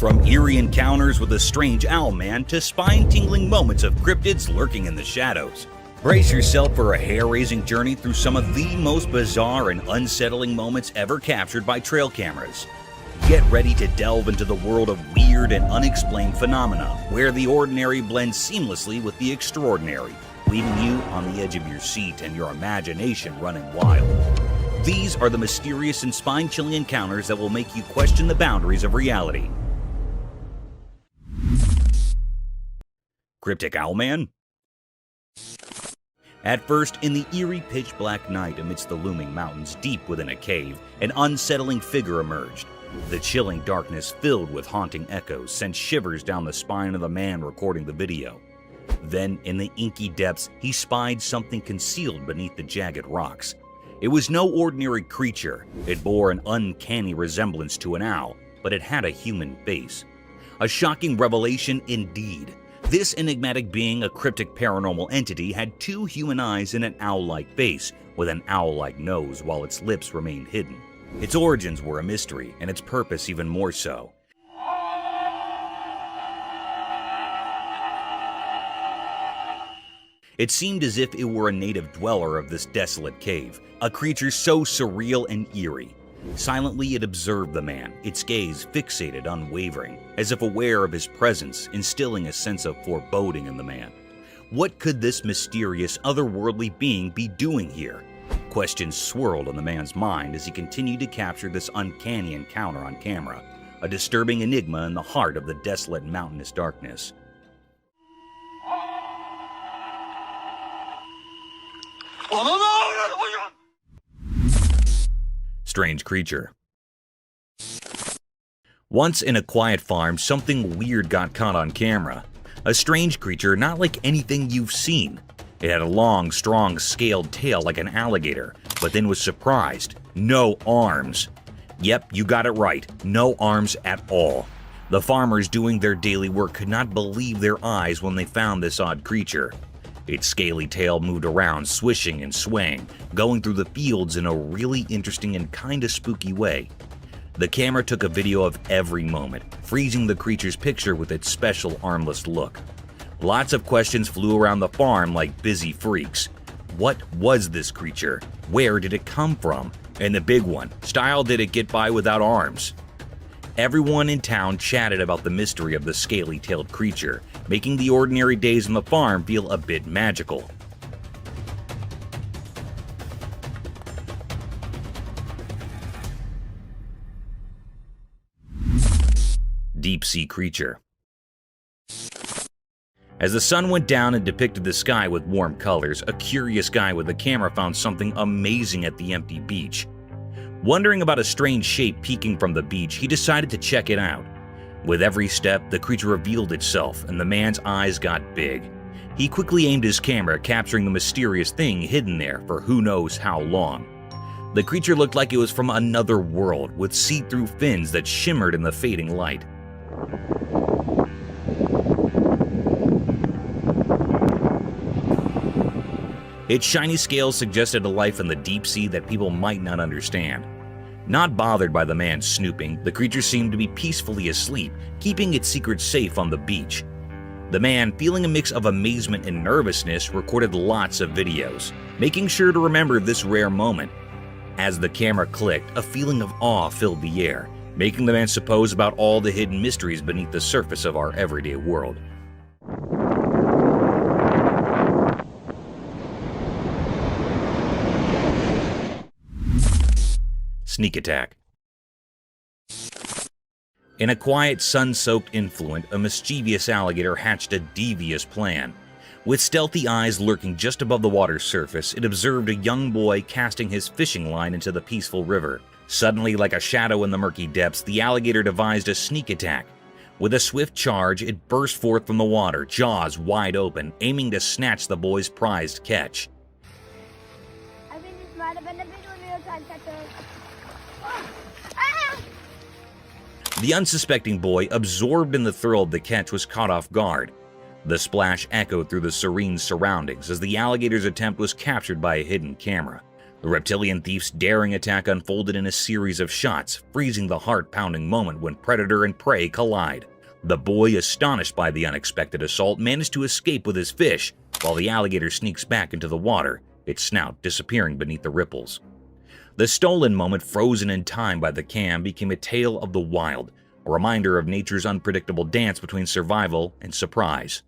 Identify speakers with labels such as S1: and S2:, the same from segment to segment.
S1: From eerie encounters with a strange owl man to spine-tingling moments of cryptids lurking in the shadows. Brace yourself for a hair-raising journey through some of the most bizarre and unsettling moments ever captured by trail cameras. Get ready to delve into the world of weird and unexplained phenomena, where the ordinary blends seamlessly with the extraordinary, leaving you on the edge of your seat and your imagination running wild. These are the mysterious and spine-chilling encounters that will make you question the boundaries of reality. Cryptic Owl Man? At first, in the eerie pitch-black night amidst the looming mountains deep within a cave, an unsettling figure emerged. The chilling darkness filled with haunting echoes sent shivers down the spine of the man recording the video. Then, in the inky depths, he spied something concealed beneath the jagged rocks. It was no ordinary creature. It bore an uncanny resemblance to an owl, but it had a human face. A shocking revelation indeed. This enigmatic being, a cryptic paranormal entity, had two human eyes and an owl-like face, with an owl-like nose while its lips remained hidden. Its origins were a mystery, and its purpose even more so. It seemed as if it were a native dweller of this desolate cave, a creature so surreal and eerie. Silently it observed the man, its gaze fixated, unwavering, as if aware of his presence, instilling a sense of foreboding in the man. What could this mysterious, otherworldly being be doing here? Questions swirled in the man's mind as he continued to capture this uncanny encounter on camera, a disturbing enigma in the heart of the desolate mountainous darkness. Strange creature. Once in a quiet farm, something weird got caught on camera. A strange creature not like anything you've seen. It had a long, strong, scaled tail like an alligator, but then was surprised. No arms. Yep, you got it right. No arms at all. The farmers doing their daily work could not believe their eyes when they found this odd creature. Its scaly tail moved around, swishing and swaying, going through the fields in a really interesting and kinda spooky way. The camera took a video of every moment, freezing the creature's picture with its special armless look. Lots of questions flew around the farm like busy freaks. What was this creature? Where did it come from? And the big one, style did it get by without arms? Everyone in town chatted about the mystery of the scaly-tailed creature, making the ordinary days on the farm feel a bit magical. Deep-sea creature. As the sun went down and depicted the sky with warm colors, a curious guy with a camera found something amazing at the empty beach. Wondering about a strange shape peeking from the beach, he decided to check it out. With every step, the creature revealed itself, and the man's eyes got big. He quickly aimed his camera, capturing the mysterious thing hidden there for who knows how long. The creature looked like it was from another world, with see-through fins that shimmered in the fading light. Its shiny scales suggested a life in the deep sea that people might not understand. Not bothered by the man snooping, the creature seemed to be peacefully asleep, keeping its secret safe on the beach. The man, feeling a mix of amazement and nervousness, recorded lots of videos, making sure to remember this rare moment. As the camera clicked, a feeling of awe filled the air, making the man suppose about all the hidden mysteries beneath the surface of our everyday world. Sneak attack. In a quiet, sun-soaked influent, a mischievous alligator hatched a devious plan. With stealthy eyes lurking just above the water's surface, it observed a young boy casting his fishing line into the peaceful river. Suddenly, like a shadow in the murky depths, the alligator devised a sneak attack. With a swift charge, it burst forth from the water, jaws wide open, aiming to snatch the boy's prized catch. The unsuspecting boy, absorbed in the thrill of the catch, was caught off guard. The splash echoed through the serene surroundings as the alligator's attempt was captured by a hidden camera. The reptilian thief's daring attack unfolded in a series of shots, freezing the heart-pounding moment when predator and prey collide. The boy, astonished by the unexpected assault, managed to escape with his fish, while the alligator sneaks back into the water, its snout disappearing beneath the ripples. The stolen moment, frozen in time by the cam, became a tale of the wild, a reminder of nature's unpredictable dance between survival and surprise.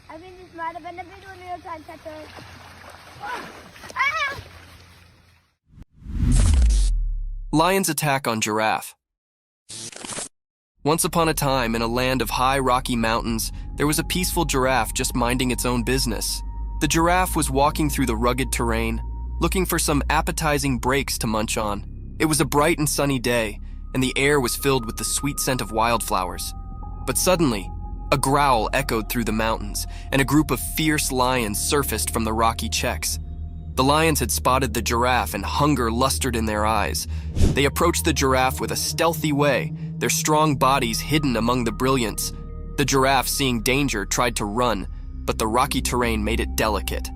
S2: I think this might have been a big one real time catcher.
S3: Lion's attack on giraffe. Once upon a time, in a land of high rocky mountains, there was a peaceful giraffe just minding its own business. The giraffe was walking through the rugged terrain, looking for some appetizing breaks to munch on. It was a bright and sunny day, and the air was filled with the sweet scent of wildflowers. But suddenly, a growl echoed through the mountains, and a group of fierce lions surfaced from the rocky checks. The lions had spotted the giraffe, and hunger lustered in their eyes. They approached the giraffe with a stealthy way, their strong bodies hidden among the brilliance. The giraffe, seeing danger, tried to run, but the rocky terrain made it delicate.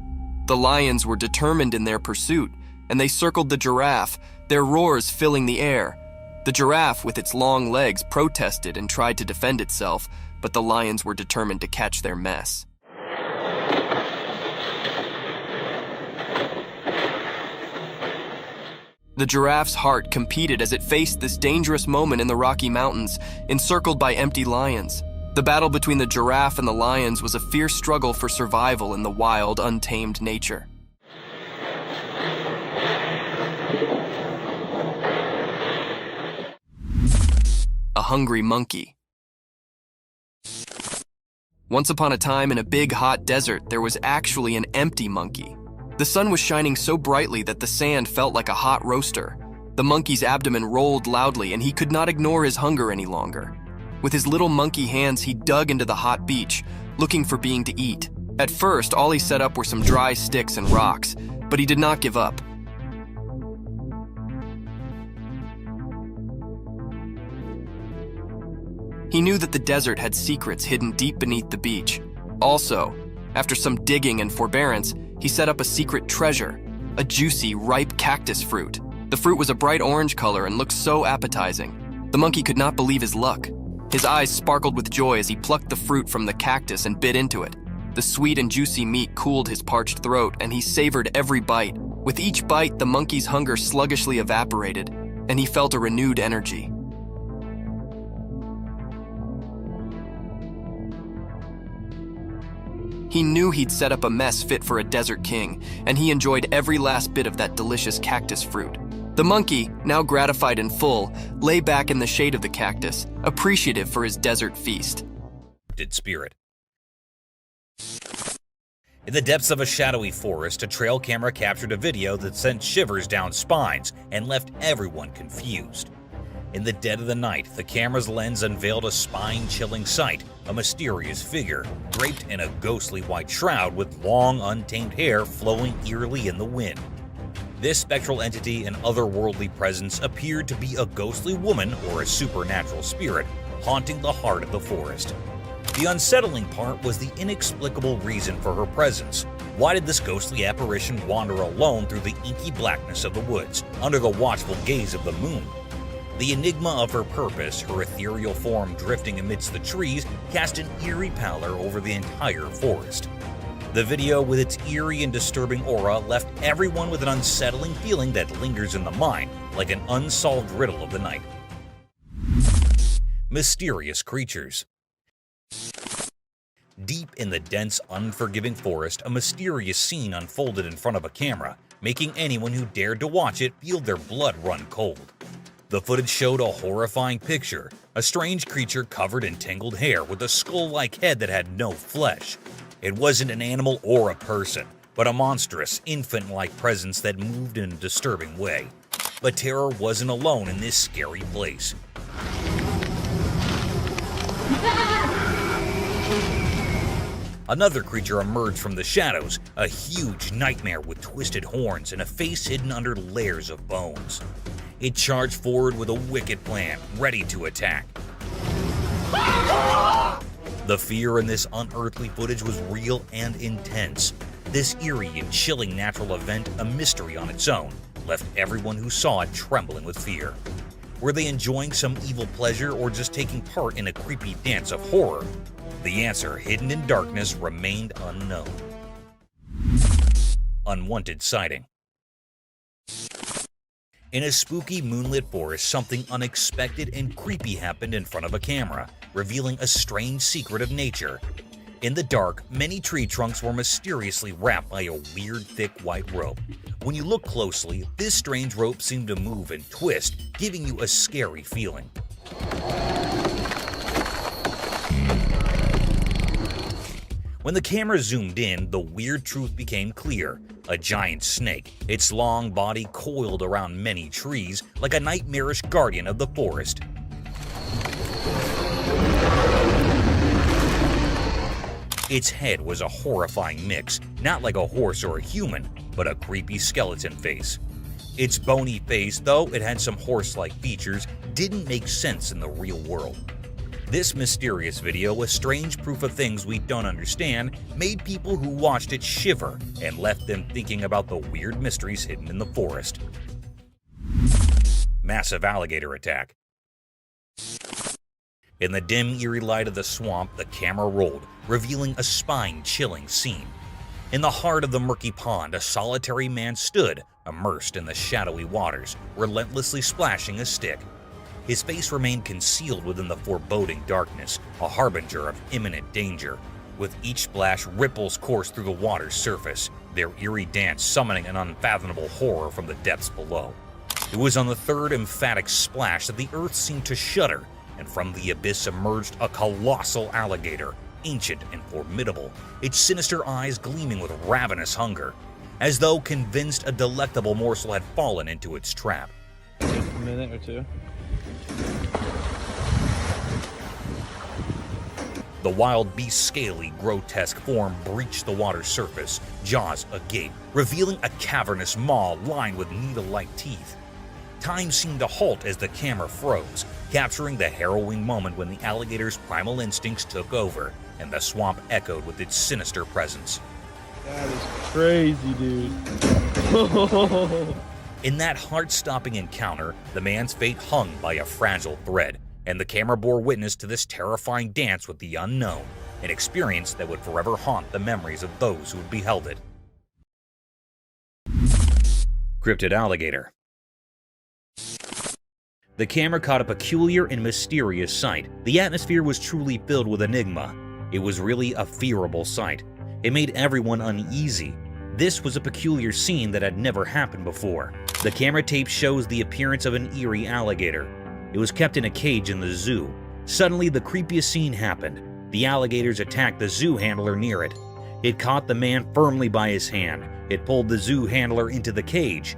S3: The lions were determined in their pursuit, and they circled the giraffe, their roars filling the air. The giraffe, with its long legs, protested and tried to defend itself, but the lions were determined to catch their mess. The giraffe's heart competed as it faced this dangerous moment in the Rocky Mountains, encircled by empty lions. The battle between the giraffe and the lions was a fierce struggle for survival in the wild, untamed nature. A hungry monkey. Once upon a time, in a big, hot desert, there was actually an empty monkey. The sun was shining so brightly that the sand felt like a hot roaster. The monkey's abdomen rolled loudly, and he could not ignore his hunger any longer. With his little monkey hands, he dug into the hot beach, looking for being to eat. At first, all he set up were some dry sticks and rocks, but he did not give up. He knew that the desert had secrets hidden deep beneath the beach. Also, after some digging and forbearance, he set up a secret treasure, a juicy, ripe cactus fruit. The fruit was a bright orange color and looked so appetizing. The monkey could not believe his luck. His eyes sparkled with joy as he plucked the fruit from the cactus and bit into it. The sweet and juicy meat cooled his parched throat, and he savored every bite. With each bite, the monkey's hunger sluggishly evaporated, and he felt a renewed energy. He knew he'd set up a mess fit for a desert king, and he enjoyed every last bit of that delicious cactus fruit. The monkey, now gratified and full, lay back in the shade of the cactus, appreciative for his desert feast.
S1: Spirit. In the depths of a shadowy forest, a trail camera captured a video that sent shivers down spines and left everyone confused. In the dead of the night, the camera's lens unveiled a spine-chilling sight, a mysterious figure, draped in a ghostly white shroud with long, untamed hair flowing eerily in the wind. This spectral entity and otherworldly presence appeared to be a ghostly woman or a supernatural spirit haunting the heart of the forest. The unsettling part was the inexplicable reason for her presence. Why did this ghostly apparition wander alone through the inky blackness of the woods, under the watchful gaze of the moon? The enigma of her purpose, her ethereal form drifting amidst the trees, cast an eerie pallor over the entire forest. The video, with its eerie and disturbing aura, left everyone with an unsettling feeling that lingers in the mind, like an unsolved riddle of the night. Mysterious creatures. Deep in the dense, unforgiving forest, a mysterious scene unfolded in front of a camera, making anyone who dared to watch it feel their blood run cold. The footage showed a horrifying picture, a strange creature covered in tangled hair with a skull-like head that had no flesh. It wasn't an animal or a person, but a monstrous, infant-like presence that moved in a disturbing way. But terror wasn't alone in this scary place. Another creature emerged from the shadows, a huge nightmare with twisted horns and a face hidden under layers of bones. It charged forward with a wicked plan, ready to attack. The fear in this unearthly footage was real and intense. This eerie and chilling natural event, a mystery on its own, left everyone who saw it trembling with fear. Were they enjoying some evil pleasure or just taking part in a creepy dance of horror? The answer, hidden in darkness, remained unknown. Unwanted sighting. In a spooky moonlit forest, something unexpected and creepy happened in front of a camera, revealing a strange secret of nature. In the dark, many tree trunks were mysteriously wrapped by a weird, thick white rope. When you look closely, this strange rope seemed to move and twist, giving you a scary feeling. When the camera zoomed in, the weird truth became clear. A giant snake, its long body coiled around many trees like a nightmarish guardian of the forest. Its head was a horrifying mix, not like a horse or a human, but a creepy skeleton face. Its bony face, though it had some horse-like features, didn't make sense in the real world. This mysterious video, a strange proof of things we don't understand, made people who watched it shiver and left them thinking about the weird mysteries hidden in the forest. Massive alligator attack. In the dim, eerie light of the swamp, the camera rolled, revealing a spine-chilling scene. In the heart of the murky pond, a solitary man stood, immersed in the shadowy waters, relentlessly splashing a stick. His face remained concealed within the foreboding darkness, a harbinger of imminent danger. With each splash, ripples coursed through the water's surface, their eerie dance summoning an unfathomable horror from the depths below. It was on the third emphatic splash that the earth seemed to shudder, and from the abyss emerged a colossal alligator, ancient and formidable, its sinister eyes gleaming with ravenous hunger, as though convinced a delectable morsel had fallen into its trap.
S4: A minute or two.
S1: The wild beast's scaly, grotesque form breached the water's surface, jaws agape, revealing a cavernous maw lined with needle-like teeth. Time seemed to halt as the camera froze, capturing the harrowing moment when the alligator's primal instincts took over, and the swamp echoed with its sinister presence.
S4: That is crazy, dude.
S1: In that heart-stopping encounter, the man's fate hung by a fragile thread, and the camera bore witness to this terrifying dance with the unknown, an experience that would forever haunt the memories of those who had beheld it. Crypted Alligator. The camera caught a peculiar and mysterious sight. The atmosphere was truly filled with enigma. It was really a fearable sight. It made everyone uneasy. This was a peculiar scene that had never happened before. The camera tape shows the appearance of an eerie alligator. It was kept in a cage in the zoo. Suddenly, the creepiest scene happened. The alligators attacked the zoo handler near it. It caught the man firmly by his hand. It pulled the zoo handler into the cage.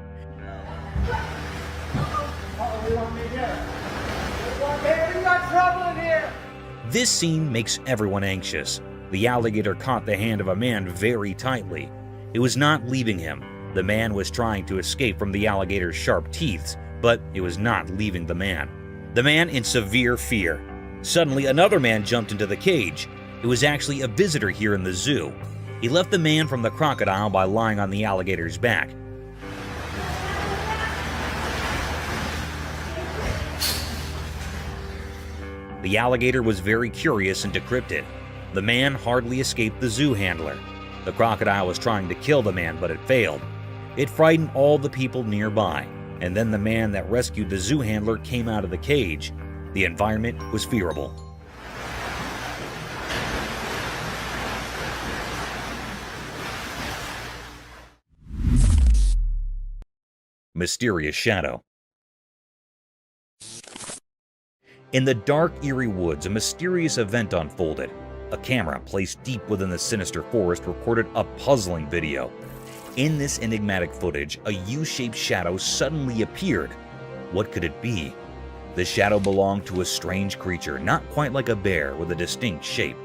S1: This scene makes everyone anxious. The alligator caught the hand of a man very tightly. It was not leaving him. The man was trying to escape from the alligator's sharp teeth, but it was not leaving the man. The man in severe fear. Suddenly, another man jumped into the cage. It was actually a visitor here in the zoo. He left the man from the crocodile by lying on the alligator's back. The alligator was very curious and decrypted. The man hardly escaped the zoo handler. The crocodile was trying to kill the man, but it failed. It frightened all the people nearby, and then the man that rescued the zoo handler came out of the cage. The environment was fearable. Mysterious shadow. In the dark, eerie woods, a mysterious event unfolded. A camera placed deep within the sinister forest recorded a puzzling video. In this enigmatic footage, a U-shaped shadow suddenly appeared. What could it be? The shadow belonged to a strange creature, not quite like a bear, with a distinct shape.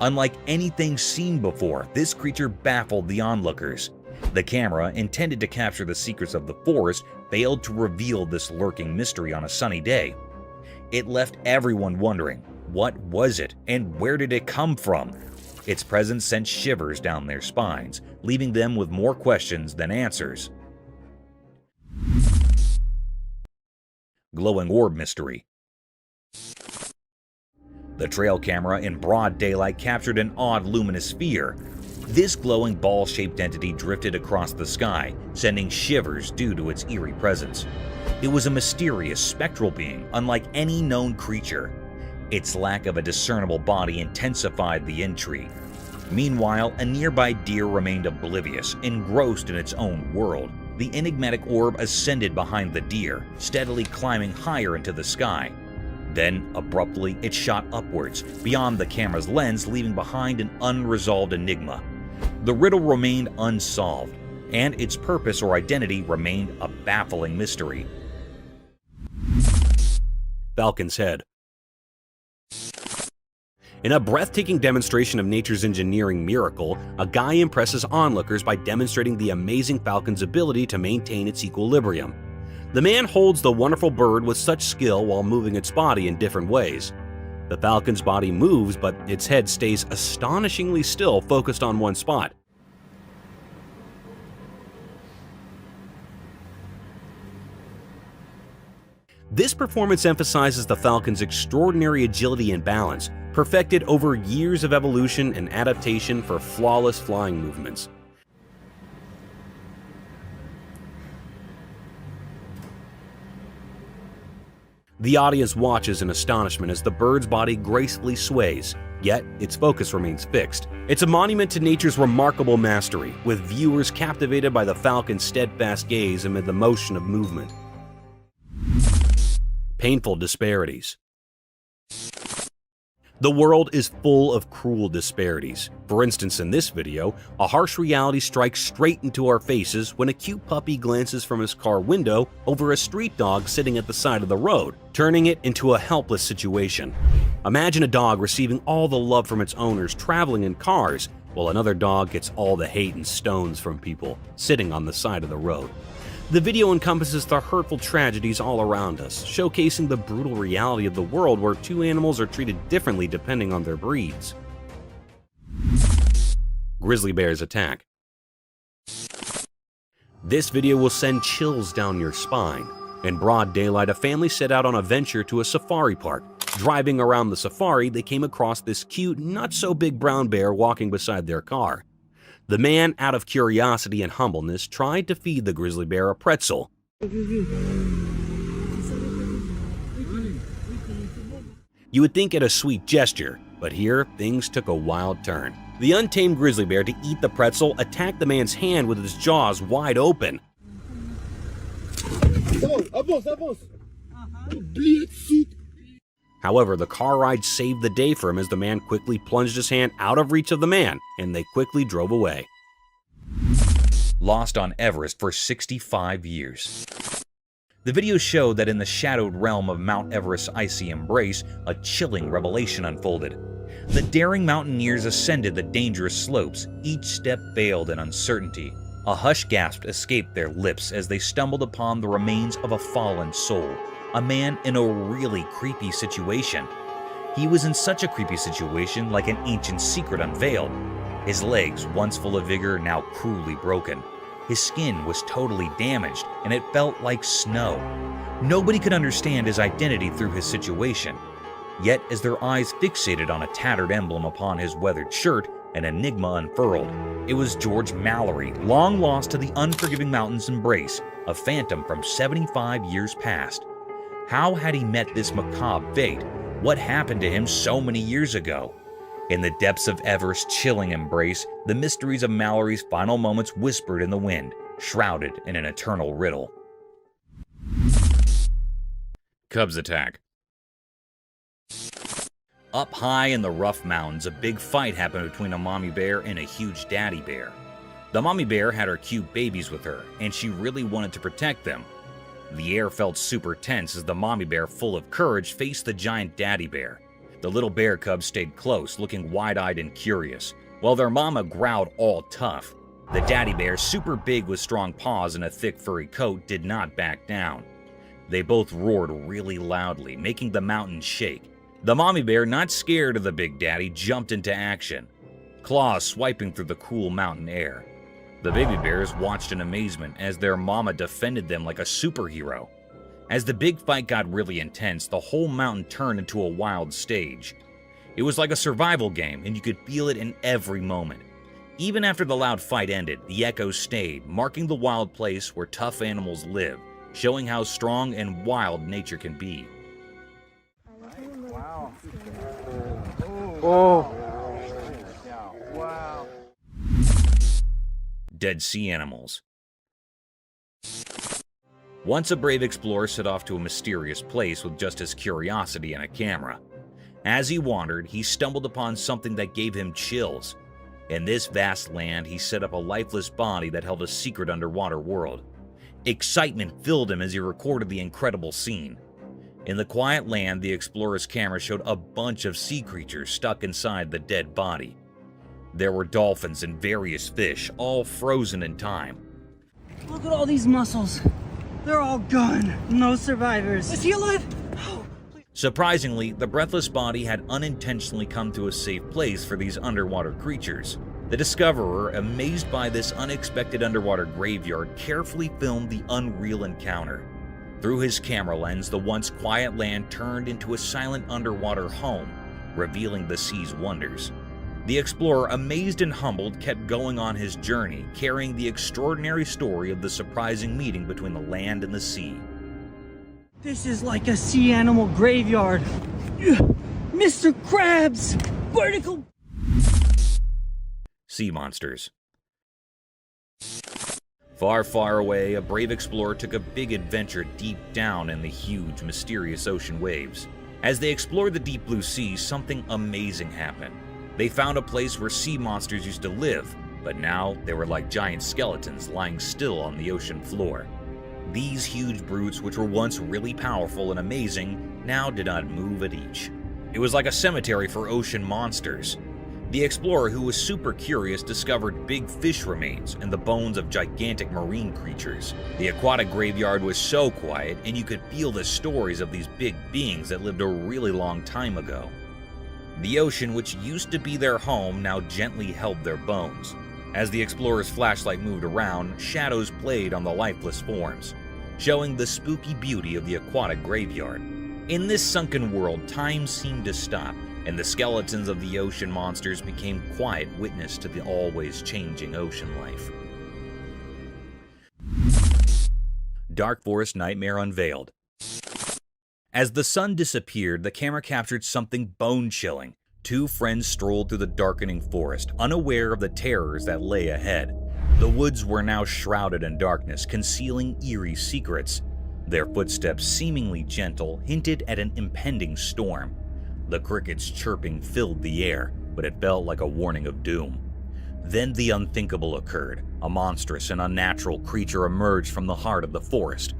S1: Unlike anything seen before, this creature baffled the onlookers. The camera, intended to capture the secrets of the forest, failed to reveal this lurking mystery on a sunny day. It left everyone wondering, what was it and where did it come from? Its presence sent shivers down their spines, leaving them with more questions than answers. Glowing Orb Mystery. The trail camera in broad daylight captured an odd luminous sphere. This glowing ball-shaped entity drifted across the sky, sending shivers due to its eerie presence. It was a mysterious, spectral being, unlike any known creature. Its lack of a discernible body intensified the intrigue. Meanwhile, a nearby deer remained oblivious, engrossed in its own world. The enigmatic orb ascended behind the deer, steadily climbing higher into the sky. Then, abruptly, it shot upwards, beyond the camera's lens, leaving behind an unresolved enigma. The riddle remained unsolved, and its purpose or identity remained a baffling mystery. Falcons Head. In a breathtaking demonstration of nature's engineering miracle, a guy impresses onlookers by demonstrating the amazing falcon's ability to maintain its equilibrium. The man holds the wonderful bird with such skill while moving its body in different ways. The falcon's body moves, but its head stays astonishingly still, focused on one spot. This performance emphasizes the falcon's extraordinary agility and balance, perfected over years of evolution and adaptation for flawless flying movements. The audience watches in astonishment as the bird's body gracefully sways, yet its focus remains fixed. It's a monument to nature's remarkable mastery, with viewers captivated by the falcon's steadfast gaze amid the motion of movement. Painful disparities. The world is full of cruel disparities. For instance, in this video, a harsh reality strikes straight into our faces when a cute puppy glances from his car window over a street dog sitting at the side of the road, turning it into a helpless situation. Imagine a dog receiving all the love from its owners traveling in cars, while another dog gets all the hate and stones from people sitting on the side of the road. The video encompasses the hurtful tragedies all around us, showcasing the brutal reality of the world where two animals are treated differently depending on their breeds. Grizzly bears attack. This video will send chills down your spine. In broad daylight, a family set out on a venture to a safari park. Driving around the safari, they came across this cute, not-so-big brown bear walking beside their car. The man, out of curiosity and humbleness, tried to feed the grizzly bear a pretzel. You would think it a sweet gesture, but here things took a wild turn. The untamed grizzly bear, to eat the pretzel, attacked the man's hand with its jaws wide open. However, the car ride saved the day for him as the man quickly plunged his hand out of reach of the man, and they quickly drove away. Lost on Everest for 65 years. The videos showed that in the shadowed realm of Mount Everest's icy embrace, a chilling revelation unfolded. The daring mountaineers ascended the dangerous slopes, each step veiled in uncertainty. A hushed gasp escaped their lips as they stumbled upon the remains of a fallen soul. A man in a really creepy situation. He was in such a creepy situation, like an ancient secret unveiled. His legs, once full of vigor, now cruelly broken. His skin was totally damaged, and it felt like snow. Nobody could understand his identity through his situation. Yet, as their eyes fixated on a tattered emblem upon his weathered shirt, an enigma unfurled. It was George Mallory, long lost to the unforgiving mountain's embrace, a phantom from 75 years past. How had he met this macabre fate? What happened to him so many years ago? In the depths of Everest's chilling embrace, the mysteries of Mallory's final moments whispered in the wind, shrouded in an eternal riddle. Cubs attack. Up high in the rough mountains, a big fight happened between a mommy bear and a huge daddy bear. The mommy bear had her cute babies with her, and she really wanted to protect them. The air felt super tense as the mommy bear, full of courage, faced the giant daddy bear. The little bear cubs stayed close, looking wide-eyed and curious, while their mama growled all tough. The daddy bear, super big with strong paws and a thick furry coat, did not back down. They both roared really loudly, making the mountain shake. The mommy bear, not scared of the big daddy, jumped into action. claws swiping through the cool mountain air. The baby bears watched in amazement as their mama defended them like a superhero. As the big fight got really intense, the whole mountain turned into a wild stage. It was like a survival game, and you could feel it in every moment. Even after the loud fight ended, the echoes stayed, marking the wild place where tough animals live, showing how strong and wild nature can be.
S4: Wow. Oh. Wow.
S1: Dead sea animals. Once a brave explorer set off to a mysterious place with just his curiosity and a camera. As he wandered, he stumbled upon something that gave him chills. In this vast land, he set up a lifeless body that held a secret underwater world. Excitement filled him as he recorded the incredible scene. In the quiet land, the explorer's camera showed a bunch of sea creatures stuck inside the dead body. There were dolphins and various fish, all frozen in time.
S5: Look at all these mussels. They're all gone. No survivors. Is he alive? Oh,
S1: Surprisingly, the breathless body had unintentionally come to a safe place for these underwater creatures. The discoverer, amazed by this unexpected underwater graveyard, carefully filmed the unreal encounter. Through his camera lens, the once quiet land turned into a silent underwater home, revealing the sea's wonders. The explorer, amazed and humbled, kept going on his journey, carrying the extraordinary story of the surprising meeting between the land and the sea.
S5: this is like a sea animal graveyard. Mr. Krabs! Vertical...
S1: Sea monsters. Far, far away, a brave explorer took a big adventure deep down in the huge, mysterious ocean waves. As they explored the deep blue sea, something amazing happened. They found a place where sea monsters used to live, but now they were like giant skeletons lying still on the ocean floor. These huge brutes, which were once really powerful and amazing, now did not move an inch. It was like a cemetery for ocean monsters. The explorer, who was super curious, discovered big fish remains and the bones of gigantic marine creatures. The aquatic graveyard was so quiet, and you could feel the stories of these big beings that lived a really long time ago. The ocean, which used to be their home, now gently held their bones. As the explorer's flashlight moved around, shadows played on the lifeless forms, showing the spooky beauty of the aquatic graveyard. In this sunken world, time seemed to stop, and the skeletons of the ocean monsters became quiet witness to the always changing ocean life. Dark Forest Nightmare Unveiled. As the sun disappeared, the camera captured something bone-chilling. Two friends strolled through the darkening forest, unaware of the terrors that lay ahead. The woods were now shrouded in darkness, concealing eerie secrets. Their footsteps, seemingly gentle, hinted at an impending storm. The crickets' chirping filled the air, but it felt like a warning of doom. Then the unthinkable occurred. A monstrous and unnatural creature emerged from the heart of the forest.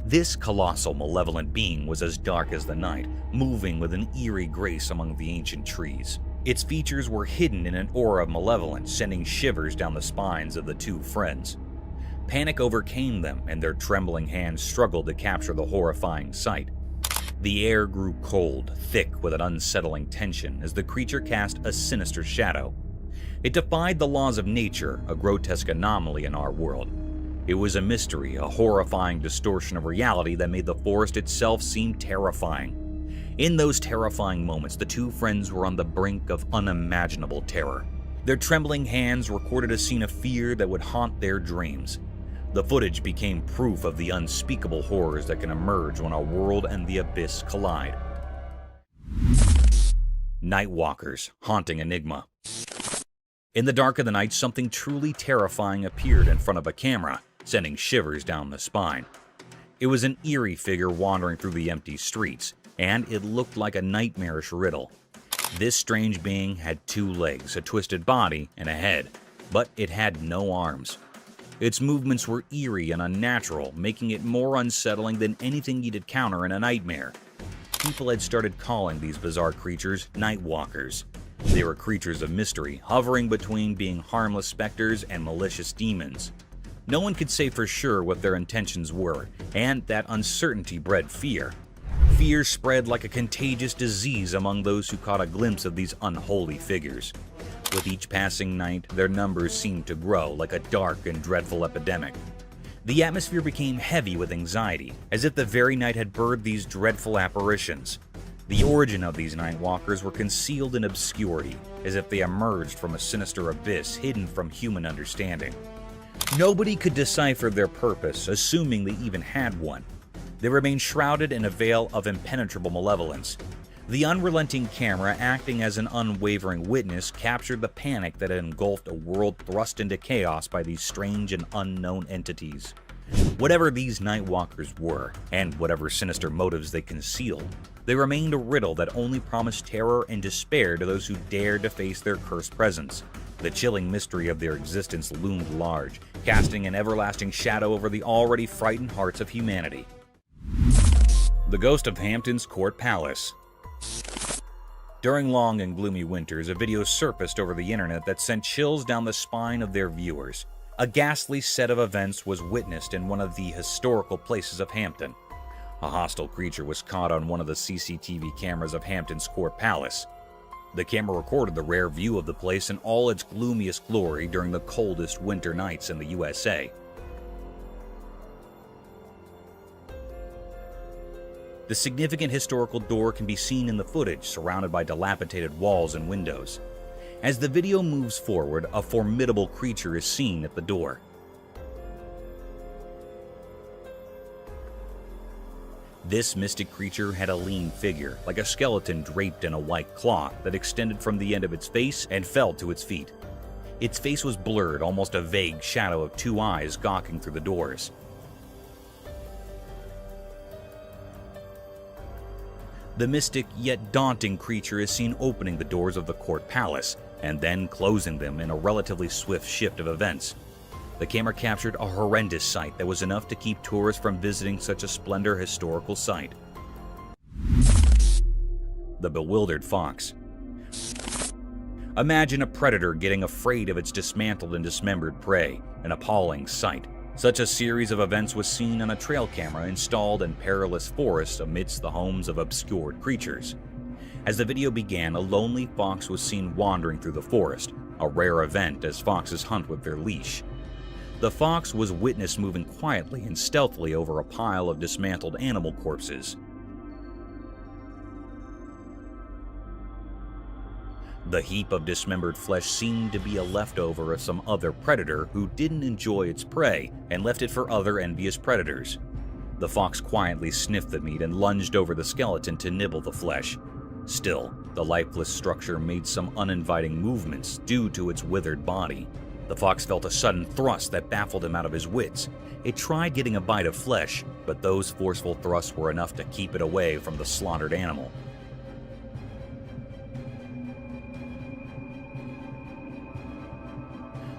S1: This colossal, malevolent being was as dark as the night, moving with an eerie grace among the ancient trees. Its features were hidden in an aura of malevolence, sending shivers down the spines of the two friends. Panic overcame them, and their trembling hands struggled to capture the horrifying sight. The air grew cold, thick with an unsettling tension as the creature cast a sinister shadow. It defied the laws of nature, a grotesque anomaly in our world. It was a mystery, a horrifying distortion of reality that made the forest itself seem terrifying. In those terrifying moments, the two friends were on the brink of unimaginable terror. Their trembling hands recorded a scene of fear that would haunt their dreams. The footage became proof of the unspeakable horrors that can emerge when our world and the abyss collide. Nightwalkers haunting Enigma. In the dark of the night, something truly terrifying appeared in front of a camera, sending shivers down the spine. It was an eerie figure wandering through the empty streets, and it looked like a nightmarish riddle. This strange being had two legs, a twisted body, and a head, but it had no arms. Its movements were eerie and unnatural, making it more unsettling than anything you'd encounter in a nightmare. People had started calling these bizarre creatures Nightwalkers. They were creatures of mystery, hovering between being harmless specters and malicious demons. No one could say for sure what their intentions were, and that uncertainty bred fear. Fear spread like a contagious disease among those who caught a glimpse of these unholy figures. With each passing night, their numbers seemed to grow like a dark and dreadful epidemic. The atmosphere became heavy with anxiety, as if the very night had birthed these dreadful apparitions. The origin of these night walkers were concealed in obscurity, as if they emerged from a sinister abyss hidden from human understanding. Nobody could decipher their purpose, assuming they even had one. They remained shrouded in a veil of impenetrable malevolence. The unrelenting camera, acting as an unwavering witness, captured the panic that had engulfed a world thrust into chaos by these strange and unknown entities. Whatever these Nightwalkers were, and whatever sinister motives they concealed, they remained a riddle that only promised terror and despair to those who dared to face their cursed presence. The chilling mystery of their existence loomed large, casting an everlasting shadow over the already frightened hearts of humanity. The Ghost of Hampton's Court Palace. During long and gloomy winters, a video surfaced over the internet that sent chills down the spine of their viewers. A ghastly set of events was witnessed in one of the historical places of Hampton. A hostile creature was caught on one of the CCTV cameras of Hampton's Court Palace. The camera recorded the rare view of the place in all its gloomiest glory during the coldest winter nights in the USA. The significant historical door can be seen in the footage, surrounded by dilapidated walls and windows. As the video moves forward, a formidable creature is seen at the door. This mystic creature had a lean figure, like a skeleton draped in a white cloth that extended from the end of its face and fell to its feet. Its face was blurred, almost a vague shadow of two eyes gawking through the doors. The mystic yet daunting creature is seen opening the doors of the court palace and then closing them in a relatively swift shift of events. The camera captured a horrendous sight that was enough to keep tourists from visiting such a splendid historical site. The bewildered fox. Imagine a predator getting afraid of its dismantled and dismembered prey, an appalling sight. Such a series of events was seen on a trail camera installed in perilous forests amidst the homes of obscured creatures. As the video began, a lonely fox was seen wandering through the forest, a rare event as foxes hunt with their leash. The fox was witnessed moving quietly and stealthily over a pile of dismantled animal corpses. The heap of dismembered flesh seemed to be a leftover of some other predator who didn't enjoy its prey and left it for other envious predators. The fox quietly sniffed the meat and lunged over the skeleton to nibble the flesh. Still, the lifeless structure made some uninviting movements due to its withered body. The fox felt a sudden thrust that baffled him out of his wits. It tried getting a bite of flesh, but those forceful thrusts were enough to keep it away from the slaughtered animal.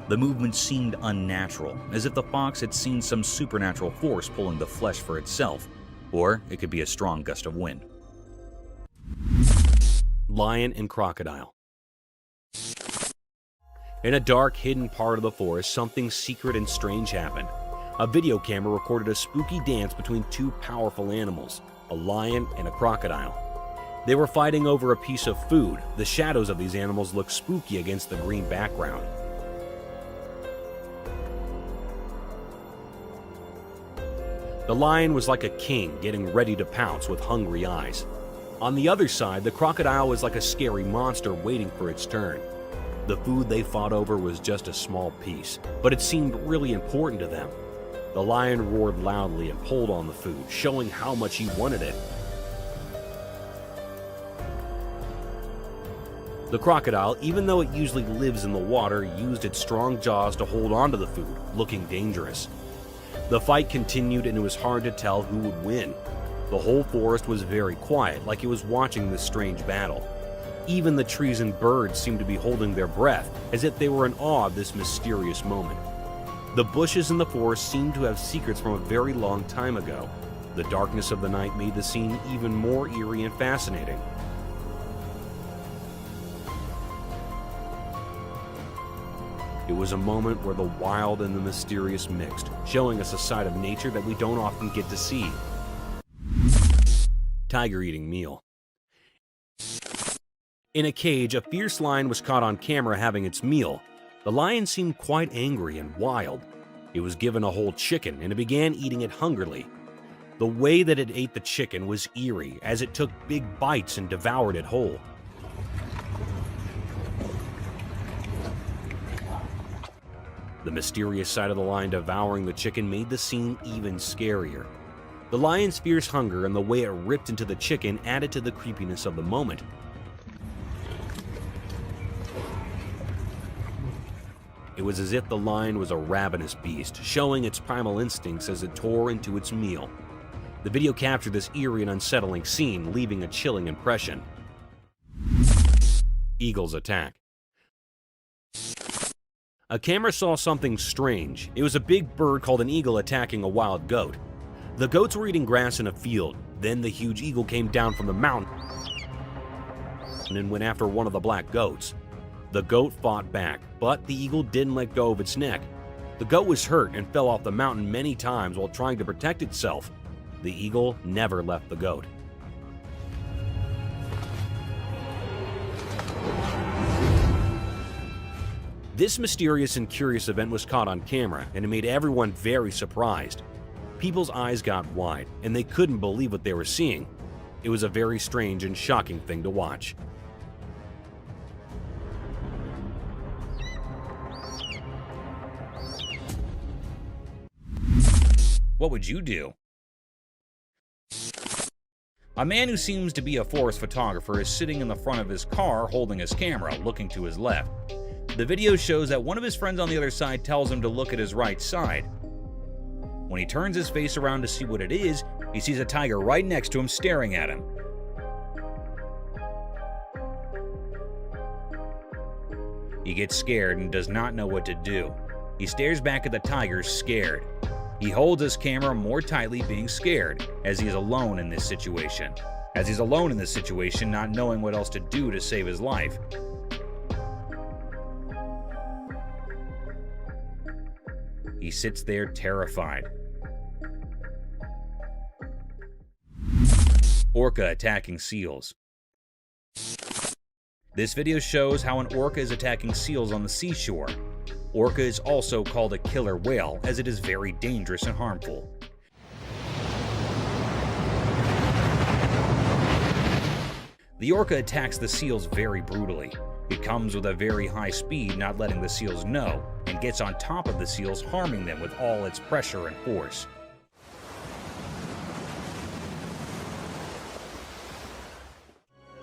S1: The movement seemed unnatural, as if the fox had seen some supernatural force pulling the flesh for itself, or it could be a strong gust of wind.
S6: Lion and crocodile. In a dark, hidden part of the forest, something secret and strange happened. A video camera recorded a spooky dance between two powerful animals, a lion and a crocodile. They were fighting over a piece of food. The shadows of these animals looked spooky against the green background. The lion was like a king getting ready to pounce with hungry eyes. On the other side, the crocodile was like a scary monster waiting for its turn. The food they fought over was just a small piece, but it seemed really important to them. The lion roared loudly and pulled on the food, showing how much he wanted it. The crocodile, even though it usually lives in the water, used its strong jaws to hold onto the food, looking dangerous. The fight continued and it was hard to tell who would win. The whole forest was very quiet, like it was watching this strange battle. Even the trees and birds seemed to be holding their breath, as if they were in awe of this mysterious moment. The bushes in the forest seemed to have secrets from a very long time ago. The darkness of the night made the scene even more eerie and fascinating. It was a moment where the wild and the mysterious mixed, showing us a side of nature that we don't often get to see. Tiger eating meal. In a cage, a fierce lion was caught on camera having its meal. The lion seemed quite angry and wild. It was given a whole chicken and it began eating it hungrily. The way that it ate the chicken was eerie, as it took big bites and devoured it whole. The mysterious sight of the lion devouring the chicken made the scene even scarier. The lion's fierce hunger and the way it ripped into the chicken added to the creepiness of the moment. It was as if the lion was a ravenous beast, showing its primal instincts as it tore into its meal. The video captured this eerie and unsettling scene, leaving a chilling impression. Eagles attack. A camera saw something strange. It was a big bird called an eagle attacking a wild goat. The goats were eating grass in a field. Then the huge eagle came down from the mountain and went after one of the black goats. The goat fought back, but the eagle didn't let go of its neck. The goat was hurt and fell off the mountain many times while trying to protect itself. The eagle never left the goat. This mysterious and curious event was caught on camera, and it made everyone very surprised. People's eyes got wide, and they couldn't believe what they were seeing. It was a very strange and shocking thing to watch.
S1: What would you do? A man who seems to be a forest photographer is sitting in the front of his car holding his camera, looking to his left. The video shows that one of his friends on the other side tells him to look at his right side. When he turns his face around to see what it is, he sees a tiger right next to him staring at him. He gets scared and does not know what to do. He stares back at the tiger, scared. He holds his camera more tightly, being scared, as he is alone in this situation. Not knowing what else to do to save his life. He sits there terrified. Orca attacking seals. This video shows how an orca is attacking seals on the seashore. Orca is also called a killer whale, as it is very dangerous and harmful. The orca attacks the seals very brutally. It comes with a very high speed, not letting the seals know, and gets on top of the seals, harming them with all its pressure and force.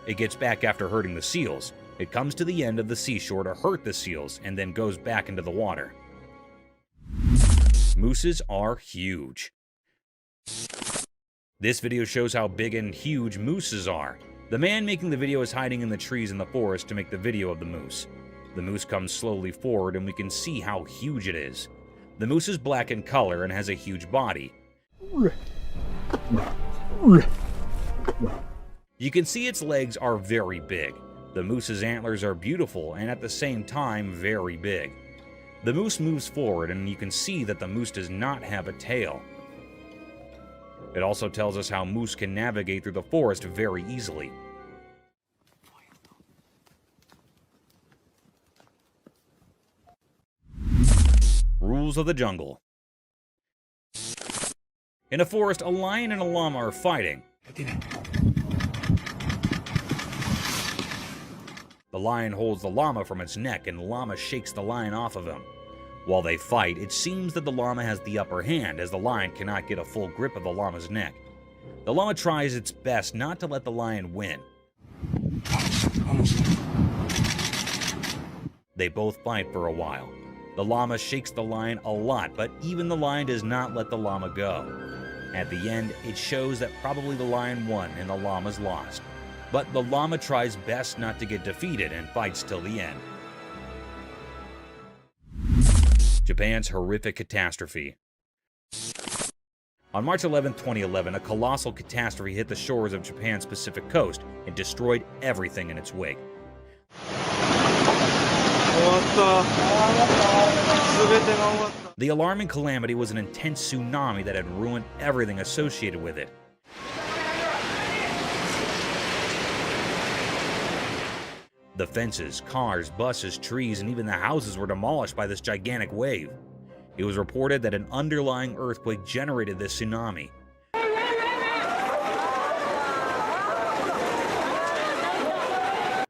S1: It gets back after hurting the seals. It comes to the end of the seashore to hurt the seals, and then goes back into the water. Mooses are huge. This video shows how big and huge mooses are. The man making the video is hiding in the trees in the forest to make the video of the moose. The moose comes slowly forward and we can see how huge it is. The moose is black in color and has a huge body. You can see its legs are very big. The moose's antlers are beautiful and at the same time very big. The moose moves forward and you can see that the moose does not have a tail. It also tells us how moose can navigate through the forest very easily. Rules of the jungle. In a forest, a lion and a llama are fighting. The lion holds the llama from its neck and the llama shakes the lion off of him. While they fight, it seems that the llama has the upper hand, as the lion cannot get a full grip of the llama's neck. The llama tries its best not to let the lion win. They both fight for a while. The llama shakes the lion a lot, but even the lion does not let the llama go. At the end, it shows that probably the lion won and the llama's lost. But the llama tries best not to get defeated and fights till the end. Japan's horrific catastrophe. On March 11, 2011, a colossal catastrophe hit the shores of Japan's Pacific coast and destroyed everything in its wake. The alarming calamity was an intense tsunami that had ruined everything associated with it. The fences, cars, buses, trees, and even the houses were demolished by this gigantic wave. It was reported that an underlying earthquake generated this tsunami.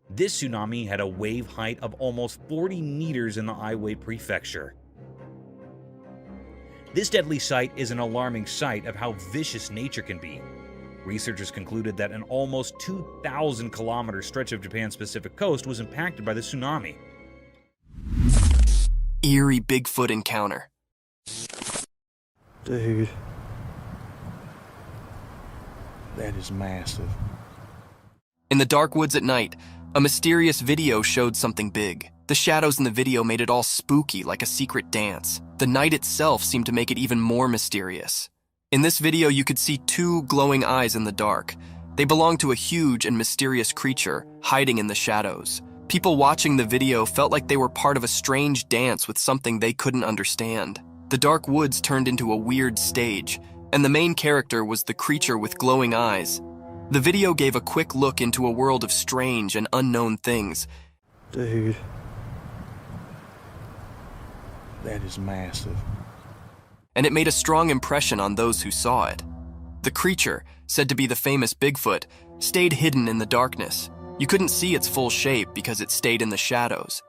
S1: This tsunami had a wave height of almost 40 meters in the Aiwei Prefecture. This deadly sight is an alarming sight of how vicious nature can be. Researchers concluded that an almost 2,000-kilometer stretch of Japan's Pacific coast was impacted by the tsunami.
S3: Eerie Bigfoot encounter.
S4: Dude. That is massive.
S3: In the dark woods at night, a mysterious video showed something big. The shadows in the video made it all spooky, like a secret dance. The night itself seemed to make it even more mysterious. In this video, you could see two glowing eyes in the dark. They belonged to a huge and mysterious creature hiding in the shadows. People watching the video felt like they were part of a strange dance with something they couldn't understand. The dark woods turned into a weird stage, and the main character was the creature with glowing eyes. The video gave a quick look into a world of strange and unknown things.
S4: Dude. That is massive.
S3: And it made a strong impression on those who saw it. The creature, said to be the famous Bigfoot, stayed hidden in the darkness. You couldn't see its full shape because it stayed in the shadows.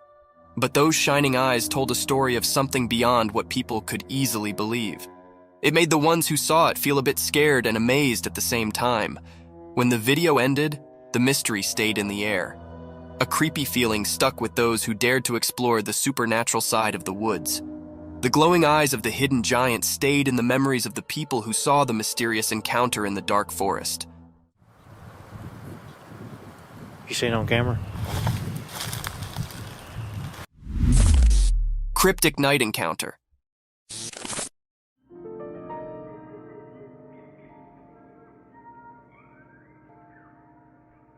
S3: But those shining eyes told a story of something beyond what people could easily believe. It made the ones who saw it feel a bit scared and amazed at the same time. When the video ended, the mystery stayed in the air. A creepy feeling stuck with those who dared to explore the supernatural side of the woods. The glowing eyes of the hidden giant stayed in the memories of the people who saw the mysterious encounter in the dark forest.
S4: You seen it on camera?
S3: Cryptic night encounter.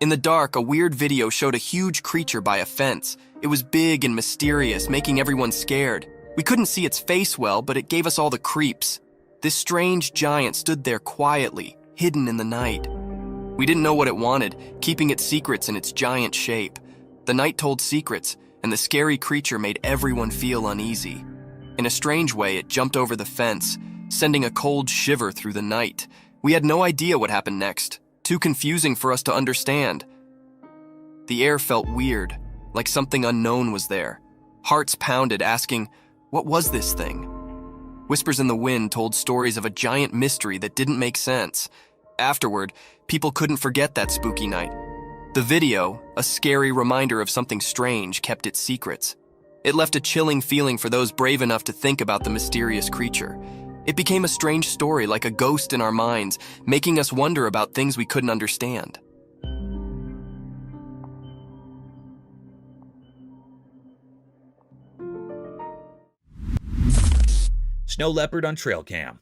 S3: In the dark, a weird video showed a huge creature by a fence. It was big and mysterious, making everyone scared. We couldn't see its face well, but it gave us all the creeps. This strange giant stood there quietly, hidden in the night. We didn't know what it wanted, keeping its secrets in its giant shape. The night told secrets, and the scary creature made everyone feel uneasy. In a strange way, it jumped over the fence, sending a cold shiver through the night. We had no idea what happened next. Too confusing for us to understand. The air felt weird, like something unknown was there. Hearts pounded, asking, what was this thing? Whispers in the wind told stories of a giant mystery that didn't make sense. Afterward, people couldn't forget that spooky night. The video, a scary reminder of something strange, kept its secrets. It left a chilling feeling for those brave enough to think about the mysterious creature. It became a strange story, like a ghost in our minds, making us wonder about things we couldn't understand.
S1: Snow leopard on trail cam.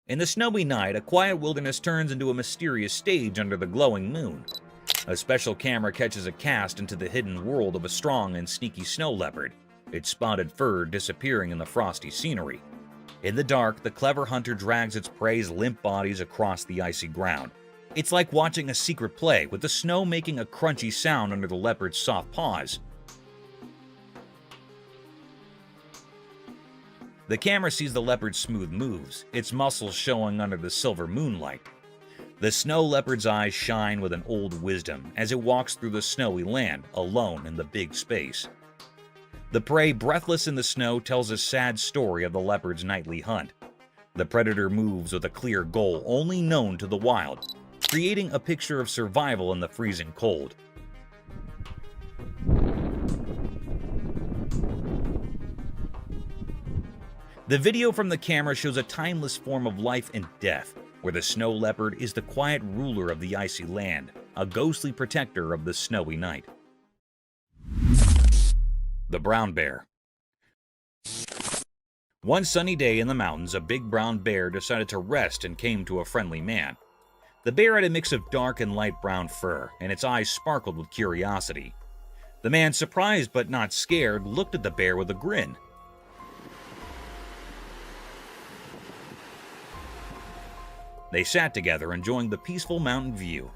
S1: In the snowy night, a quiet wilderness turns into a mysterious stage under the glowing moon. A special camera catches a cast into the hidden world of a strong and sneaky snow leopard, its spotted fur disappearing in the frosty scenery. In the dark, the clever hunter drags its prey's limp bodies across the icy ground. It's like watching a secret play, with the snow making a crunchy sound under the leopard's soft paws. The camera sees the leopard's smooth moves, its muscles showing under the silver moonlight. The snow leopard's eyes shine with an old wisdom as it walks through the snowy land, alone in the big space. The prey, breathless in the snow, tells a sad story of the leopard's nightly hunt. The predator moves with a clear goal only known to the wild, creating a picture of survival in the freezing cold. The video from the camera shows a timeless form of life and death, where the snow leopard is the quiet ruler of the icy land, a ghostly protector of the snowy night. The brown bear. One sunny day in the mountains, a big brown bear decided to rest and came to a friendly man. The bear had a mix of dark and light brown fur, and its eyes sparkled with curiosity. The man, surprised but not scared, looked at the bear with a grin. They sat together, enjoying the peaceful mountain view.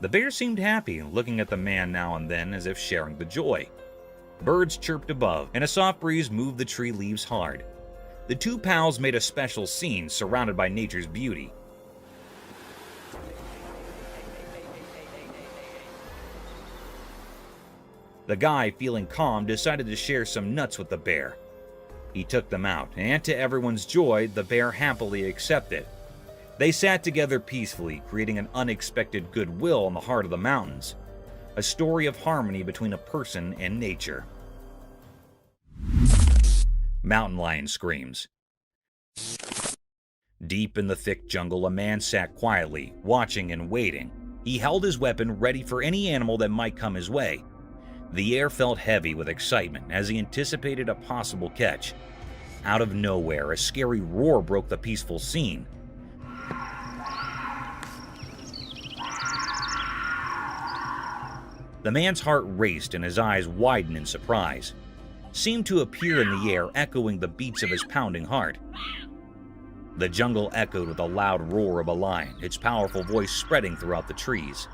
S1: The bear seemed happy, looking at the man now and then as if sharing the joy. Birds chirped above, and a soft breeze moved the tree leaves hard. The two pals made a special scene surrounded by nature's beauty. The guy, feeling calm, decided to share some nuts with the bear. He took them out, and to everyone's joy, the bear happily accepted. They sat together peacefully, creating an unexpected goodwill in the heart of the mountains. A story of harmony between a person and nature. Mountain lion screams. Deep in the thick jungle, a man sat quietly, watching and waiting. He held his weapon ready for any animal that might come his way. The air felt heavy with excitement as he anticipated a possible catch. Out of nowhere, a scary roar broke the peaceful scene. The man's heart raced and his eyes widened in surprise. Seemed to appear in the air, echoing the beats of his pounding heart. The jungle echoed with a loud roar of a lion, its powerful voice spreading throughout the trees.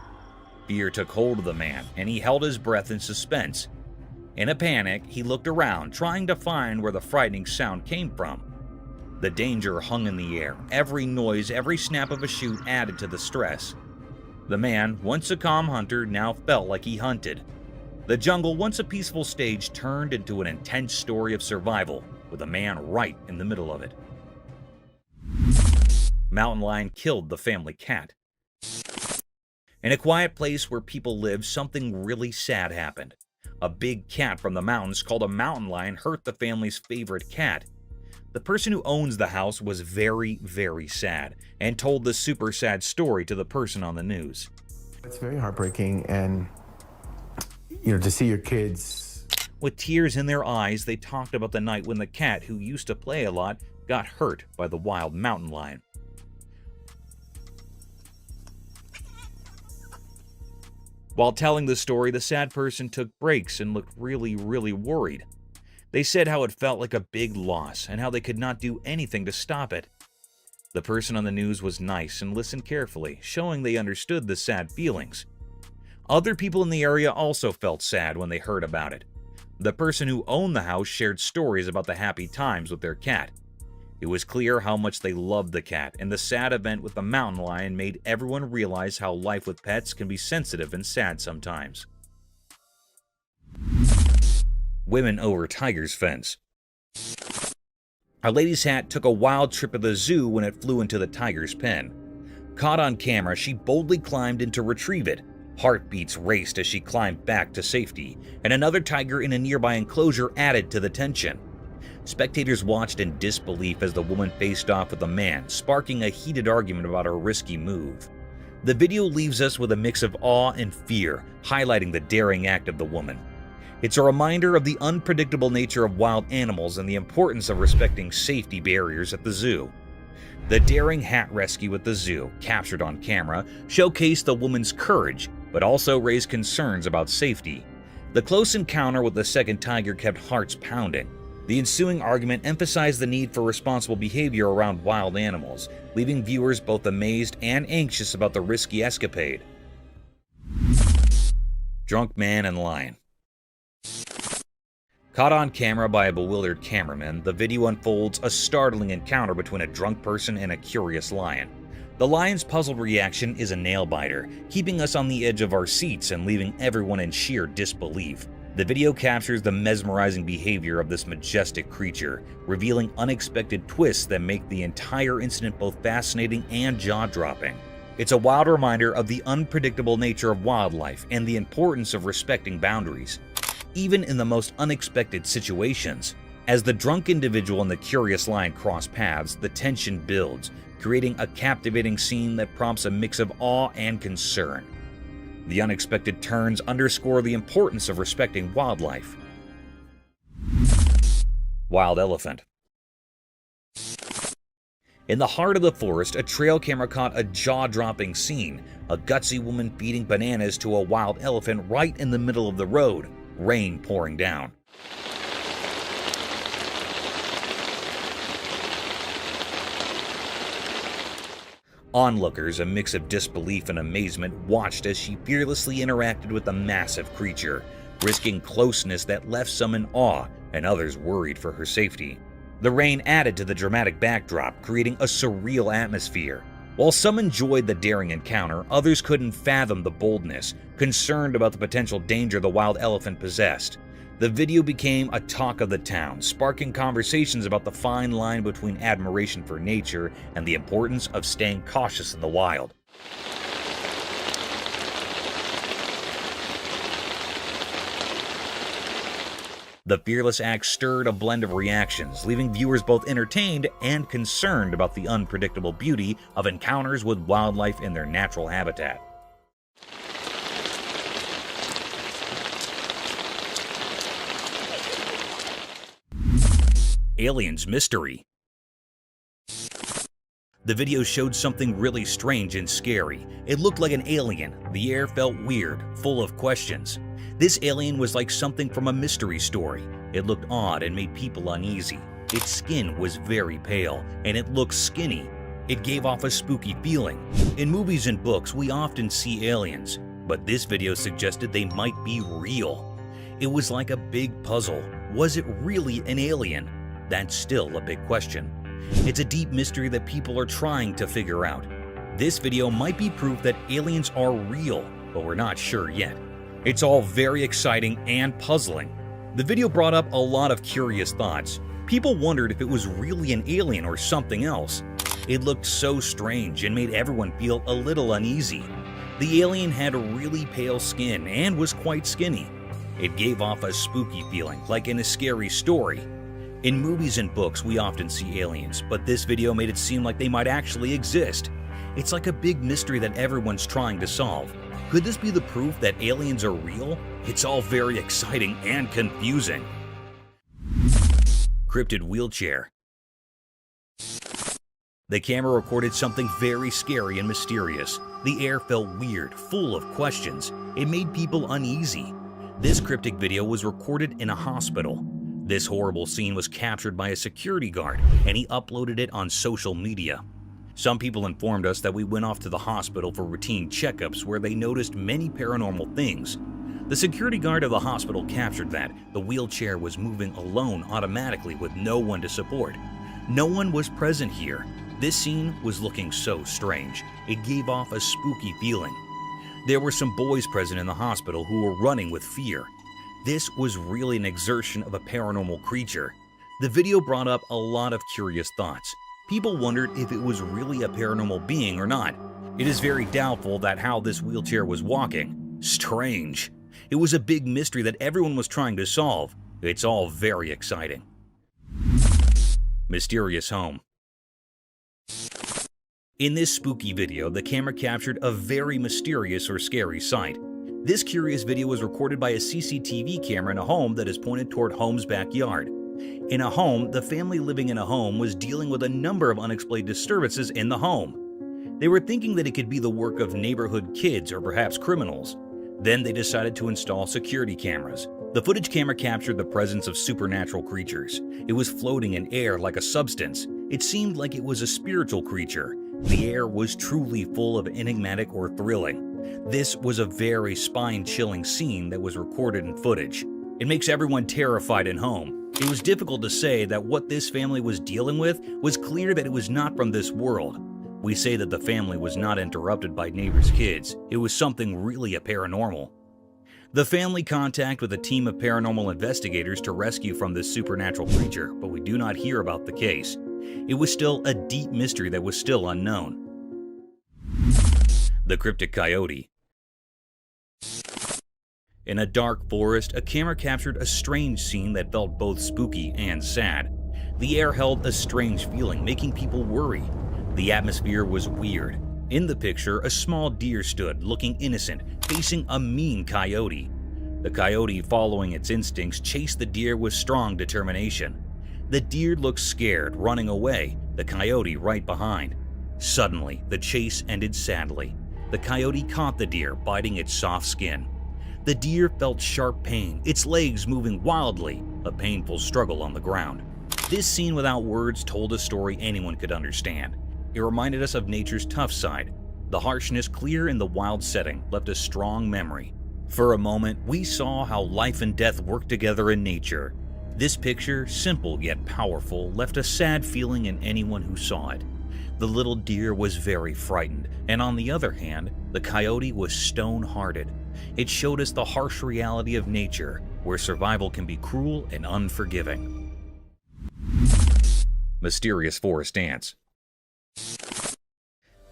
S1: Fear took hold of the man, and he held his breath in suspense. In a panic, he looked around, trying to find where the frightening sound came from. The danger hung in the air. Every noise, every snap of a shoot added to the stress. The man, once a calm hunter, now felt like he hunted. The jungle, once a peaceful stage, turned into an intense story of survival, with a man right in the middle of it. Mountain lion killed the family cat. In a quiet place where people live, something really sad happened. A big cat from the mountains called a mountain lion hurt the family's favorite cat. The person who owns the house was very, very sad and told the super sad story to the person on the news.
S7: It's very heartbreaking, and to see your kids.
S1: With tears in their eyes, they talked about the night when the cat, who used to play a lot, got hurt by the wild mountain lion. While telling the story, the sad person took breaks and looked really, really worried. They said how it felt like a big loss and how they could not do anything to stop it. The person on the news was nice and listened carefully, showing they understood the sad feelings. Other people in the area also felt sad when they heard about it. The person who owned the house shared stories about the happy times with their cat. It was clear how much they loved the cat, and the sad event with the mountain lion made everyone realize how life with pets can be sensitive and sad sometimes. Women over tiger's fence. A lady's hat took a wild trip at the zoo when it flew into the tiger's pen. Caught on camera, she boldly climbed in to retrieve it. Heartbeats raced as she climbed back to safety, and another tiger in a nearby enclosure added to the tension. Spectators watched in disbelief as the woman faced off with a man, sparking a heated argument about her risky move. The video leaves us with a mix of awe and fear, highlighting the daring act of the woman. It's a reminder of the unpredictable nature of wild animals and the importance of respecting safety barriers at the zoo. The daring hat rescue at the zoo, captured on camera, showcased the woman's courage, but also raised concerns about safety. The close encounter with the second tiger kept hearts pounding. The ensuing argument emphasized the need for responsible behavior around wild animals, leaving viewers both amazed and anxious about the risky escapade. Drunk man and lion. Caught on camera by a bewildered cameraman, the video unfolds a startling encounter between a drunk person and a curious lion. The lion's puzzled reaction is a nail-biter, keeping us on the edge of our seats and leaving everyone in sheer disbelief. The video captures the mesmerizing behavior of this majestic creature, revealing unexpected twists that make the entire incident both fascinating and jaw-dropping. It's a wild reminder of the unpredictable nature of wildlife and the importance of respecting boundaries, even in the most unexpected situations. As the drunk individual and the curious lion cross paths, the tension builds, creating a captivating scene that prompts a mix of awe and concern. The unexpected turns underscore the importance of respecting wildlife. Wild elephant. In the heart of the forest, a trail camera caught a jaw-dropping scene, a gutsy woman feeding bananas to a wild elephant right in the middle of the road, rain pouring down. Onlookers, a mix of disbelief and amazement, watched as she fearlessly interacted with the massive creature, risking closeness that left some in awe and others worried for her safety. The rain added to the dramatic backdrop, creating a surreal atmosphere. While some enjoyed the daring encounter, others couldn't fathom the boldness, concerned about the potential danger the wild elephant possessed. The video became a talk of the town, sparking conversations about the fine line between admiration for nature and the importance of staying cautious in the wild. The fearless act stirred a blend of reactions, leaving viewers both entertained and concerned about the unpredictable beauty of encounters with wildlife in their natural habitat. Aliens Mystery. The video showed something really strange and scary. It looked like an alien. The air felt weird, full of questions. This alien was like something from a mystery story. It looked odd and made people uneasy. Its skin was very pale, and it looked skinny. It gave off a spooky feeling. In movies and books, we often see aliens, but this video suggested they might be real. It was like a big puzzle. Was it really an alien? That's still a big question. It's a deep mystery that people are trying to figure out. This video might be proof that aliens are real, but we're not sure yet. It's all very exciting and puzzling. The video brought up a lot of curious thoughts. People wondered if it was really an alien or something else. It looked so strange and made everyone feel a little uneasy. The alien had really pale skin and was quite skinny. It gave off a spooky feeling, like in a scary story. In movies and books, we often see aliens, but this video made it seem like they might actually exist. It's like a big mystery that everyone's trying to solve. Could this be the proof that aliens are real? It's all very exciting and confusing. Crypted Wheelchair. The camera recorded something very scary and mysterious. The air felt weird, full of questions. It made people uneasy. This cryptic video was recorded in a hospital. This horrible scene was captured by a security guard, and he uploaded it on social media. Some people informed us that we went off to the hospital for routine checkups where they noticed many paranormal things. The security guard of the hospital captured that the wheelchair was moving alone automatically with no one to support. No one was present here. This scene was looking so strange. It gave off a spooky feeling. There were some boys present in the hospital who were running with fear. This was really an exertion of a paranormal creature. The video brought up a lot of curious thoughts. People wondered if it was really a paranormal being or not. It is very doubtful that how this wheelchair was walking. Strange. It was a big mystery that everyone was trying to solve. It's all very exciting. Mysterious Home. In this spooky video, the camera captured a very mysterious or scary sight. This curious video was recorded by a CCTV camera in a home that is pointed toward home's backyard. In a home, the family living in a home was dealing with a number of unexplained disturbances in the home. They were thinking that it could be the work of neighborhood kids or perhaps criminals. Then they decided to install security cameras. The footage camera captured the presence of supernatural creatures. It was floating in air like a substance. It seemed like it was a spiritual creature. The air was truly full of enigmatic or thrilling. This was a very spine-chilling scene that was recorded in footage. It makes everyone terrified in home. It was difficult to say that what this family was dealing with was clear that it was not from this world. We say that the family was not interrupted by neighbors' kids. It was something really paranormal. The family contact with a team of paranormal investigators to rescue from this supernatural creature, but we do not hear about the case. It was still a deep mystery that was still unknown. The Cryptic Coyote. In a dark forest, a camera captured a strange scene that felt both spooky and sad. The air held a strange feeling, making people worry. The atmosphere was weird. In the picture, a small deer stood, looking innocent, facing a mean coyote. The coyote, following its instincts, chased the deer with strong determination. The deer looked scared, running away, the coyote right behind. Suddenly, the chase ended sadly. The coyote caught the deer, biting its soft skin. The deer felt sharp pain, its legs moving wildly, a painful struggle on the ground. This scene without words told a story anyone could understand. It reminded us of nature's tough side. The harshness clear in the wild setting left a strong memory. For a moment, we saw how life and death work together in nature. This picture, simple yet powerful, left a sad feeling in anyone who saw it. The little deer was very frightened, and on the other hand, the coyote was stone-hearted. It showed us the harsh reality of nature, where survival can be cruel and unforgiving. Mysterious forest ants.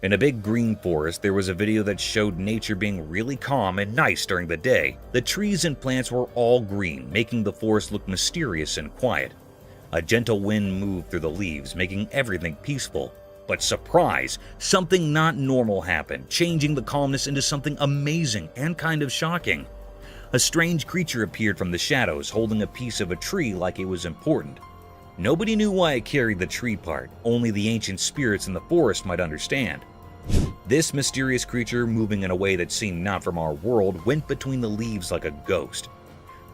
S1: In a big green forest, there was a video that showed nature being really calm and nice during the day. The trees and plants were all green, making the forest look mysterious and quiet. A gentle wind moved through the leaves, making everything peaceful. But surprise, something not normal happened, changing the calmness into something amazing and kind of shocking. A strange creature appeared from the shadows, holding a piece of a tree like it was important. Nobody knew why it carried the tree part, only the ancient spirits in the forest might understand. This mysterious creature, moving in a way that seemed not from our world, went between the leaves like a ghost.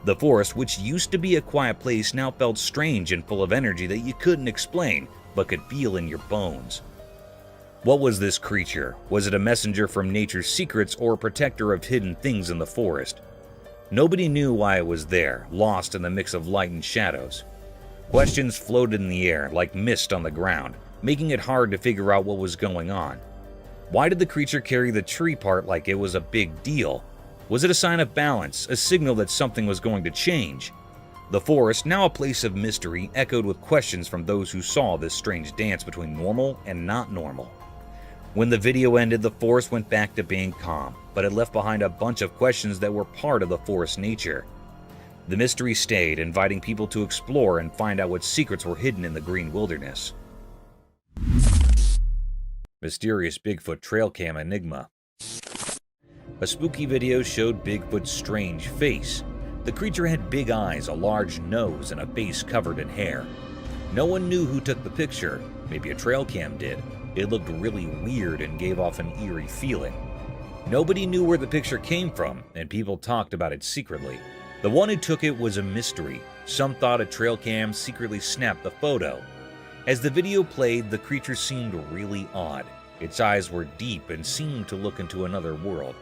S1: The forest, which used to be a quiet place, now felt strange and full of energy that you couldn't explain, but could feel in your bones. What was this creature? Was it a messenger from nature's secrets or a protector of hidden things in the forest? Nobody knew why it was there, lost in the mix of light and shadows. Questions floated in the air like mist on the ground, making it hard to figure out what was going on. Why did the creature carry the tree part like it was a big deal? Was it a sign of balance, a signal that something was going to change? The forest, now a place of mystery, echoed with questions from those who saw this strange dance between normal and not normal. When the video ended, the forest went back to being calm, but it left behind a bunch of questions that were part of the forest's nature. The mystery stayed, inviting people to explore and find out what secrets were hidden in the green wilderness. Mysterious Bigfoot trail cam enigma. A spooky video showed Bigfoot's strange face. The creature had big eyes, a large nose, and a face covered in hair. No one knew who took the picture. Maybe a trail cam did. It looked really weird and gave off an eerie feeling. Nobody knew where the picture came from, and people talked about it secretly. The one who took it was a mystery. Some thought a trail cam secretly snapped the photo. As the video played, the creature seemed really odd. Its eyes were deep and seemed to look into another world.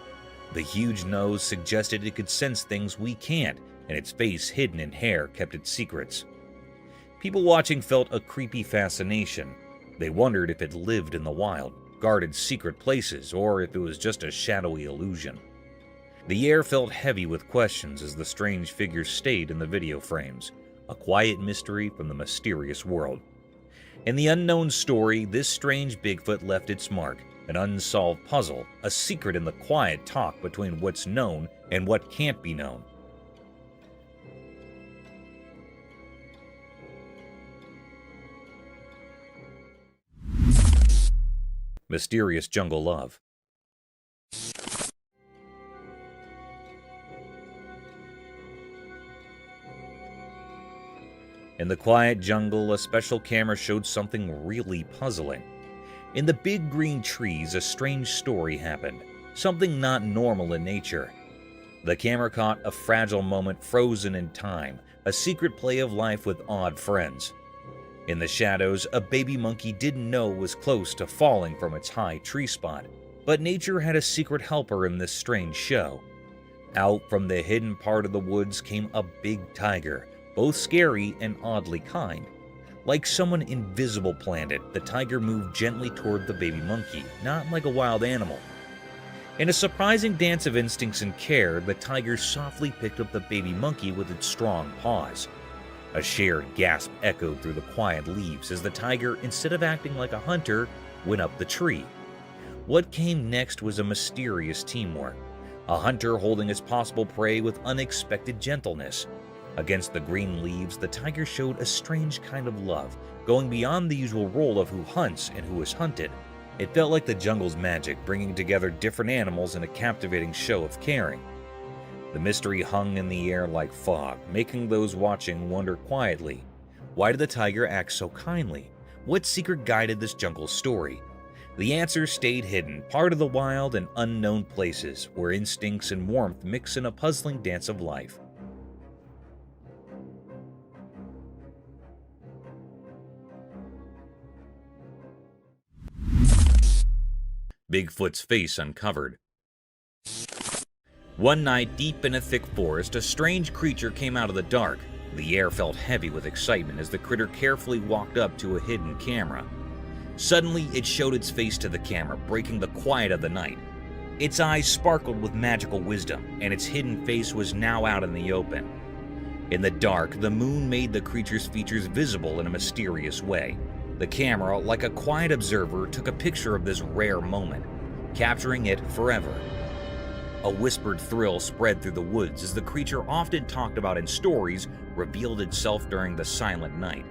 S1: The huge nose suggested it could sense things we can't, and its face hidden in hair kept its secrets. People watching felt a creepy fascination. They wondered if it lived in the wild, guarded secret places, or if it was just a shadowy illusion. The air felt heavy with questions as the strange figure stayed in the video frames, a quiet mystery from the mysterious world. In the unknown story, this strange Bigfoot left its mark, an unsolved puzzle, a secret in the quiet talk between what's known and what can't be known. Mysterious jungle love. In the quiet jungle, a special camera showed something really puzzling. In the big green trees, a strange story happened, something not normal in nature. The camera caught a fragile moment frozen in time, a secret play of life with odd friends. In the shadows, a baby monkey didn't know it was close to falling from its high tree spot, but nature had a secret helper in this strange show. Out from the hidden part of the woods came a big tiger, both scary and oddly kind. Like someone invisible planned it, the tiger moved gently toward the baby monkey, not like a wild animal. In a surprising dance of instincts and care, the tiger softly picked up the baby monkey with its strong paws. A shared gasp echoed through the quiet leaves as the tiger, instead of acting like a hunter, went up the tree. What came next was a mysterious teamwork, a hunter holding his possible prey with unexpected gentleness. Against the green leaves, the tiger showed a strange kind of love, going beyond the usual role of who hunts and who is hunted. It felt like the jungle's magic, bringing together different animals in a captivating show of caring. The mystery hung in the air like fog, making those watching wonder quietly, why did the tiger act so kindly? What secret guided this jungle story? The answer stayed hidden, part of the wild and unknown places, where instincts and warmth mix in a puzzling dance of life. Bigfoot's face uncovered. One night, deep in a thick forest, a strange creature came out of the dark. The air felt heavy with excitement as the critter carefully walked up to a hidden camera. Suddenly, it showed its face to the camera, breaking the quiet of the night. Its eyes sparkled with magical wisdom, and its hidden face was now out in the open. In the dark, the moon made the creature's features visible in a mysterious way. The camera, like a quiet observer, took a picture of this rare moment, capturing it forever. A whispered thrill spread through the woods as the creature often talked about in stories revealed itself during the silent night.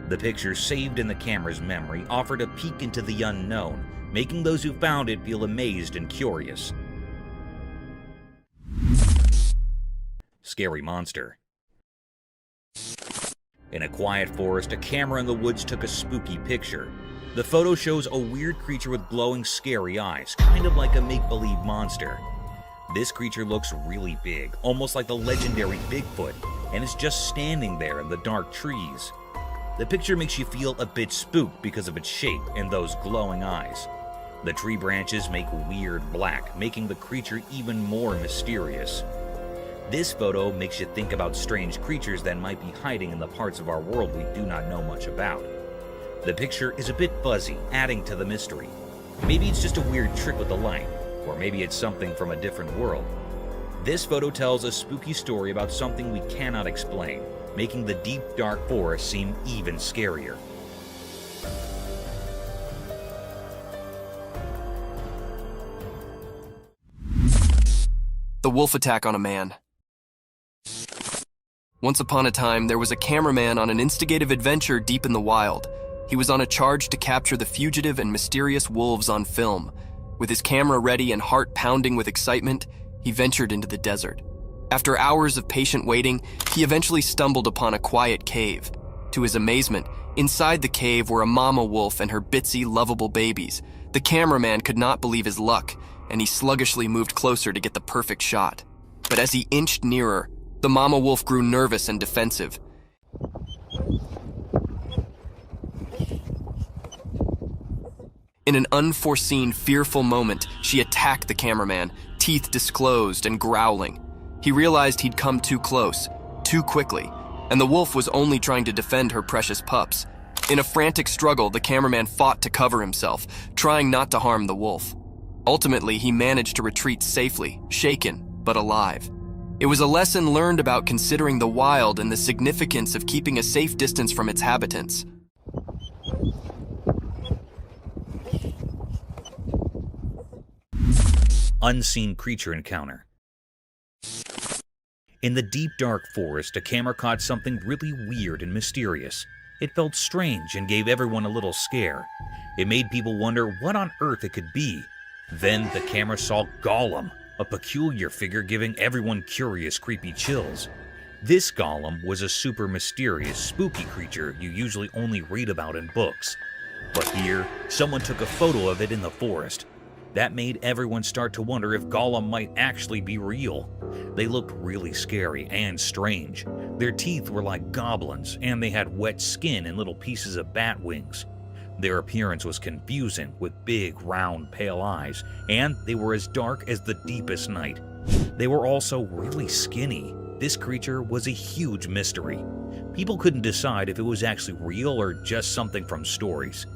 S1: The picture saved in the camera's memory offered a peek into the unknown, making those who found it feel amazed and curious. Scary monster. In a quiet forest, a camera in the woods took a spooky picture. The photo shows a weird creature with glowing, scary eyes, kind of like a make-believe monster. This creature looks really big, almost like the legendary Bigfoot, and is just standing there in the dark trees. The picture makes you feel a bit spooked because of its shape and those glowing eyes. The tree branches make weird black, making the creature even more mysterious. This photo makes you think about strange creatures that might be hiding in the parts of our world we do not know much about. The picture is a bit fuzzy, adding to the mystery. Maybe it's just a weird trick with the light, or maybe it's something from a different world. This photo tells a spooky story about something we cannot explain, making the deep, dark forest seem even scarier.
S3: The wolf attack on a man. Once upon a time, there was a cameraman on an instigative adventure deep in the wild. He was on a charge to capture the fugitive and mysterious wolves on film. With his camera ready and heart pounding with excitement, he ventured into the desert. After hours of patient waiting, he eventually stumbled upon a quiet cave. To his amazement, inside the cave were a mama wolf and her bitsy, lovable babies. The cameraman could not believe his luck, and he sluggishly moved closer to get the perfect shot. But as he inched nearer, the mama wolf grew nervous and defensive. In an unforeseen, fearful moment, she attacked the cameraman, teeth disclosed and growling. He realized he'd come too close, too quickly, and the wolf was only trying to defend her precious pups. In a frantic struggle, the cameraman fought to cover himself, trying not to harm the wolf. Ultimately, he managed to retreat safely, shaken, but alive. It was a lesson learned about considering the wild and the significance of keeping a safe distance from its habitants.
S1: Unseen creature encounter. In the deep, dark forest, a camera caught something really weird and mysterious. It felt strange and gave everyone a little scare. It made people wonder what on earth it could be. Then the camera saw Gollum, a peculiar figure giving everyone curious, creepy chills. This Gollum was a super mysterious, spooky creature you usually only read about in books. But here, someone took a photo of it in the forest. That made everyone start to wonder if Gollum might actually be real. They looked really scary and strange. Their teeth were like goblins, and they had wet skin and little pieces of bat wings. Their appearance was confusing, with big, round, pale eyes, and they were as dark as the deepest night. They were also really skinny. This creature was a huge mystery. People couldn't decide if it was actually real or just something from stories.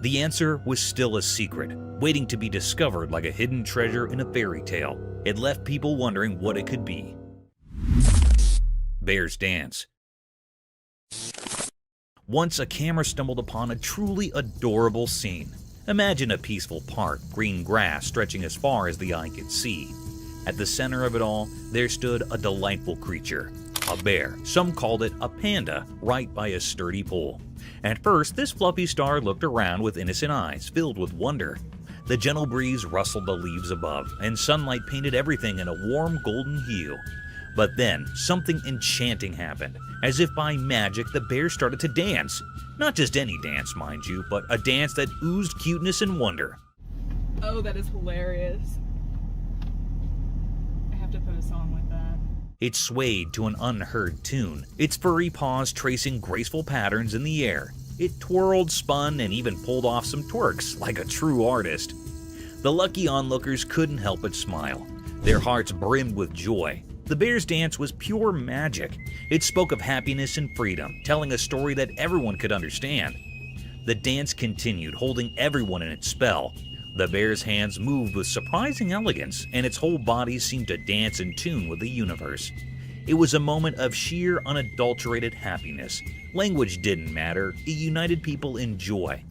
S1: The answer was still a secret, waiting to be discovered like a hidden treasure in a fairy tale. It left people wondering what it could be. Bear's dance. Once a camera stumbled upon a truly adorable scene. Imagine a peaceful park, green grass stretching as far as the eye could see. At the center of it all, there stood a delightful creature, a bear. Some called it a panda, right by a sturdy pole. At first, this fluffy star looked around with innocent eyes filled with wonder. The gentle breeze rustled the leaves above, and sunlight painted everything in a warm golden hue. But then, something enchanting happened. As if by magic, the bear started to dance. Not just any dance, mind you, but a dance that oozed cuteness and wonder.
S8: Oh, that is hilarious. I have to put a song with that.
S1: It swayed to an unheard tune, its furry paws tracing graceful patterns in the air. It twirled, spun, and even pulled off some twerks like a true artist. The lucky onlookers couldn't help but smile. Their hearts brimmed with joy. The bear's dance was pure magic. It spoke of happiness and freedom, telling a story that everyone could understand. The dance continued, holding everyone in its spell. The bear's hands moved with surprising elegance, and its whole body seemed to dance in tune with the universe. It was a moment of sheer, unadulterated happiness. Language didn't matter. It united people in joy.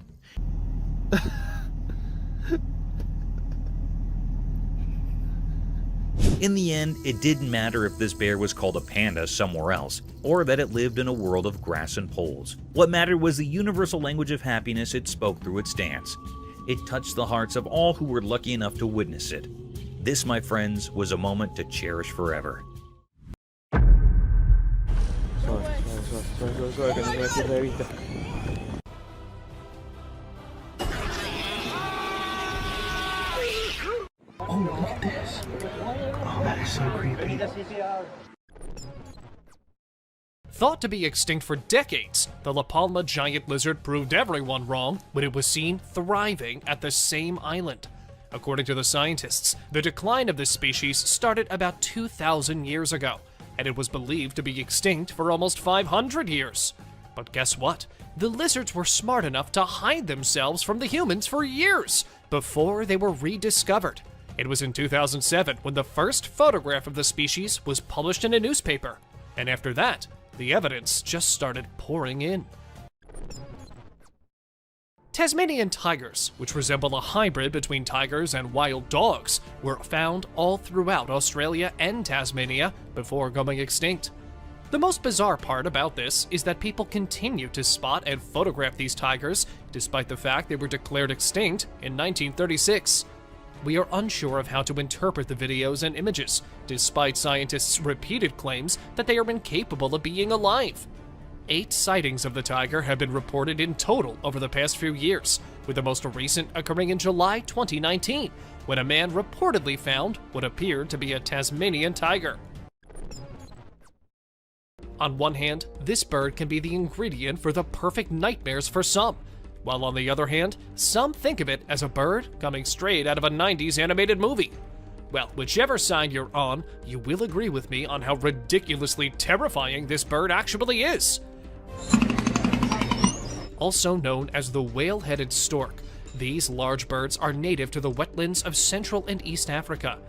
S1: In the end, it didn't matter if this bear was called a panda somewhere else, or that it lived in a world of grass and poles. What mattered was the universal language of happiness it spoke through its dance. It touched the hearts of all who were lucky enough to witness it. This, my friends, was a moment to cherish forever.
S4: Oh, look at this. Oh, that is so creepy.
S9: Thought to be extinct for decades, the La Palma giant lizard proved everyone wrong when it was seen thriving at the same island. According to the scientists, the decline of this species started about 2,000 years ago, and it was believed to be extinct for almost 500 years. But guess what? The lizards were smart enough to hide themselves from the humans for years before they were rediscovered. It was in 2007 when the first photograph of the species was published in a newspaper, and after that, the evidence just started pouring in. Tasmanian tigers, which resemble a hybrid between tigers and wild dogs, were found all throughout Australia and Tasmania before going extinct. The most bizarre part about this is that people continue to spot and photograph these tigers despite the fact they were declared extinct in 1936. We are unsure of how to interpret the videos and images, despite scientists' repeated claims that they are incapable of being alive. 8 sightings of the tiger have been reported in total over the past few years, with the most recent occurring in July 2019, when a man reportedly found what appeared to be a Tasmanian tiger. On one hand, this bird can be the ingredient for the perfect nightmares for some, while on the other hand, some think of it as a bird coming straight out of a 90s animated movie. Well, whichever side you're on, you will agree with me on how ridiculously terrifying this bird actually is. Also known as the whale-headed stork, these large birds are native to the wetlands of Central and East Africa.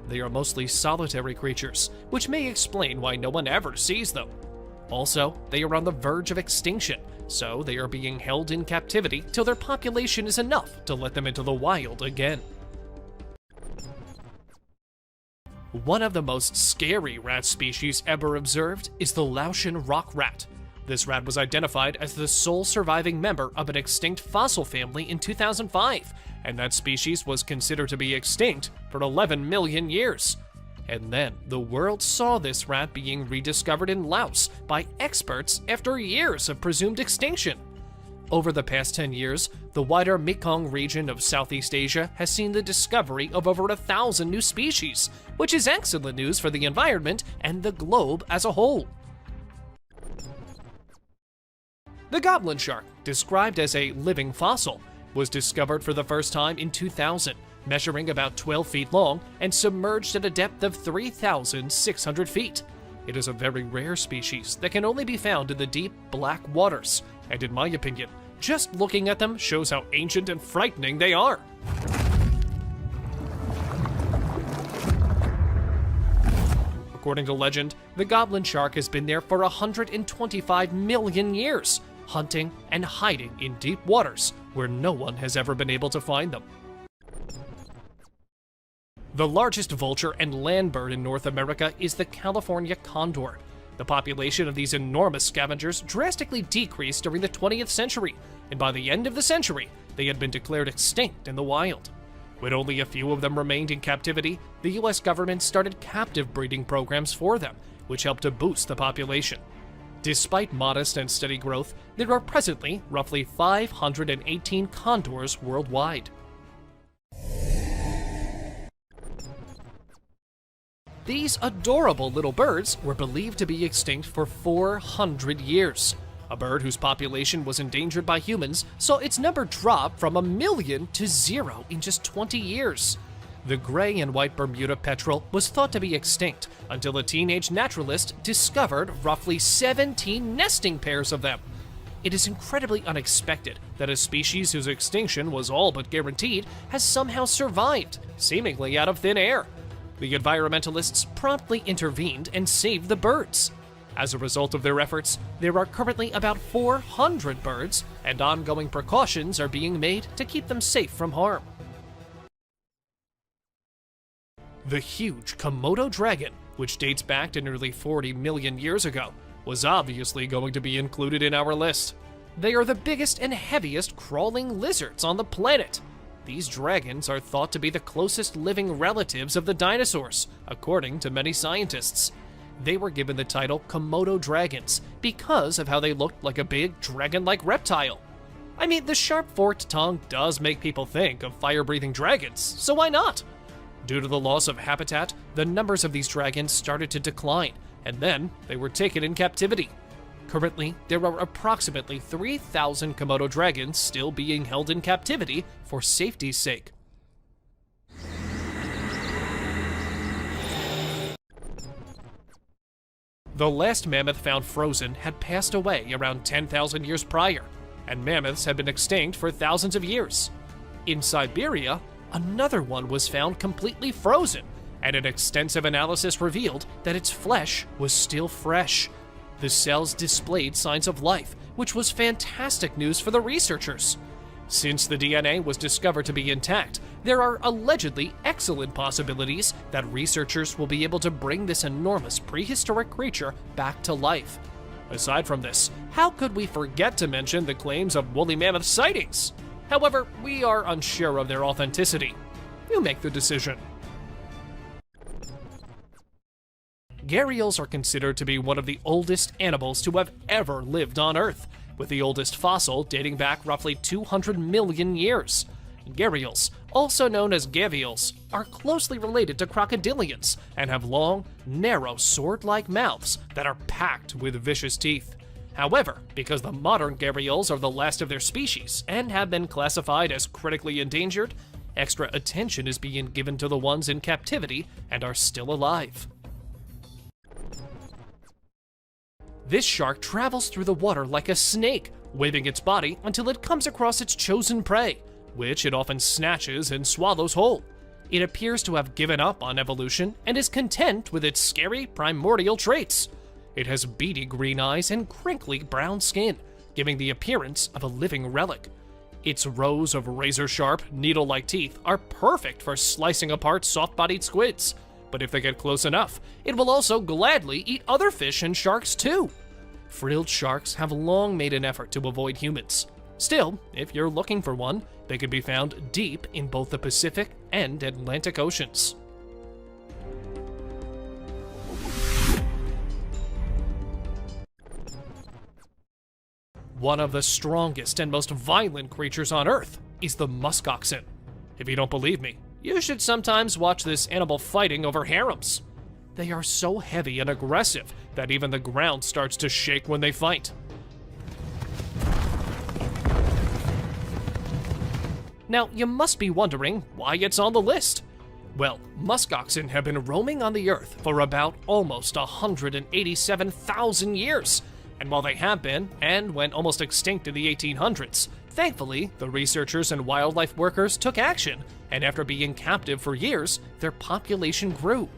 S9: They are mostly solitary creatures, which may explain why no one ever sees them. Also, they are on the verge of extinction, so they are being held in captivity till their population is enough to let them into the wild again. One of the most scary rat species ever observed is the Laotian rock rat. This rat was identified as the sole surviving member of an extinct fossil family in 2005, and that species was considered to be extinct for 11 million years. And then the world saw this rat being rediscovered in Laos by experts after years of presumed extinction. Over the past 10 years, the wider Mekong region of Southeast Asia has seen the discovery of over 1,000 new species, which is excellent news for the environment and the globe as a whole. The goblin shark, described as a living fossil, was discovered for the first time in 2000, measuring about 12 feet long and submerged at a depth of 3,600 feet. It is a very rare species that can only be found in the deep, black waters, and in my opinion, just looking at them shows how ancient and frightening they are. According to legend, the goblin shark has been there for 125 million years, hunting and hiding in deep waters where no one has ever been able to find them. The largest vulture and land bird in North America is the California condor. The population of these enormous scavengers drastically decreased during the 20th century, and by the end of the century, they had been declared extinct in the wild. When only a few of them remained in captivity, the US government started captive breeding programs for them, which helped to boost the population. Despite modest and steady growth, there are presently roughly 518 condors worldwide. These adorable little birds were believed to be extinct for 400 years. a bird whose population was endangered by humans saw its number drop from 1 million to 0 in just 20 years. The gray and white Bermuda petrel was thought to be extinct until a teenage naturalist discovered roughly 17 nesting pairs of them. It is incredibly unexpected that a species whose extinction was all but guaranteed has somehow survived, seemingly out of thin air. The environmentalists promptly intervened and saved the birds. As a result of their efforts, there are currently about 400 birds, and ongoing precautions are being made to keep them safe from harm. The huge Komodo dragon, which dates back to nearly 40 million years ago, was obviously going to be included in our list. They are the biggest and heaviest crawling lizards on the planet. These dragons are thought to be the closest living relatives of the dinosaurs, according to many scientists. They were given the title Komodo dragons because of how they looked like a big dragon-like reptile. I mean, the sharp forked tongue does make people think of fire-breathing dragons, so why not? Due to the loss of habitat, the numbers of these dragons started to decline, and then they were taken in captivity. Currently, there are approximately 3,000 Komodo dragons still being held in captivity for safety's sake. The last mammoth found frozen had passed away around 10,000 years prior, and mammoths had been extinct for thousands of years. In Siberia, another one was found completely frozen, and an extensive analysis revealed that its flesh was still fresh. The cells displayed signs of life, which was fantastic news for the researchers. Since the DNA was discovered to be intact, there are allegedly excellent possibilities that researchers will be able to bring this enormous prehistoric creature back to life. Aside from this, how could we forget to mention the claims of woolly mammoth sightings? However, we are unsure of their authenticity. You make the decision. Gharials are considered to be one of the oldest animals to have ever lived on Earth, with the oldest fossil dating back roughly 200 million years. Gharials, also known as gavials, are closely related to crocodilians and have long, narrow, sword-like mouths that are packed with vicious teeth. However, because the modern gharials are the last of their species and have been classified as critically endangered, extra attention is being given to the ones in captivity and are still alive. This shark travels through the water like a snake, waving its body until it comes across its chosen prey, which it often snatches and swallows whole. It appears to have given up on evolution and is content with its scary primordial traits. It has beady green eyes and crinkly brown skin, giving the appearance of a living relic. Its rows of razor-sharp, needle-like teeth are perfect for slicing apart soft-bodied squids, but if they get close enough, it will also gladly eat other fish and sharks too. Frilled sharks have long made an effort to avoid humans. Still, if you're looking for one, they can be found deep in both the Pacific and Atlantic Oceans. One of the strongest and most violent creatures on Earth is the musk oxen. If you don't believe me, you should sometimes watch this animal fighting over harems. They are so heavy and aggressive that even the ground starts to shake when they fight. Now, you must be wondering why it's on the list. Well, musk oxen have been roaming on the Earth for about almost 187,000 years. And while they have been, and went almost extinct in the 1800s, thankfully, the researchers and wildlife workers took action, and after being captive for years, their population grew.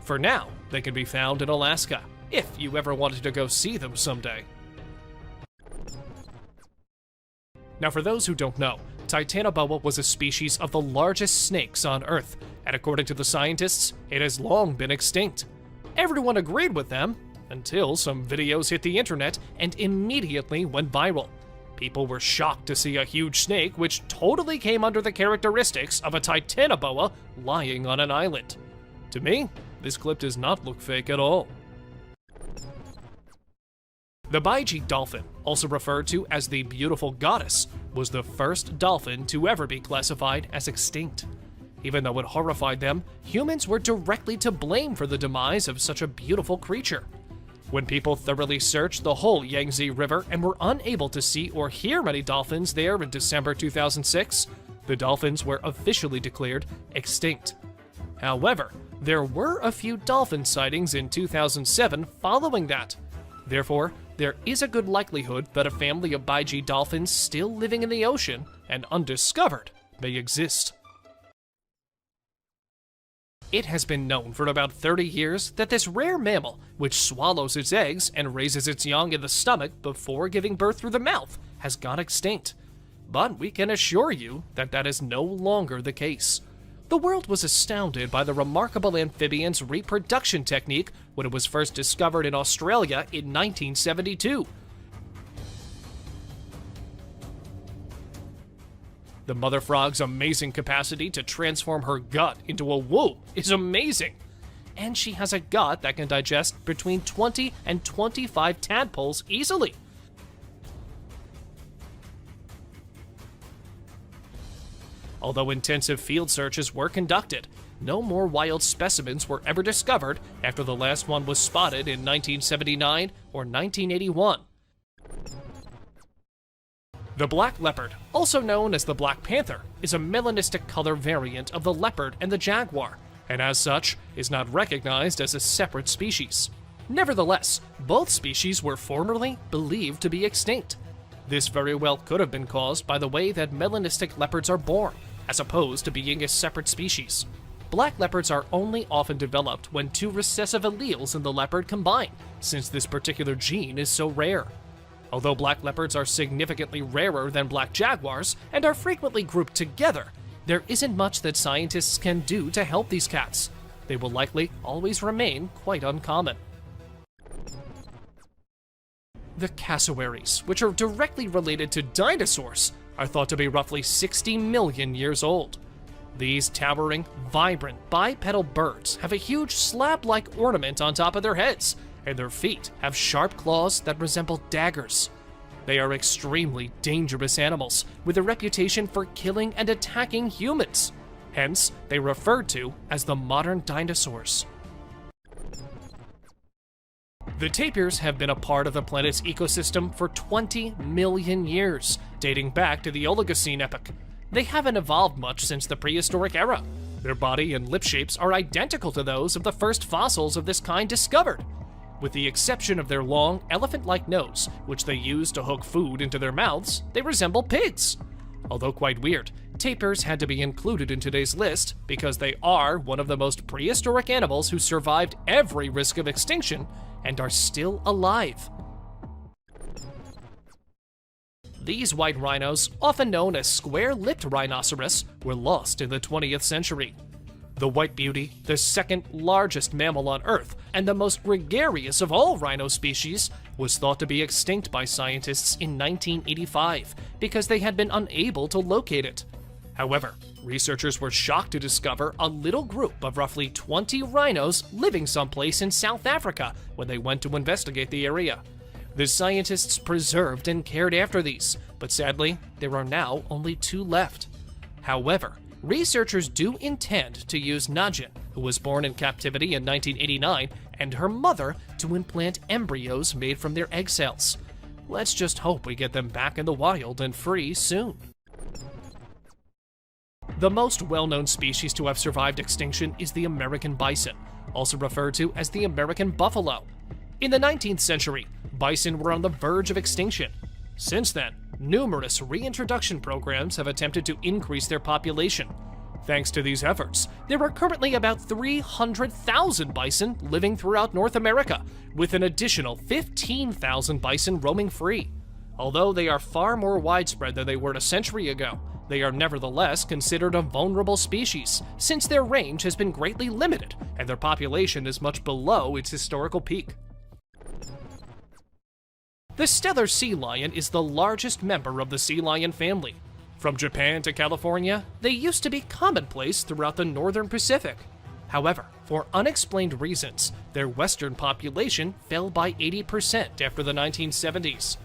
S9: For now, they can be found in Alaska, if you ever wanted to go see them someday. Now, for those who don't know, Titanoboa was a species of the largest snakes on Earth, and according to the scientists, it has long been extinct. Everyone agreed with them, until some videos hit the internet and immediately went viral. People were shocked to see a huge snake which totally came under the characteristics of a Titanoboa lying on an island. To me, this clip does not look fake at all. The Baiji dolphin, also referred to as the beautiful goddess, was the first dolphin to ever be classified as extinct. Even though it horrified them, humans were directly to blame for the demise of such a beautiful creature. When people thoroughly searched the whole Yangtze River and were unable to see or hear many dolphins there in December 2006, the dolphins were officially declared extinct. However, there were a few dolphin sightings in 2007 following that. Therefore, there is a good likelihood that a family of Baiji dolphins still living in the ocean and undiscovered may exist. It has been known for about 30 years that this rare mammal, which swallows its eggs and raises its young in the stomach before giving birth through the mouth, has gone extinct. But we can assure you that that is no longer the case. The world was astounded by the remarkable amphibian's reproduction technique when it was first discovered in Australia in 1972. The mother frog's amazing capacity to transform her gut into a womb is amazing. And she has a gut that can digest between 20 and 25 tadpoles easily. Although intensive field searches were conducted, no more wild specimens were ever discovered after the last one was spotted in 1979 or 1981. The black leopard, also known as the black panther, is a melanistic color variant of the leopard and the jaguar, and as such, is not recognized as a separate species. Nevertheless, both species were formerly believed to be extinct. This very well could have been caused by the way that melanistic leopards are born, as opposed to being a separate species. Black leopards are only often developed when two recessive alleles in the leopard combine, since this particular gene is so rare. Although black leopards are significantly rarer than black jaguars and are frequently grouped together, there isn't much that scientists can do to help these cats. They will likely always remain quite uncommon. The cassowaries, which are directly related to dinosaurs, are thought to be roughly 60 million years old. These towering, vibrant, bipedal birds have a huge slab-like ornament on top of their heads, and their feet have sharp claws that resemble daggers. They are extremely dangerous animals, with a reputation for killing and attacking humans. Hence, they are referred to as the modern dinosaurs. The tapirs have been a part of the planet's ecosystem for 20 million years, dating back to the Oligocene epoch. They haven't evolved much since the prehistoric era. Their body and lip shapes are identical to those of the first fossils of this kind discovered. With the exception of their long, elephant-like nose, which they use to hook food into their mouths, they resemble pigs. Although quite weird, tapirs had to be included in today's list because they are one of the most prehistoric animals who survived every risk of extinction and are still alive. These white rhinos, often known as square-lipped rhinoceros, were lost in the 20th century. The white beauty, the second largest mammal on Earth, and the most gregarious of all rhino species, was thought to be extinct by scientists in 1985 because they had been unable to locate it. However, researchers were shocked to discover a little group of roughly 20 rhinos living someplace in South Africa when they went to investigate the area. The scientists preserved and cared after these, but sadly, there are now only 2 left. However, researchers do intend to use Najin, who was born in captivity in 1989, and her mother to implant embryos made from their egg cells. Let's just hope we get them back in the wild and free soon. The most well-known species to have survived extinction is the American bison, also referred to as the American buffalo. In the 19th century, bison were on the verge of extinction. Since then, numerous reintroduction programs have attempted to increase their population. Thanks to these efforts, there are currently about 300,000 bison living throughout North America, with an additional 15,000 bison roaming free. Although they are far more widespread than they were a century ago, they are nevertheless considered a vulnerable species, since their range has been greatly limited and their population is much below its historical peak. The Steller sea lion is the largest member of the sea lion family. From Japan to California, they used to be commonplace throughout the northern Pacific. However, for unexplained reasons, their western population fell by 80% after the 1970s.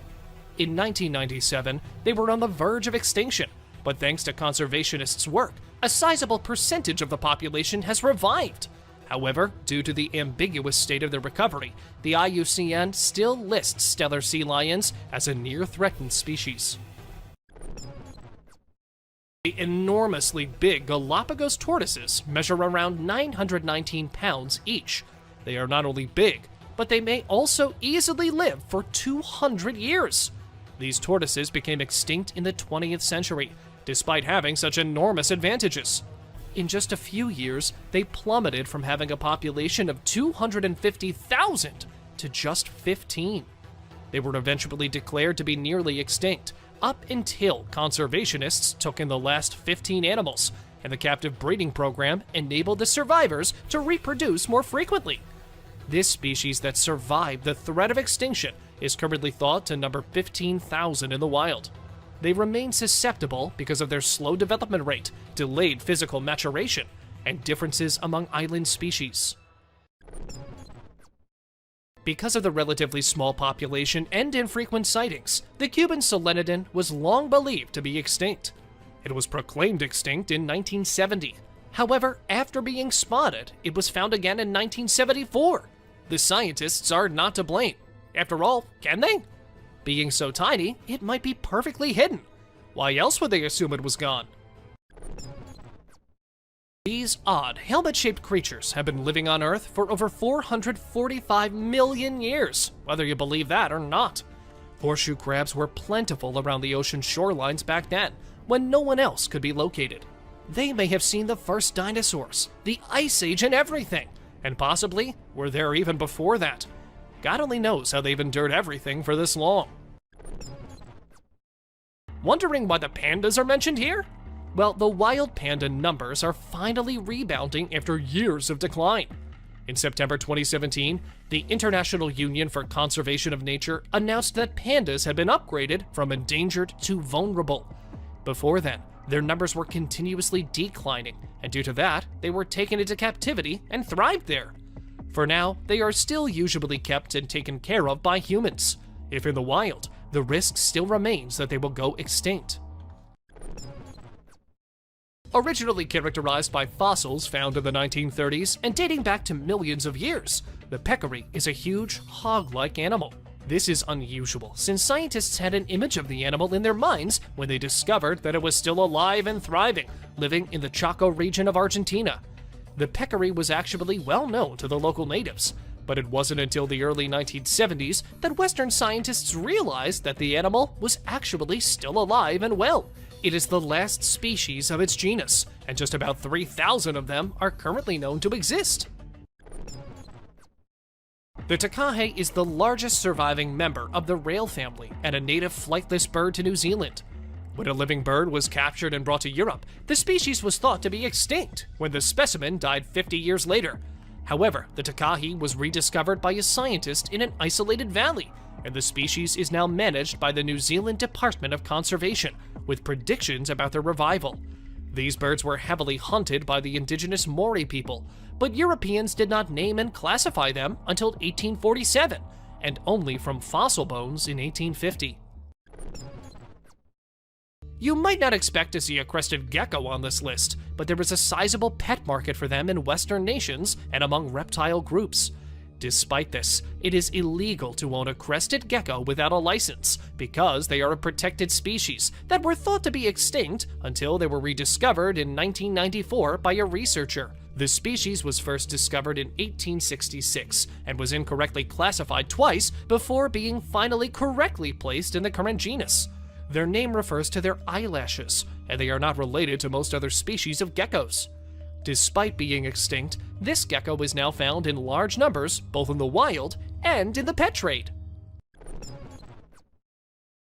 S9: In 1997, they were on the verge of extinction, but thanks to conservationists' work, a sizable percentage of the population has revived. However, due to the ambiguous state of their recovery, the IUCN still lists Steller sea lions as a near-threatened species. The enormously big Galapagos tortoises measure around 919 pounds each. They are not only big, but they may also easily live for 200 years. These tortoises became extinct in the 20th century, despite having such enormous advantages. In just a few years, they plummeted from having a population of 250,000 to just 15. They were eventually declared to be nearly extinct, up until conservationists took in the last 15 animals, and the captive breeding program enabled the survivors to reproduce more frequently. This species that survived the threat of extinction is currently thought to number 15,000 in the wild. They remain susceptible because of their slow development rate, delayed physical maturation, and differences among island species. Because of the relatively small population and infrequent sightings, the Cuban solenodon was long believed to be extinct. It was proclaimed extinct in 1970. However, after being spotted, it was found again in 1974. The scientists are not to blame. After all, can they? Being so tiny, it might be perfectly hidden. Why else would they assume it was gone? These odd, helmet-shaped creatures have been living on Earth for over 445 million years, whether you believe that or not. Horseshoe crabs were plentiful around the ocean shorelines back then, when no one else could be located. They may have seen the first dinosaurs, the Ice Age and everything, and possibly were there even before that. God only knows how they've endured everything for this long. Wondering why the pandas are mentioned here? Well, the wild panda numbers are finally rebounding after years of decline. In September 2017, the International Union for Conservation of Nature announced that pandas had been upgraded from endangered to vulnerable. Before then, their numbers were continuously declining, and due to that, they were taken into captivity and thrived there. For now, they are still usually kept and taken care of by humans. If in the wild, the risk still remains that they will go extinct. Originally characterized by fossils found in the 1930s and dating back to millions of years, the peccary is a huge, hog-like animal. This is unusual, since scientists had an image of the animal in their minds when they discovered that it was still alive and thriving, living in the Chaco region of Argentina. The peccary was actually well known to the local natives, but it wasn't until the early 1970s that Western scientists realized that the animal was actually still alive and well. It is the last species of its genus, and just about 3,000 of them are currently known to exist. The takahe is the largest surviving member of the rail family and a native flightless bird to New Zealand. When a living bird was captured and brought to Europe, the species was thought to be extinct when the specimen died 50 years later. However, the takahe was rediscovered by a scientist in an isolated valley, and the species is now managed by the New Zealand Department of Conservation, with predictions about their revival. These birds were heavily hunted by the indigenous Maori people, but Europeans did not name and classify them until 1847, and only from fossil bones in 1850. You might not expect to see a crested gecko on this list, but there is a sizable pet market for them in Western nations and among reptile groups. Despite this, it is illegal to own a crested gecko without a license because they are a protected species that were thought to be extinct until they were rediscovered in 1994 by a researcher. The species was first discovered in 1866 and was incorrectly classified twice before being finally correctly placed in the current genus. Their name refers to their eyelashes, and they are not related to most other species of geckos. Despite being extinct, this gecko is now found in large numbers both in the wild and in the pet trade.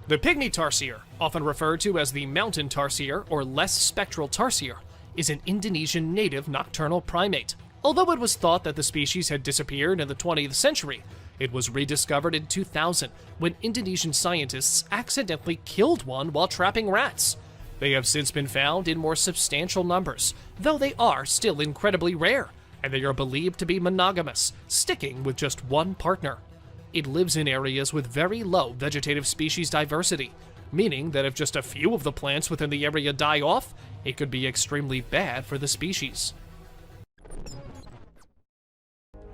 S9: The pygmy tarsier, often referred to as the mountain tarsier or less spectral tarsier, is an Indonesian native nocturnal primate. Although it was thought that the species had disappeared in the 20th century, it was rediscovered in 2000 when Indonesian scientists accidentally killed one while trapping rats. They have since been found in more substantial numbers, though they are still incredibly rare, and they are believed to be monogamous, sticking with just one partner. It lives in areas with very low vegetative species diversity, meaning that if just a few of the plants within the area die off, it could be extremely bad for the species.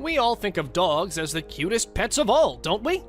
S9: We all think of dogs as the cutest pets of all, don't we?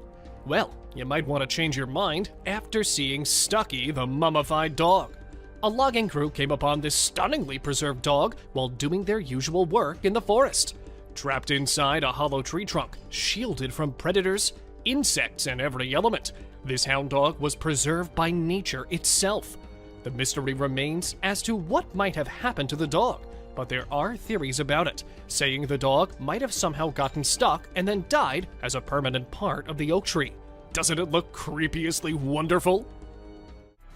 S9: Well, you might want to change your mind after seeing Stucky the mummified dog. A logging crew came upon this stunningly preserved dog while doing their usual work in the forest. Trapped inside a hollow tree trunk, shielded from predators, insects, and every element, this hound dog was preserved by nature itself. The mystery remains as to what might have happened to the dog, but there are theories about it, saying the dog might have somehow gotten stuck and then died as a permanent part of the oak tree. Doesn't it look creepiously wonderful?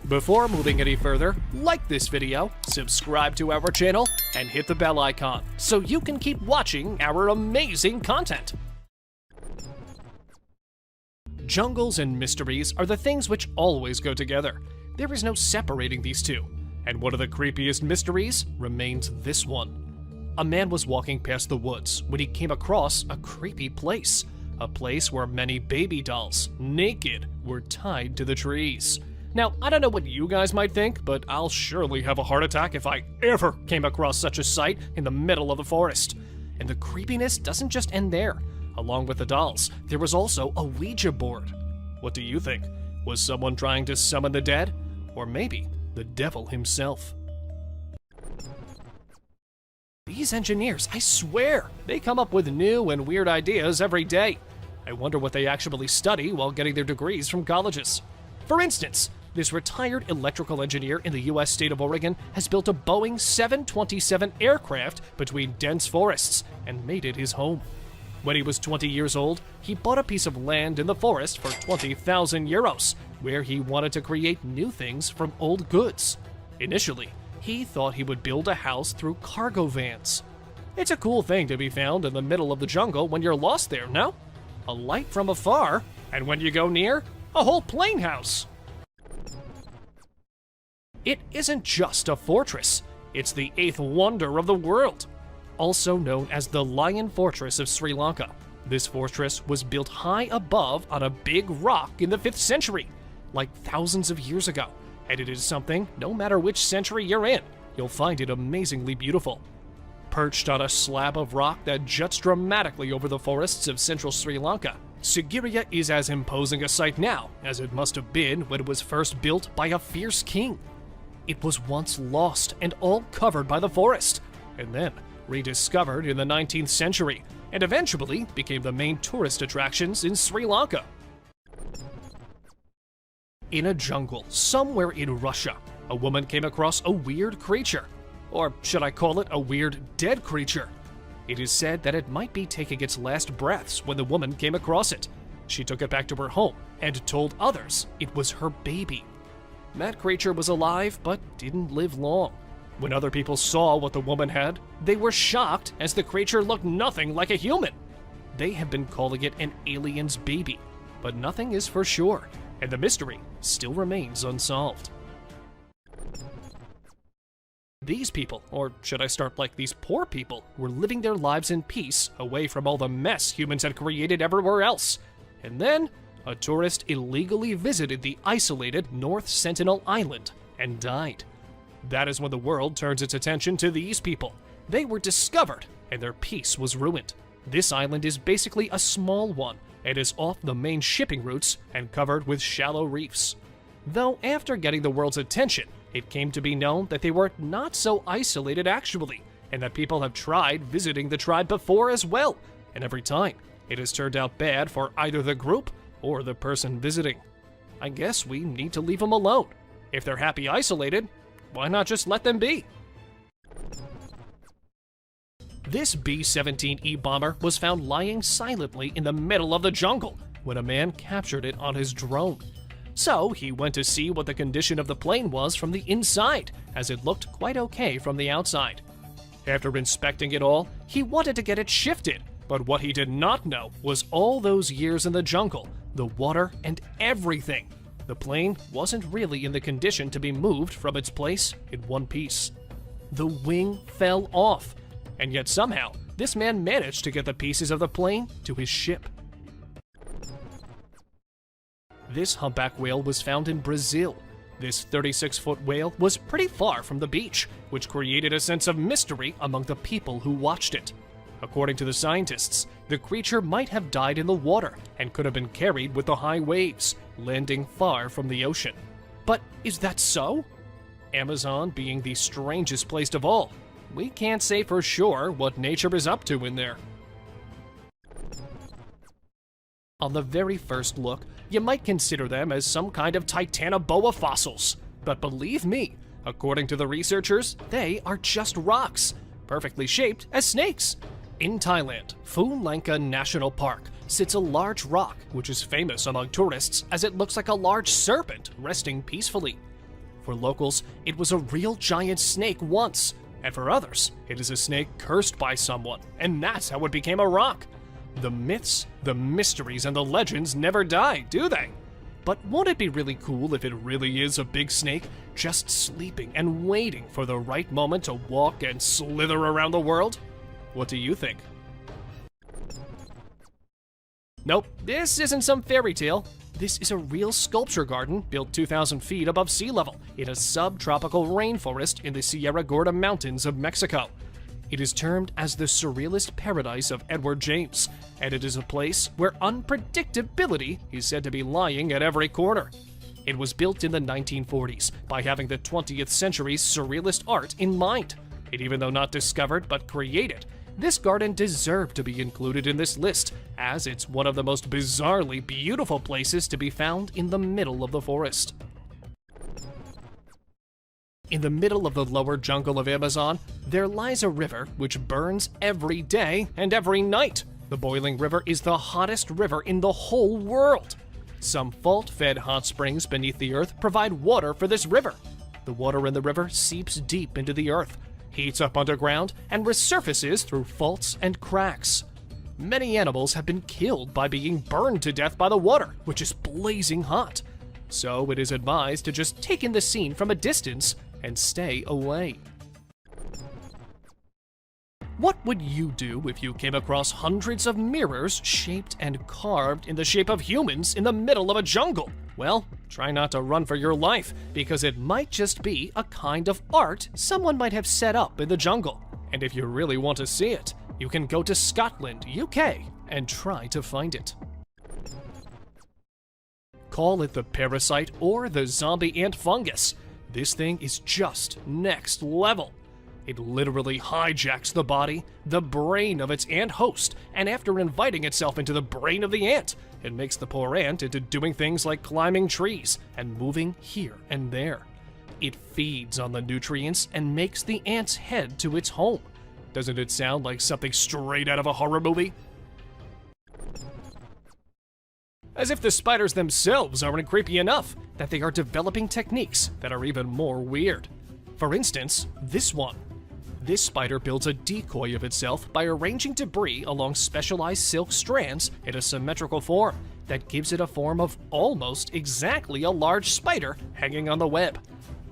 S9: Before moving any further, like this video, subscribe to our channel, and hit the bell icon so you can keep watching our amazing content. Jungles and mysteries are the things which always go together. There is no separating these two. And one of the creepiest mysteries remains this one. A man was walking past the woods when he came across a creepy place. A place where many baby dolls, naked, were tied to the trees. Now, I don't know what you guys might think, but I'll surely have a heart attack if I ever came across such a sight in the middle of the forest. And the creepiness doesn't just end there. Along with the dolls, there was also a Ouija board. What do you think? Was someone trying to summon the dead? Or maybe the devil himself? These engineers, I swear, they come up with new and weird ideas every day. I wonder what they actually study while getting their degrees from colleges. For instance, this retired electrical engineer in the US state of Oregon has built a Boeing 727 aircraft between dense forests and made it his home. When he was 20 years old, he bought a piece of land in the forest for 20,000 euros, where he wanted to create new things from old goods. Initially, he thought he would build a house through cargo vans. It's a cool thing to be found in the middle of the jungle when you're lost there, no? A light from afar, and when you go near, a whole plane house. It isn't just a fortress, it's the 8th wonder of the world. Also known as the Lion Fortress of Sri Lanka. This fortress was built high above on a big rock in the 5th century, like thousands of years ago, and it is something, no matter which century you're in, you'll find it amazingly beautiful. Perched on a slab of rock that juts dramatically over the forests of central Sri Lanka, Sigiriya is as imposing a sight now as it must have been when it was first built by a fierce king. It was once lost and all covered by the forest, and then rediscovered in the 19th century, and eventually became the main tourist attractions in Sri Lanka. In a jungle somewhere in Russia, a woman came across a weird creature. Or should I call it a weird dead creature? It is said that it might be taking its last breaths when the woman came across it. She took it back to her home and told others it was her baby. That creature was alive but didn't live long. When other people saw what the woman had, they were shocked as the creature looked nothing like a human. They have been calling it an alien's baby, but nothing is for sure, and the mystery still remains unsolved. These people, or should I start like these poor people, were living their lives in peace away from all the mess humans had created everywhere else. And then, a tourist illegally visited the isolated North Sentinel Island and died. That is when the world turns its attention to these people. They were discovered, and their peace was ruined. This island is basically a small one, and is off the main shipping routes and covered with shallow reefs. Though after getting the world's attention, it came to be known that they were not so isolated actually, and that people have tried visiting the tribe before as well, and every time, it has turned out bad for either the group or the person visiting. I guess we need to leave them alone. If they're happy isolated, why not just let them be? This B-17E bomber was found lying silently in the middle of the jungle when a man captured it on his drone. So he went to see what the condition of the plane was from the inside, as it looked quite okay from the outside. After inspecting it all, he wanted to get it shifted, but what he did not know was all those years in the jungle, the water, and everything. The plane wasn't really in the condition to be moved from its place in one piece. The wing fell off, and yet somehow, this man managed to get the pieces of the plane to his ship. This humpback whale was found in Brazil. This 36-foot whale was pretty far from the beach, which created a sense of mystery among the people who watched it. According to the scientists, the creature might have died in the water and could have been carried with the high waves, landing far from the ocean. But is that so? Amazon being the strangest place of all, we can't say for sure what nature is up to in there. On the very first look, you might consider them as some kind of Titanoboa fossils. But believe me, according to the researchers, they are just rocks, perfectly shaped as snakes. In Thailand, Phu Lanka National Park sits a large rock which is famous among tourists as it looks like a large serpent resting peacefully. For locals, it was a real giant snake once, and for others, it is a snake cursed by someone, and that's how it became a rock. The myths, the mysteries, and the legends never die, do they? But won't it be really cool if it really is a big snake just sleeping and waiting for the right moment to walk and slither around the world? What do you think? Nope, this isn't some fairy tale. This is a real sculpture garden built 2,000 feet above sea level in a subtropical rainforest in the Sierra Gorda Mountains of Mexico. It is termed as the surrealist paradise of Edward James, and it is a place where unpredictability is said to be lying at every corner. It was built in the 1940s by having the 20th century's surrealist art in mind. And even though not discovered but created, this garden deserved to be included in this list, as it's one of the most bizarrely beautiful places to be found in the middle of the forest. In the middle of the lower jungle of Amazon, there lies a river which burns every day and every night. The boiling river is the hottest river in the whole world. Some fault-fed hot springs beneath the earth provide water for this river. The water in the river seeps deep into the earth, heats up underground, and resurfaces through faults and cracks. Many animals have been killed by being burned to death by the water, which is blazing hot. So it is advised to just take in the scene from a distance and stay away. What would you do if you came across hundreds of mirrors shaped and carved in the shape of humans in the middle of a jungle? Well, try not to run for your life, because it might just be a kind of art someone might have set up in the jungle. And if you really want to see it, you can go to Scotland, UK, and try to find it. Call it the parasite or the zombie ant fungus. This thing is just next level. It literally hijacks the body, the brain of its ant host, and after inviting itself into the brain of the ant, it makes the poor ant into doing things like climbing trees and moving here and there. It feeds on the nutrients and makes the ant's head to its home. Doesn't it sound like something straight out of a horror movie? As if the spiders themselves aren't creepy enough, that they are developing techniques that are even more weird. For instance, this one. This spider builds a decoy of itself by arranging debris along specialized silk strands in a symmetrical form that gives it a form of almost exactly a large spider hanging on the web.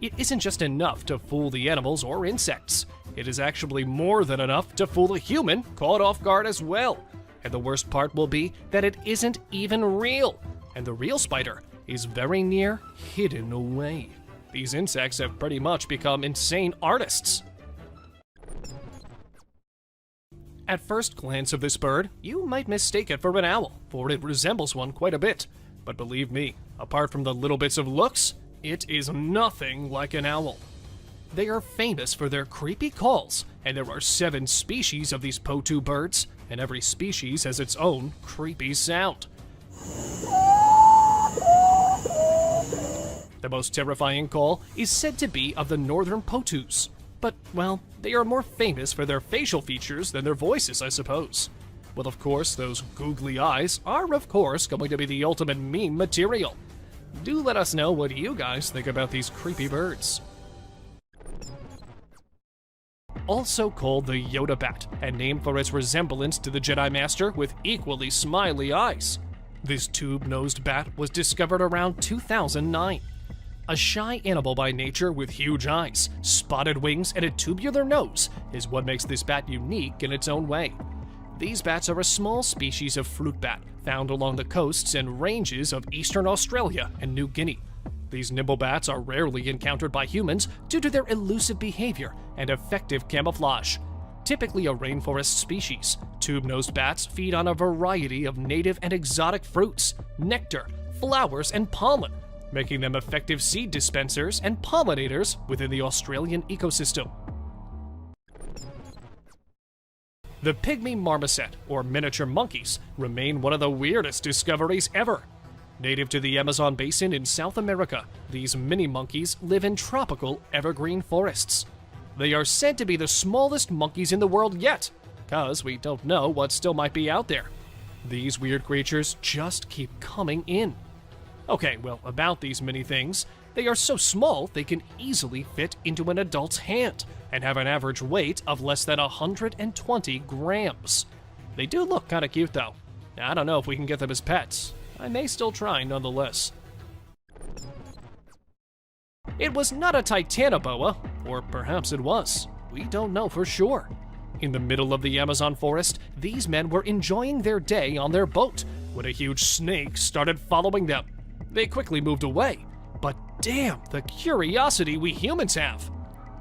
S9: It isn't just enough to fool the animals or insects. It is actually more than enough to fool a human caught off guard as well. And the worst part will be that it isn't even real, and the real spider is very near hidden away. These insects have pretty much become insane artists. At first glance of this bird, you might mistake it for an owl, for it resembles one quite a bit. But believe me, apart from the little bits of looks, it is nothing like an owl. They are famous for their creepy calls, and there are 7 species of these Potu birds, and every species has its own creepy sound. The most terrifying call is said to be of the northern Potus, but, well, they are more famous for their facial features than their voices, I suppose. Well, of course, those googly eyes are, of course, going to be the ultimate meme material. Do let us know what you guys think about these creepy birds. Also called the Yoda bat, and named for its resemblance to the Jedi Master with equally smiley eyes. This tube-nosed bat was discovered around 2009. A shy animal by nature with huge eyes, spotted wings, and a tubular nose is what makes this bat unique in its own way. These bats are a small species of fruit bat found along the coasts and ranges of eastern Australia and New Guinea. These nimble bats are rarely encountered by humans due to their elusive behavior and effective camouflage. Typically a rainforest species, tube-nosed bats feed on a variety of native and exotic fruits, nectar, flowers, and pollen, making them effective seed dispensers and pollinators within the Australian ecosystem. The pygmy marmoset, or miniature monkeys, remain one of the weirdest discoveries ever. Native to the Amazon basin in South America, these mini monkeys live in tropical evergreen forests. They are said to be the smallest monkeys in the world yet, cause we don't know what still might be out there. These weird creatures just keep coming in. Okay, well, about these mini things, they are so small they can easily fit into an adult's hand and have an average weight of less than 120 grams. They do look kinda cute though. I don't know if we can get them as pets. I may still try nonetheless. It was not a titanoboa, or perhaps it was. We don't know for sure. In the middle of the Amazon forest, these men were enjoying their day on their boat when a huge snake started following them. They quickly moved away, but damn the curiosity we humans have.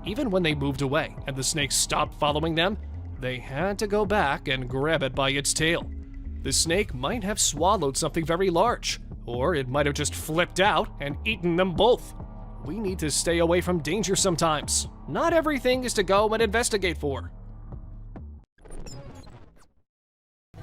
S9: Even when they moved away and the snake stopped following them, they had to go back and grab it by its tail. The snake might have swallowed something very large, or it might have just flipped out and eaten them both. We need to stay away from danger sometimes. Not everything is to go and investigate for.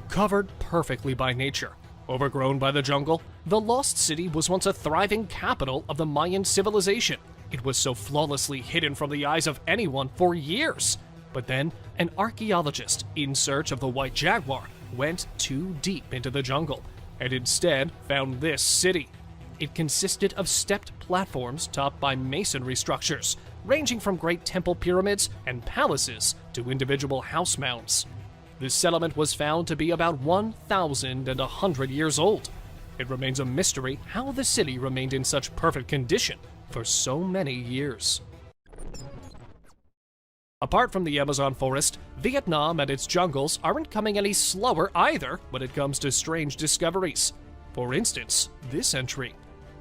S9: Covered perfectly by nature, overgrown by the jungle, the Lost City was once a thriving capital of the Mayan civilization. It was so flawlessly hidden from the eyes of anyone for years. But then, an archaeologist in search of the white jaguar went too deep into the jungle and instead found this city. It consisted of stepped platforms topped by masonry structures, ranging from great temple pyramids and palaces to individual house mounds. This settlement was found to be about 1,100 years old. It remains a mystery how the city remained in such perfect condition for so many years. Apart from the Amazon forest, Vietnam and its jungles aren't coming any slower either when it comes to strange discoveries. For instance, this entry.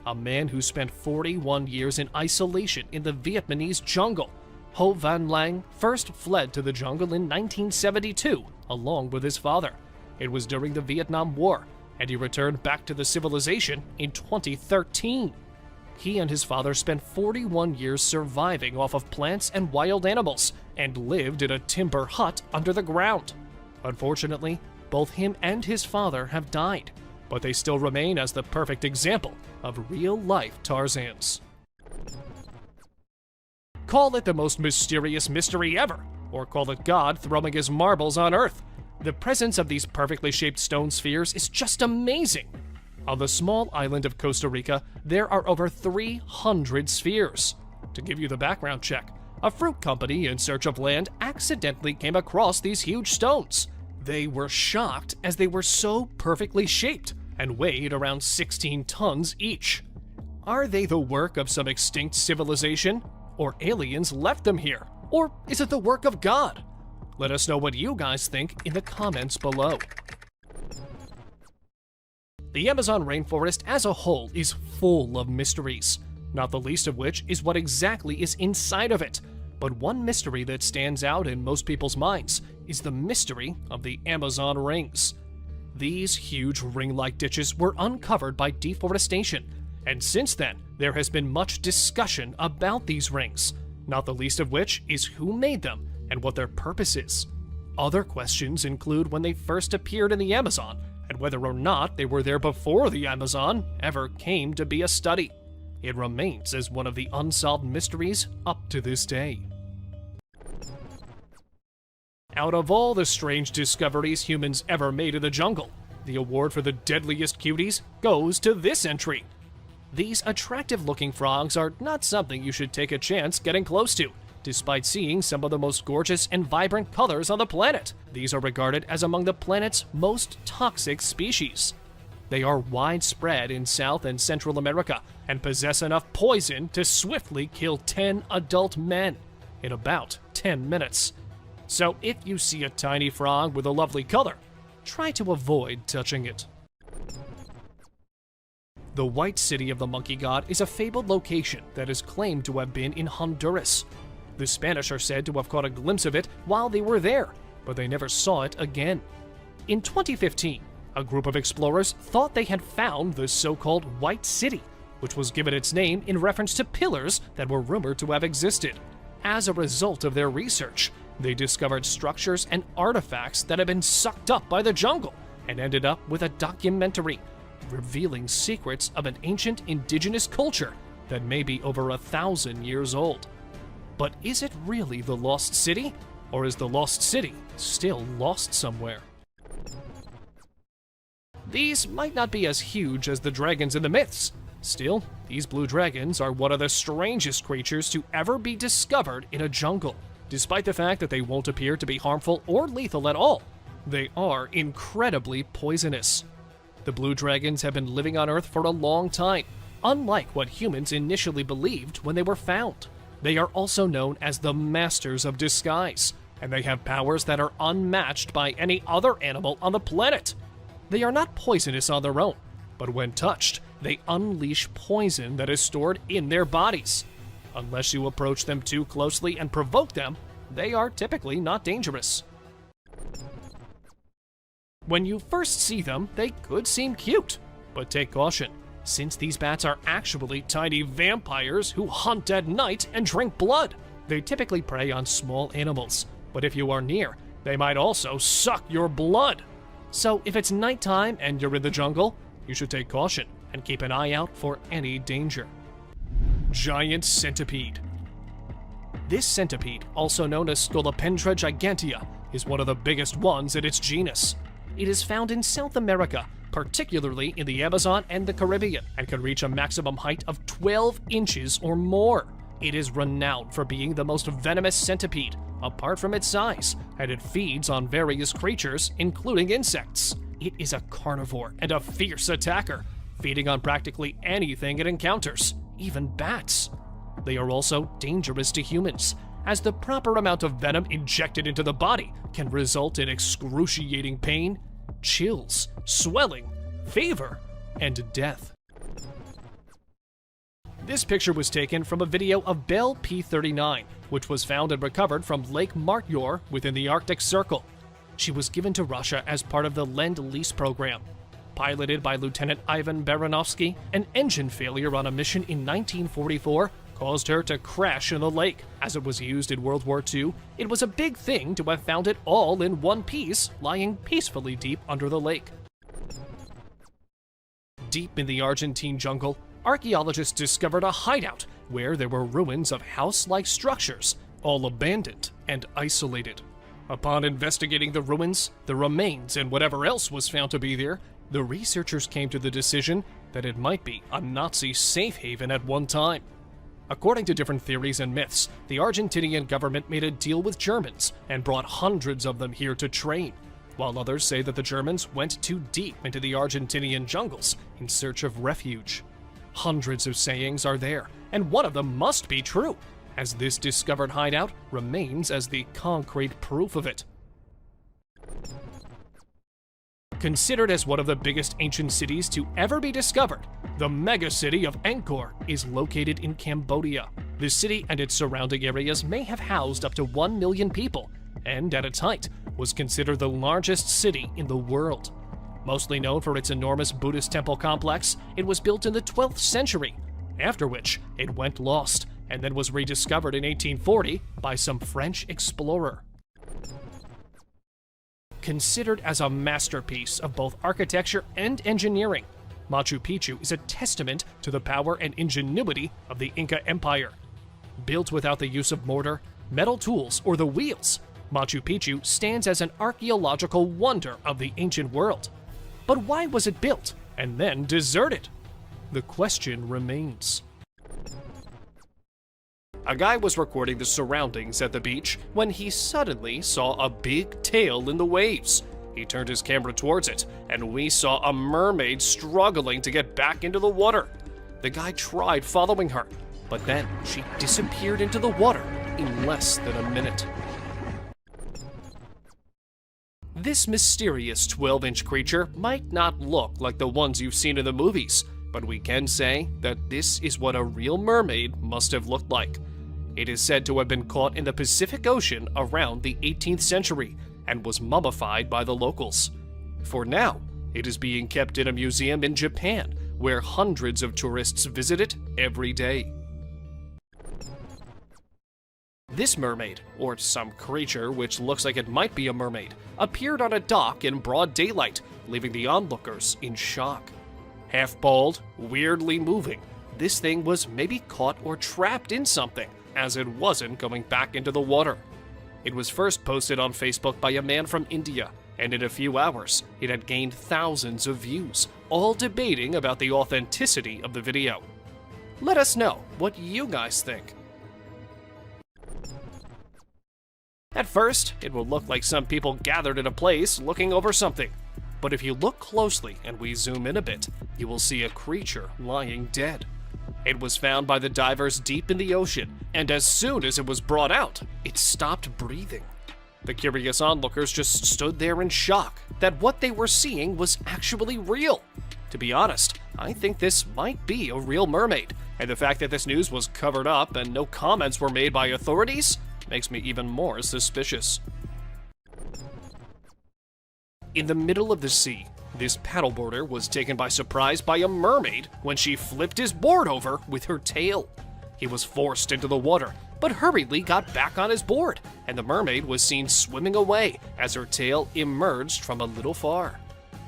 S9: A man who spent 41 years in isolation in the Vietnamese jungle. Ho Van Lang first fled to the jungle in 1972, along with his father. It was during the Vietnam War, and he returned back to the civilization in 2013. He and his father spent 41 years surviving off of plants and wild animals, and lived in a timber hut under the ground. Unfortunately, both him and his father have died, but they still remain as the perfect example of real-life Tarzans. Call it the most mysterious mystery ever, or call it God throwing his marbles on Earth. The presence of these perfectly shaped stone spheres is just amazing. On the small island of Costa Rica, there are over 300 spheres. To give you the background check, a fruit company in search of land accidentally came across these huge stones. They were shocked as they were so perfectly shaped and weighed around 16 tons each. Are they the work of some extinct civilization? Or aliens left them here? Or is it the work of God? Let us know what you guys think in the comments below. The Amazon rainforest as a whole is full of mysteries, not the least of which is what exactly is inside of it. But one mystery that stands out in most people's minds is the mystery of the Amazon rings. These huge ring-like ditches were uncovered by deforestation, and since then, there has been much discussion about these rings, not the least of which is who made them and what their purpose is. Other questions include when they first appeared in the Amazon, and whether or not they were there before the Amazon ever came to be a study. It remains as one of the unsolved mysteries up to this day. Out of all the strange discoveries humans ever made in the jungle, the award for the deadliest cuties goes to this entry. These attractive-looking frogs are not something you should take a chance getting close to, despite seeing some of the most gorgeous and vibrant colors on the planet. These are regarded as among the planet's most toxic species. They are widespread in South and Central America and possess enough poison to swiftly kill 10 adult men in about 10 minutes. So if you see a tiny frog with a lovely color, try to avoid touching it. The White City of the Monkey God is a fabled location that is claimed to have been in Honduras. The Spanish are said to have caught a glimpse of it while they were there, but they never saw it again. In 2015, a group of explorers thought they had found the so-called White City, which was given its name in reference to pillars that were rumored to have existed. As a result of their research, they discovered structures and artifacts that had been sucked up by the jungle and ended up with a documentary revealing secrets of an ancient indigenous culture that may be over 1,000 years old. But is it really the Lost City? Or is the Lost City still lost somewhere? These might not be as huge as the dragons in the myths. Still, these blue dragons are one of the strangest creatures to ever be discovered in a jungle. Despite the fact that they won't appear to be harmful or lethal at all, they are incredibly poisonous. The blue dragons have been living on Earth for a long time, unlike what humans initially believed when they were found. They are also known as the Masters of Disguise, and they have powers that are unmatched by any other animal on the planet. They are not poisonous on their own, but when touched, they unleash poison that is stored in their bodies. Unless you approach them too closely and provoke them, they are typically not dangerous. When you first see them, they could seem cute, but take caution, since these bats are actually tiny vampires who hunt at night and drink blood. They typically prey on small animals, but if you are near, they might also suck your blood. So if it's nighttime and you're in the jungle, you should take caution and keep an eye out for any danger. Giant centipede. This centipede, also known as Scolopendra gigantea, is one of the biggest ones in its genus. It is found in South America, particularly in the Amazon and the Caribbean, and can reach a maximum height of 12 inches or more. It is renowned for being the most venomous centipede, apart from its size, and it feeds on various creatures, including insects. It is a carnivore and a fierce attacker, feeding on practically anything it encounters, even bats. They are also dangerous to humans, as the proper amount of venom injected into the body can result in excruciating pain, chills, swelling, fever, and death. This picture was taken from a video of Belle P-39, which was found and recovered from Lake Martyor within the Arctic Circle. She was given to Russia as part of the Lend-Lease program. Piloted by Lieutenant Ivan Baranovsky, an engine failure on a mission in 1944 caused her to crash in the lake. As it was used in World War II, it was a big thing to have found it all in one piece, lying peacefully deep under the lake. Deep in the Argentine jungle, archaeologists discovered a hideout where there were ruins of house-like structures, all abandoned and isolated. Upon investigating the ruins, the remains, and whatever else was found to be there, the researchers came to the decision that it might be a Nazi safe haven at one time. According to different theories and myths, the Argentinian government made a deal with Germans and brought hundreds of them here to train, while others say that the Germans went too deep into the Argentinian jungles in search of refuge. Hundreds of sayings are there, and one of them must be true, as this discovered hideout remains as the concrete proof of it. Considered as one of the biggest ancient cities to ever be discovered, the megacity of Angkor is located in Cambodia. The city and its surrounding areas may have housed up to 1 million people, and at its height was considered the largest city in the world. Mostly known for its enormous Buddhist temple complex, it was built in the 12th century, after which it went lost and then was rediscovered in 1840 by some French explorer. Considered as a masterpiece of both architecture and engineering, Machu Picchu is a testament to the power and ingenuity of the Inca Empire. Built without the use of mortar, metal tools, or the wheels, Machu Picchu stands as an archaeological wonder of the ancient world. But why was it built and then deserted? The question remains. A guy was recording the surroundings at the beach when he suddenly saw a big tail in the waves. He turned his camera towards it, and we saw a mermaid struggling to get back into the water. The guy tried following her, but then she disappeared into the water in less than a minute. This mysterious 12-inch creature might not look like the ones you've seen in the movies, but we can say that this is what a real mermaid must have looked like. It is said to have been caught in the Pacific Ocean around the 18th century and was mummified by the locals. For now, it is being kept in a museum in Japan, where hundreds of tourists visit it every day. This mermaid, or some creature which looks like it might be a mermaid, appeared on a dock in broad daylight, leaving the onlookers in shock. Half bald, weirdly moving, this thing was maybe caught or trapped in something, as it wasn't going back into the water. It was first posted on Facebook by a man from India, and in a few hours, it had gained thousands of views, all debating about the authenticity of the video. Let us know what you guys think. At first, it will look like some people gathered in a place looking over something. But if you look closely and we zoom in a bit, you will see a creature lying dead. It was found by the divers deep in the ocean, and as soon as it was brought out, it stopped breathing. The curious onlookers just stood there in shock that what they were seeing was actually real. To be honest, I think this might be a real mermaid, and the fact that this news was covered up and no comments were made by authorities makes me even more suspicious. In the middle of the sea, this paddleboarder was taken by surprise by a mermaid when she flipped his board over with her tail. He was forced into the water, but hurriedly got back on his board, and the mermaid was seen swimming away as her tail emerged from a little far.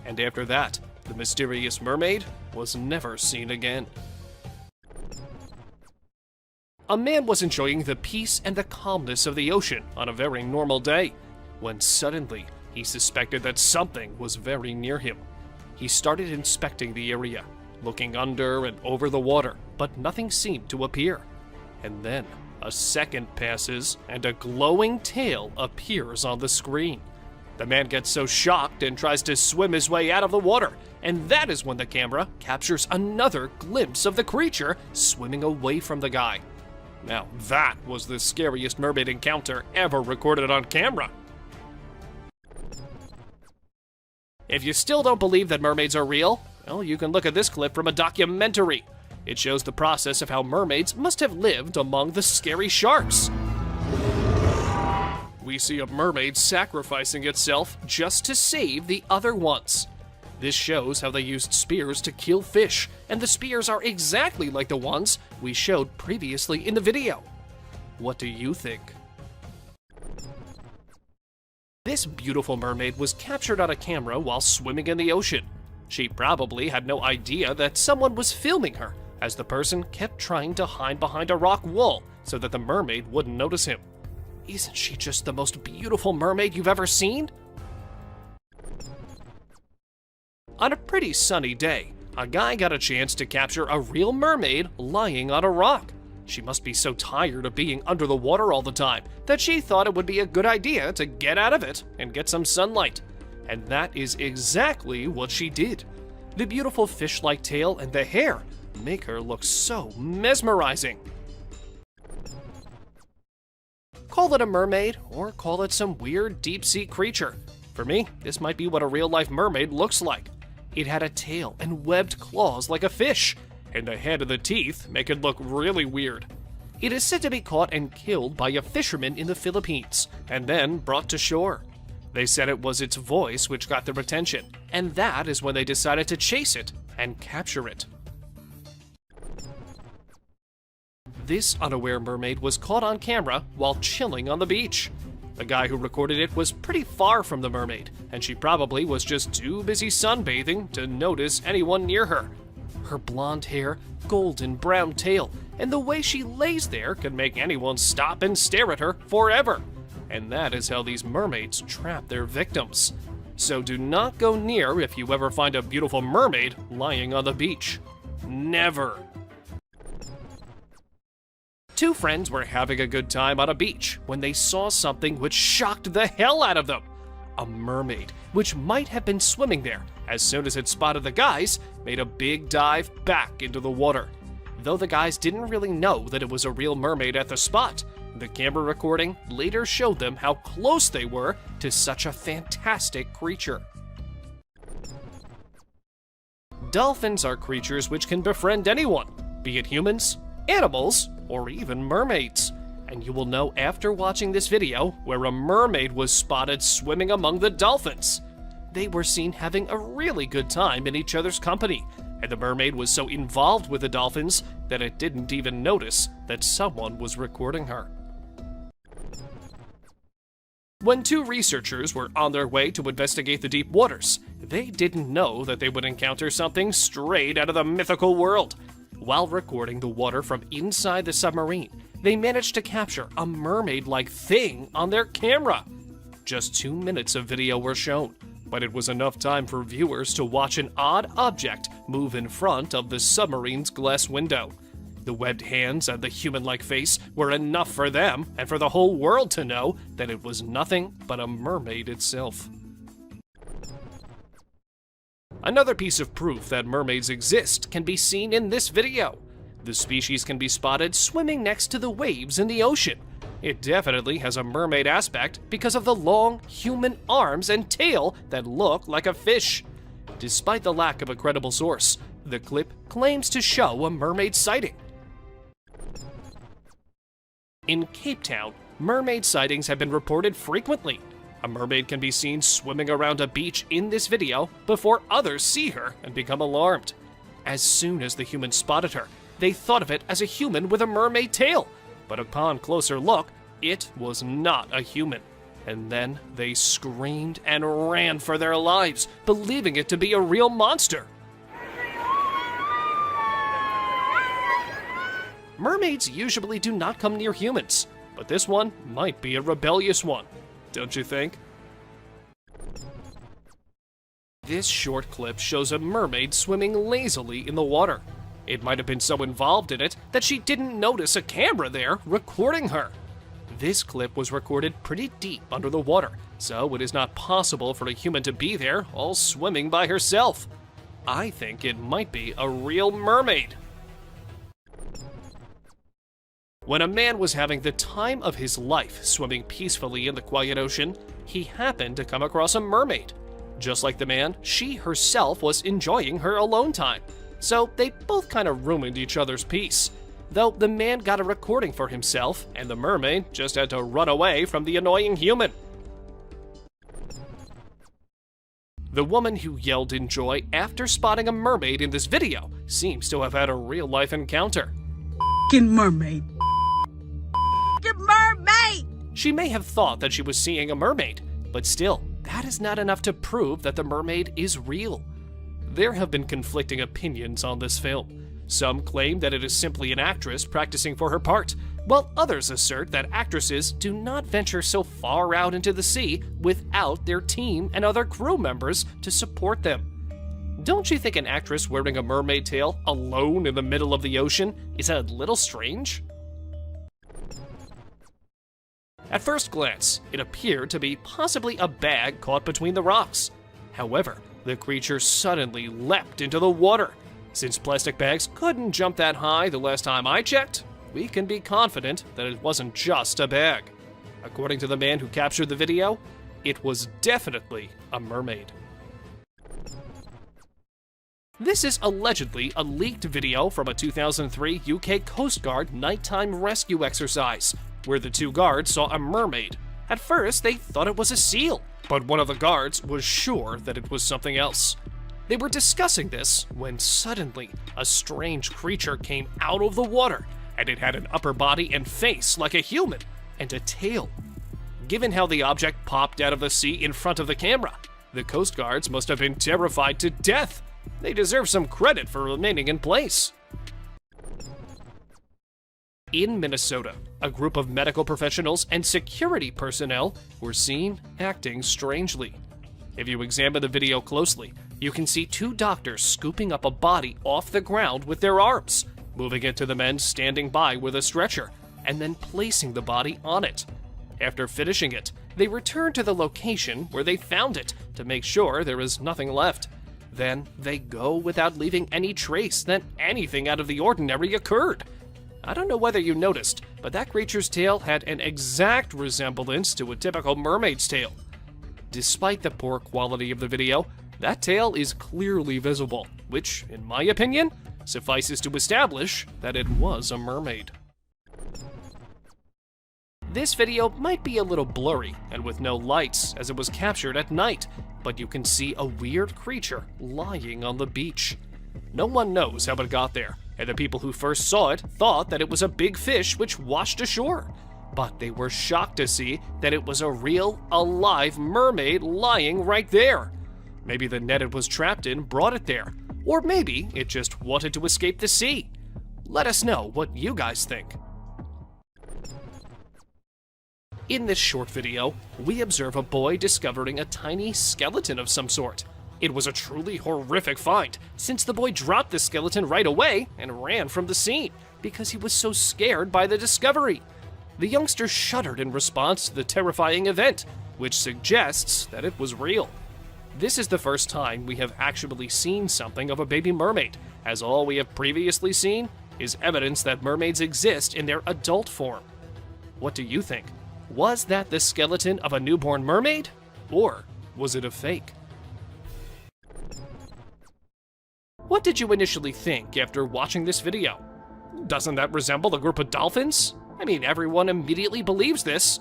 S9: And after that, the mysterious mermaid was never seen again. A man was enjoying the peace and the calmness of the ocean on a very normal day, when suddenly he suspected that something was very near him. He started inspecting the area, looking under and over the water, but nothing seemed to appear. And then a second passes and a glowing tail appears on the screen. The man gets so shocked and tries to swim his way out of the water, and that is when the camera captures another glimpse of the creature swimming away from the guy. Now that was the scariest mermaid encounter ever recorded on camera. If you still don't believe that mermaids are real, well, you can look at this clip from a documentary. It shows the process of how mermaids must have lived among the scary sharks. We see a mermaid sacrificing itself just to save the other ones. This shows how they used spears to kill fish, and the spears are exactly like the ones we showed previously in the video. What do you think? This beautiful mermaid was captured on a camera while swimming in the ocean. She probably had no idea that someone was filming her, as the person kept trying to hide behind a rock wall so that the mermaid wouldn't notice him. Isn't she just the most beautiful mermaid you've ever seen? On a pretty sunny day, a guy got a chance to capture a real mermaid lying on a rock. She must be so tired of being under the water all the time that she thought it would be a good idea to get out of it and get some sunlight. And that is exactly what she did. The beautiful fish-like tail and the hair make her look so mesmerizing. Call it a mermaid, or call it some weird deep-sea creature. For me, this might be what a real-life mermaid looks like. It had a tail and webbed claws like a fish, and the head and the teeth make it look really weird. It is said to be caught and killed by a fisherman in the Philippines, and then brought to shore. They said it was its voice which got their attention, and that is when they decided to chase it and capture it. This unaware mermaid was caught on camera while chilling on the beach. The guy who recorded it was pretty far from the mermaid, and she probably was just too busy sunbathing to notice anyone near her. Her blonde hair, golden brown tail, and the way she lays there can make anyone stop and stare at her forever. And that is how these mermaids trap their victims. So do not go near if you ever find a beautiful mermaid lying on the beach. Never. Two friends were having a good time on a beach when they saw something which shocked the hell out of them. A mermaid, which might have been swimming there, as soon as it spotted the guys, made a big dive back into the water. Though the guys didn't really know that it was a real mermaid at the spot, the camera recording later showed them how close they were to such a fantastic creature. Dolphins are creatures which can befriend anyone, be it humans, animals, or even mermaids. and you will know after watching this video where a mermaid was spotted swimming among the dolphins. They were seen having a really good time in each other's company, and the mermaid was so involved with the dolphins that it didn't even notice that someone was recording her. When two researchers were on their way to investigate the deep waters, they didn't know that they would encounter something straight out of the mythical world. While recording the water from inside the submarine, they managed to capture a mermaid-like thing on their camera. Just 2 minutes of video were shown, but it was enough time for viewers to watch an odd object move in front of the submarine's glass window. The webbed hands and the human-like face were enough for them and for the whole world to know that it was nothing but a mermaid itself. Another piece of proof that mermaids exist can be seen in this video. The species can be spotted swimming next to the waves in the ocean. It definitely has a mermaid aspect because of the long human arms and tail that look like a fish. Despite the lack of a credible source, the clip claims to show a mermaid sighting. In Cape Town, mermaid sightings have been reported frequently. A mermaid can be seen swimming around a beach in this video before others see her and become alarmed. As soon as the humans spotted her, they thought of it as a human with a mermaid tail, but upon closer look, it was not a human. And then they screamed and ran for their lives, believing it to be a real monster. Mermaids usually do not come near humans, but this one might be a rebellious one, don't you think? This short clip shows a mermaid swimming lazily in the water. It might have been so involved in it that she didn't notice a camera there recording her. This clip was recorded pretty deep under the water, so it is not possible for a human to be there all swimming by herself. I think it might be a real mermaid. When a man was having the time of his life swimming peacefully in the quiet ocean, he happened to come across a mermaid. Just like the man, she herself was enjoying her alone time. So they both kind of ruined each other's peace. Though the man got a recording for himself, and the mermaid just had to run away from the annoying human. The woman who yelled in joy after spotting a mermaid in this video seems to have had a real-life encounter.
S5: Mermaid. Mermaid!
S9: She may have thought that she was seeing a mermaid, but still, that is not enough to prove that the mermaid is real. There have been conflicting opinions on this film. Some claim that it is simply an actress practicing for her part, while others assert that actresses do not venture so far out into the sea without their team and other crew members to support them. Don't you think an actress wearing a mermaid tail alone in the middle of the ocean is a little strange? At first glance, it appeared to be possibly a bag caught between the rocks. However, the creature suddenly leapt into the water. Since plastic bags couldn't jump that high the last time I checked, we can be confident that it wasn't just a bag. According to the man who captured the video, it was definitely a mermaid. This is allegedly a leaked video from a 2003 UK Coast Guard nighttime rescue exercise, where the two guards saw a mermaid. At first, they thought it was a seal, but one of the guards was sure that it was something else. They were discussing this when suddenly a strange creature came out of the water, and it had an upper body and face like a human, and a tail. Given how the object popped out of the sea in front of the camera, the Coast Guards must have been terrified to death. They deserve some credit for remaining in place. In Minnesota, a group of medical professionals and security personnel were seen acting strangely. If you examine the video closely, you can see two doctors scooping up a body off the ground with their arms, moving it to the men standing by with a stretcher, and then placing the body on it. After finishing it, they return to the location where they found it to make sure there is nothing left. Then they go without leaving any trace that anything out of the ordinary occurred. I don't know whether you noticed, but that creature's tail had an exact resemblance to a typical mermaid's tail. Despite the poor quality of the video, that tail is clearly visible, which, in my opinion, suffices to establish that it was a mermaid. This video might be a little blurry and with no lights as it was captured at night, but you can see a weird creature lying on the beach. No one knows how it got there, and the people who first saw it thought that it was a big fish which washed ashore. But they were shocked to see that it was a real, alive mermaid lying right there. Maybe the net it was trapped in brought it there, or maybe it just wanted to escape the sea. Let us know what you guys think. In this short video, we observe a boy discovering a tiny skeleton of some sort. It was a truly horrific find, since the boy dropped the skeleton right away and ran from the scene because he was so scared by the discovery. The youngster shuddered in response to the terrifying event, which suggests that it was real. This is the first time we have actually seen something of a baby mermaid, as all we have previously seen is evidence that mermaids exist in their adult form. What do you think? Was that the skeleton of a newborn mermaid? Or was it a fake? What did you initially think after watching this video? Doesn't that resemble a group of dolphins? I mean, everyone immediately believes this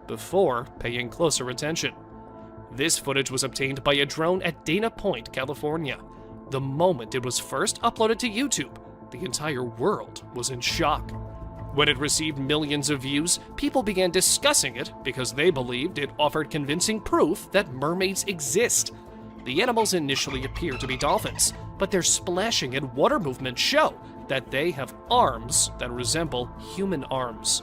S9: before paying closer attention. This footage was obtained by a drone at Dana Point, California. The moment it was first uploaded to YouTube, the entire world was in shock. When it received millions of views, people began discussing it because they believed it offered convincing proof that mermaids exist. The animals initially appear to be dolphins, but their splashing and water movements show that they have arms that resemble human arms.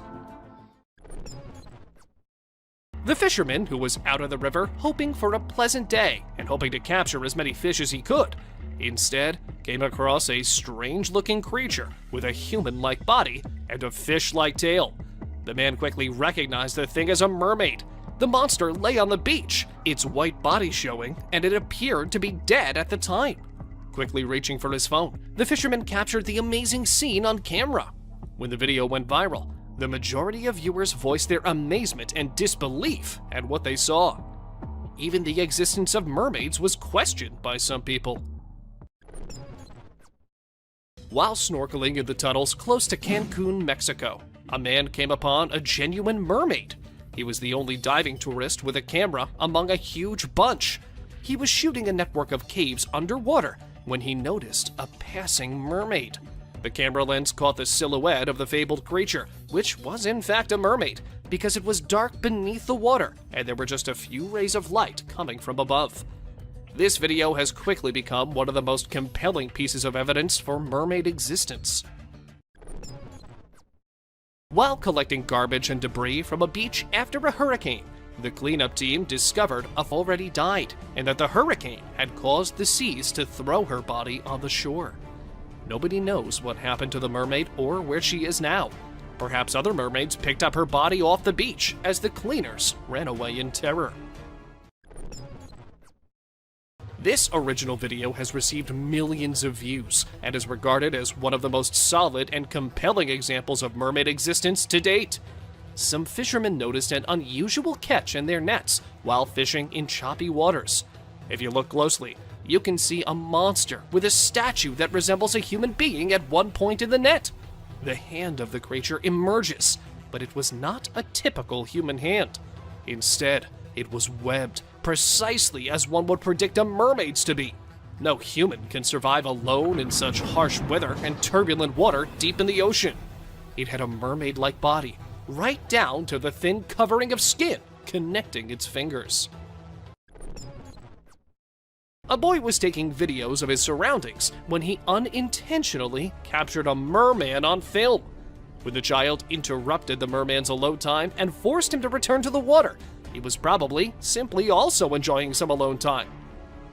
S9: The fisherman, who was out of the river hoping for a pleasant day and hoping to capture as many fish as he could, instead came across a strange-looking creature with a human-like body and a fish-like tail. The man quickly recognized the thing as a mermaid. The monster lay on the beach, its white body showing, and it appeared to be dead at the time. Quickly reaching for his phone, the fisherman captured the amazing scene on camera. When the video went viral, the majority of viewers voiced their amazement and disbelief at what they saw. Even the existence of mermaids was questioned by some people. While snorkeling in the tunnels close to Cancun, Mexico, a man came upon a genuine mermaid. He was the only diving tourist with a camera among a huge bunch. He was shooting a network of caves underwater when he noticed a passing mermaid. The camera lens caught the silhouette of the fabled creature, which was in fact a mermaid, because it was dark beneath the water and there were just a few rays of light coming from above. This video has quickly become one of the most compelling pieces of evidence for mermaid existence. While collecting garbage and debris from a beach after a hurricane, the cleanup team discovered a already died and that the hurricane had caused the seas to throw her body on the shore. Nobody knows what happened to the mermaid or where she is now. Perhaps other mermaids picked up her body off the beach as the cleaners ran away in terror. This original video has received millions of views and is regarded as one of the most solid and compelling examples of mermaid existence to date. Some fishermen noticed an unusual catch in their nets while fishing in choppy waters. If you look closely, you can see a monster with a statue that resembles a human being at one point in the net. The hand of the creature emerges, but it was not a typical human hand. Instead, it was webbed, precisely as one would predict a mermaid's to be. No human can survive alone in such harsh weather and turbulent water deep in the ocean. It had a mermaid-like body, right down to the thin covering of skin connecting its fingers. A boy was taking videos of his surroundings when he unintentionally captured a merman on film. When the child interrupted the merman's alone time and forced him to return to the water, he was probably simply also enjoying some alone time.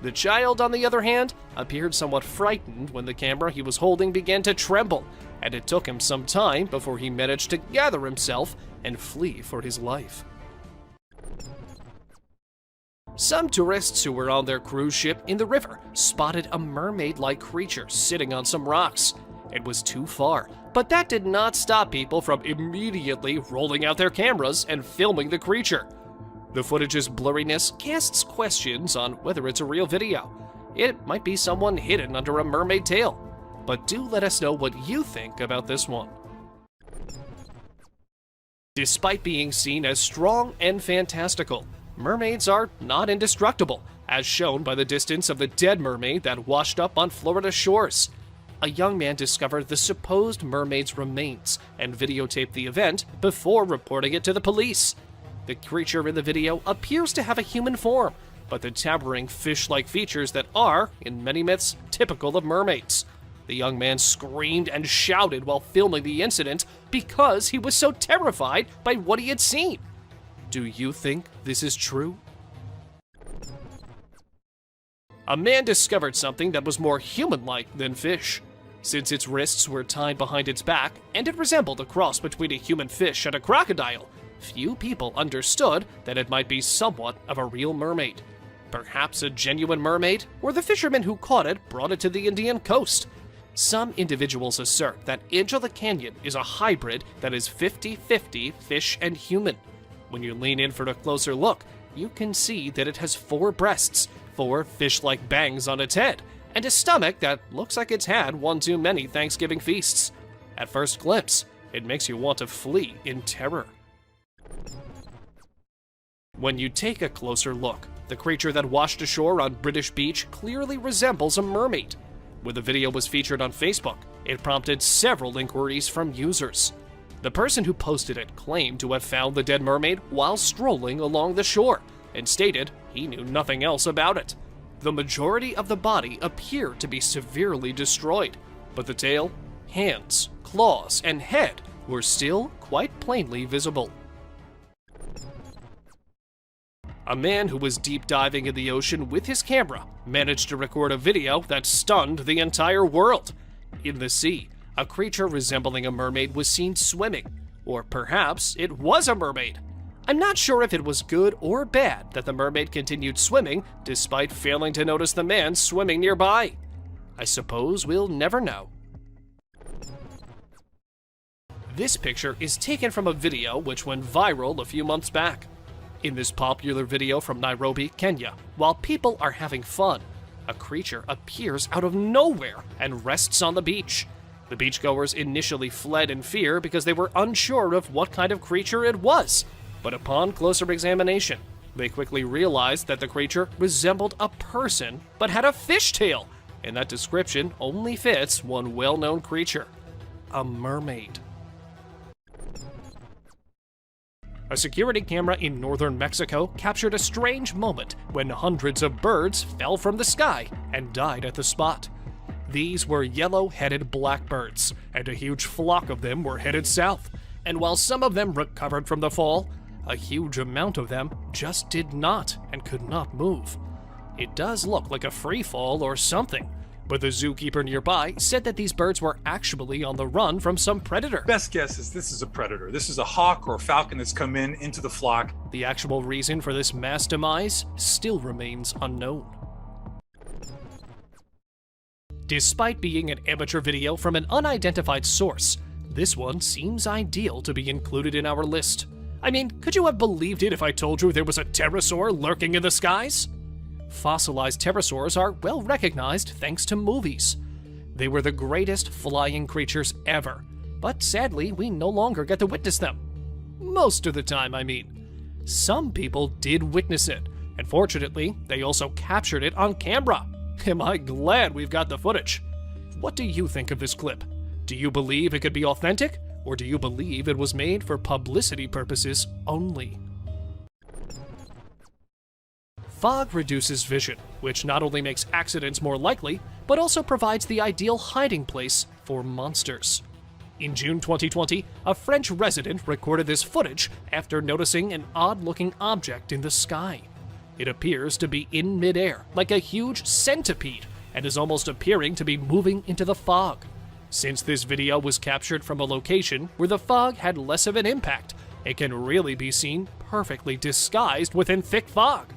S9: The child, on the other hand, appeared somewhat frightened when the camera he was holding began to tremble, and it took him some time before he managed to gather himself and flee for his life. Some tourists who were on their cruise ship in the river spotted a mermaid-like creature sitting on some rocks. It was too far, but that did not stop people from immediately rolling out their cameras and filming the creature. The footage's blurriness casts questions on whether it's a real video. It might be someone hidden under a mermaid tail. But do let us know what you think about this one. Despite being seen as strong and fantastical, mermaids are not indestructible, as shown by the distance of the dead mermaid that washed up on Florida shores. A young man discovered the supposed mermaid's remains and videotaped the event before reporting it to the police. The creature in the video appears to have a human form, but the towering fish-like features that are, in many myths, typical of mermaids. The young man screamed and shouted while filming the incident because he was so terrified by what he had seen. Do you think this is true? A man discovered something that was more human-like than fish. Since its wrists were tied behind its back and it resembled a cross between a human fish and a crocodile, few people understood that it might be somewhat of a real mermaid. Perhaps a genuine mermaid, or the fisherman who caught it brought it to the Indian coast. Some individuals assert that Edge of the Canyon is a hybrid that is 50-50 fish and human. When you lean in for a closer look, you can see that it has 4 breasts, 4 fish-like bangs on its head, and a stomach that looks like it's had one too many Thanksgiving feasts. At first glimpse, it makes you want to flee in terror. When you take a closer look, the creature that washed ashore on British Beach clearly resembles a mermaid. When the video was featured on Facebook, it prompted several inquiries from users. The person who posted it claimed to have found the dead mermaid while strolling along the shore, and stated he knew nothing else about it. The majority of the body appeared to be severely destroyed, but the tail, hands, claws, and head were still quite plainly visible. A man who was deep diving in the ocean with his camera managed to record a video that stunned the entire world. In the sea, a creature resembling a mermaid was seen swimming, or perhaps it was a mermaid. I'm not sure if it was good or bad that the mermaid continued swimming despite failing to notice the man swimming nearby. I suppose we'll never know. This picture is taken from a video which went viral a few months back. In this popular video from Nairobi, Kenya, while people are having fun, a creature appears out of nowhere and rests on the beach. The beachgoers initially fled in fear because they were unsure of what kind of creature it was, but upon closer examination, they quickly realized that the creature resembled a person but had a fishtail, and that description only fits one well-known creature: a mermaid. A security camera in northern Mexico captured a strange moment when hundreds of birds fell from the sky and died at the spot. These were yellow-headed blackbirds, and a huge flock of them were headed south. And while some of them recovered from the fall, a huge amount of them just did not and could not move. It does look like a free fall or something, but the zookeeper nearby said that these birds were actually on the run from some predator.
S10: Best guess is this is a predator. This is a hawk or a falcon that's come in into the flock.
S9: The actual reason for this mass demise still remains unknown. Despite being an amateur video from an unidentified source, this one seems ideal to be included in our list. I mean, could you have believed it if I told you there was a pterosaur lurking in the skies? Fossilized pterosaurs are well recognized thanks to movies. They were the greatest flying creatures ever, but sadly we no longer get to witness them. Most of the time, I mean. Some people did witness it, and fortunately, they also captured it on camera. Am I glad we've got the footage? What do you think of this clip? Do you believe it could be authentic, or do you believe it was made for publicity purposes only? Fog reduces vision, which not only makes accidents more likely, but also provides the ideal hiding place for monsters. In June 2020, a French resident recorded this footage after noticing an odd-looking object in the sky. It appears to be in midair, like a huge centipede, and is almost appearing to be moving into the fog. Since this video was captured from a location where the fog had less of an impact, it can really be seen perfectly disguised within thick fog.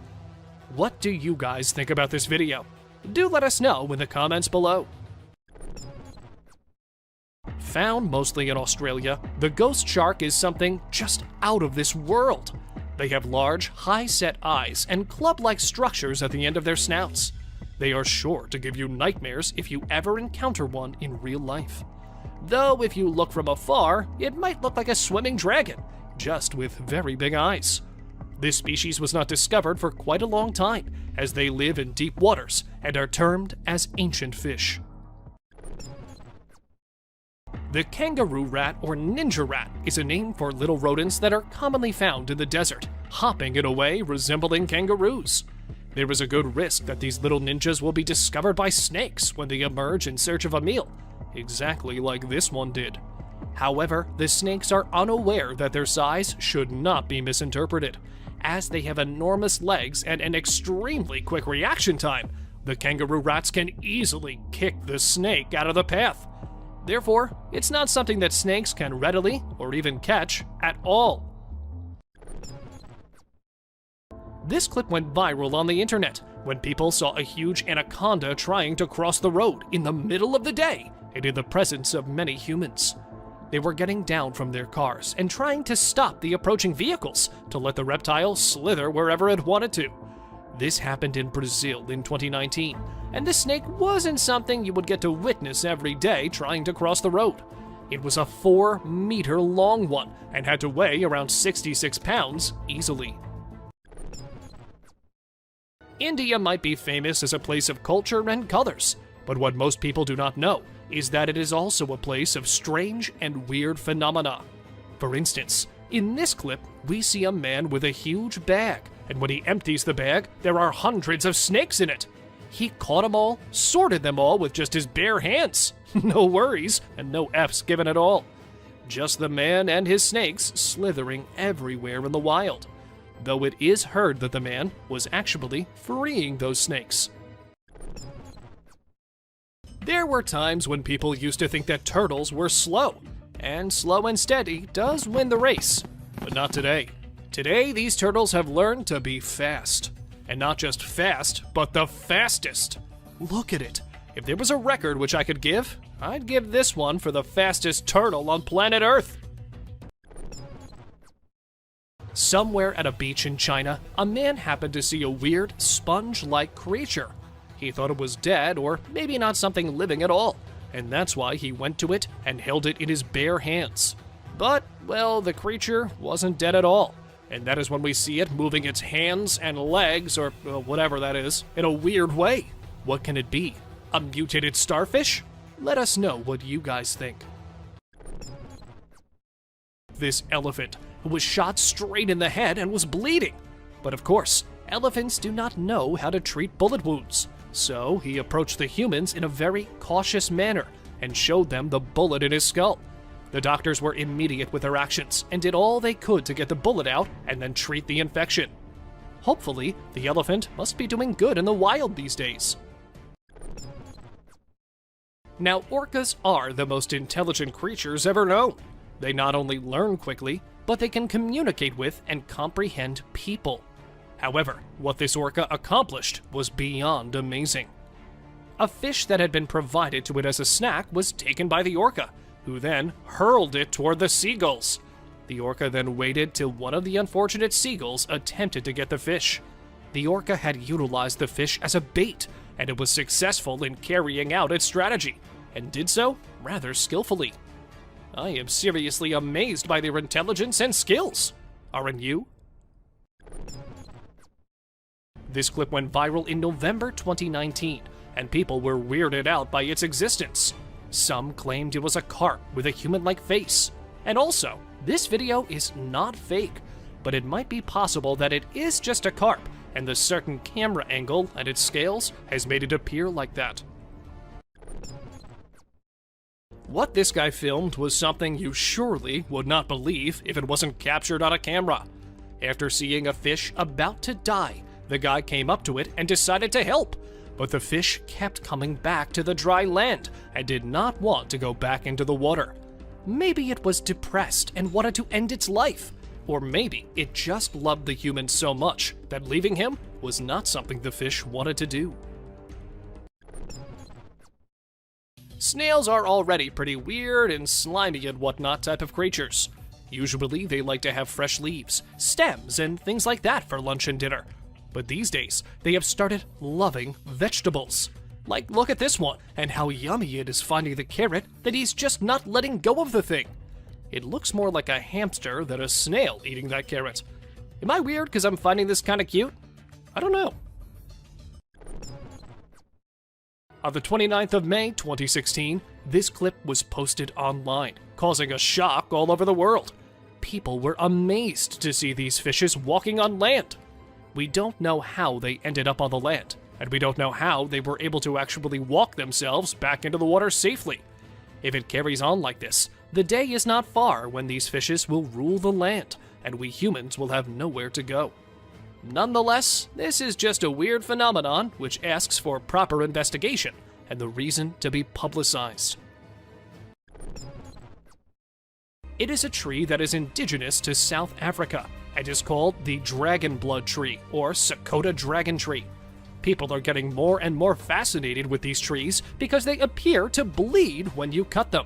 S9: What do you guys think about this video? Do let us know in the comments below. Found mostly in Australia, the ghost shark is something just out of this world. They have large, high-set eyes and club-like structures at the end of their snouts. They are sure to give you nightmares if you ever encounter one in real life. Though if you look from afar, it might look like a swimming dragon, just with very big eyes. This species was not discovered for quite a long time, as they live in deep waters and are termed as ancient fish. The kangaroo rat or ninja rat is a name for little rodents that are commonly found in the desert, hopping in a way resembling kangaroos. There is a good risk that these little ninjas will be discovered by snakes when they emerge in search of a meal, exactly like this one did. However, the snakes are unaware that their size should not be misinterpreted. As they have enormous legs and an extremely quick reaction time, the kangaroo rats can easily kick the snake out of the path. Therefore, it's not something that snakes can readily or even catch at all. This clip went viral on the internet when people saw a huge anaconda trying to cross the road in the middle of the day and in the presence of many humans. They were getting down from their cars and trying to stop the approaching vehicles to let the reptile slither wherever it wanted to. This happened in Brazil in 2019, and the snake wasn't something you would get to witness every day trying to cross the road. It was a 4-meter long one and had to weigh around 66 pounds easily. India might be famous as a place of culture and colors, but what most people do not know is that it is also a place of strange and weird phenomena. For instance, in this clip, we see a man with a huge bag, and when he empties the bag, there are hundreds of snakes in it. He caught them all, sorted them all with just his bare hands. No worries, and no F's given at all. Just the man and his snakes slithering everywhere in the wild. Though it is heard that the man was actually freeing those snakes. There were times when people used to think that turtles were slow, and slow and steady does win the race. But not today. Today, these turtles have learned to be fast. And not just fast, but the fastest. Look at it. If there was a record which I could give, I'd give this one for the fastest turtle on planet Earth. Somewhere at a beach in China, a man happened to see a weird, sponge-like creature. He thought it was dead, or maybe not something living at all, and that's why he went to it and held it in his bare hands. But, well, the creature wasn't dead at all, and that is when we see it moving its hands and legs, or whatever that is, in a weird way. What can it be? A mutated starfish? Let us know what you guys think. This elephant, who was shot straight in the head and was bleeding. But of course, elephants do not know how to treat bullet wounds. So he approached the humans in a very cautious manner and showed them the bullet in his skull. The doctors were immediate with their actions and did all they could to get the bullet out and then treat the infection. Hopefully, the elephant must be doing good in the wild these days. Now, orcas are the most intelligent creatures ever known. They not only learn quickly, but they can communicate with and comprehend people. However, what this orca accomplished was beyond amazing. A fish that had been provided to it as a snack was taken by the orca, who then hurled it toward the seagulls. The orca then waited till one of the unfortunate seagulls attempted to get the fish. The orca had utilized the fish as a bait, and it was successful in carrying out its strategy, and did so rather skillfully. I am seriously amazed by their intelligence and skills. Aren't you? This clip went viral in November 2019, and people were weirded out by its existence. Some claimed it was a carp with a human-like face. And also, this video is not fake, but it might be possible that it is just a carp, and the certain camera angle and its scales has made it appear like that. What this guy filmed was something you surely would not believe if it wasn't captured on a camera. After seeing a fish about to die, the guy came up to it and decided to help, but the fish kept coming back to the dry land and did not want to go back into the water. Maybe it was depressed and wanted to end its life, or maybe it just loved the human so much that leaving him was not something the fish wanted to do. Snails are already pretty weird and slimy and whatnot type of creatures. Usually they like to have fresh leaves, stems, and things like that for lunch and dinner. But these days, they have started loving vegetables. Like, look at this one, and how yummy it is finding the carrot that he's just not letting go of the thing. It looks more like a hamster than a snail eating that carrot. Am I weird because I'm finding this kind of cute? I don't know. On the 29th of May, 2016, this clip was posted online, causing a shock all over the world. People were amazed to see these fishes walking on land. We don't know how they ended up on the land, and we don't know how they were able to actually walk themselves back into the water safely. If it carries on like this, the day is not far when these fishes will rule the land, and we humans will have nowhere to go. Nonetheless, this is just a weird phenomenon which asks for proper investigation and the reason to be publicized. It is a tree that is indigenous to South Africa and is called the dragon blood tree, or Sakota dragon tree. People are getting more and more fascinated with these trees because they appear to bleed when you cut them.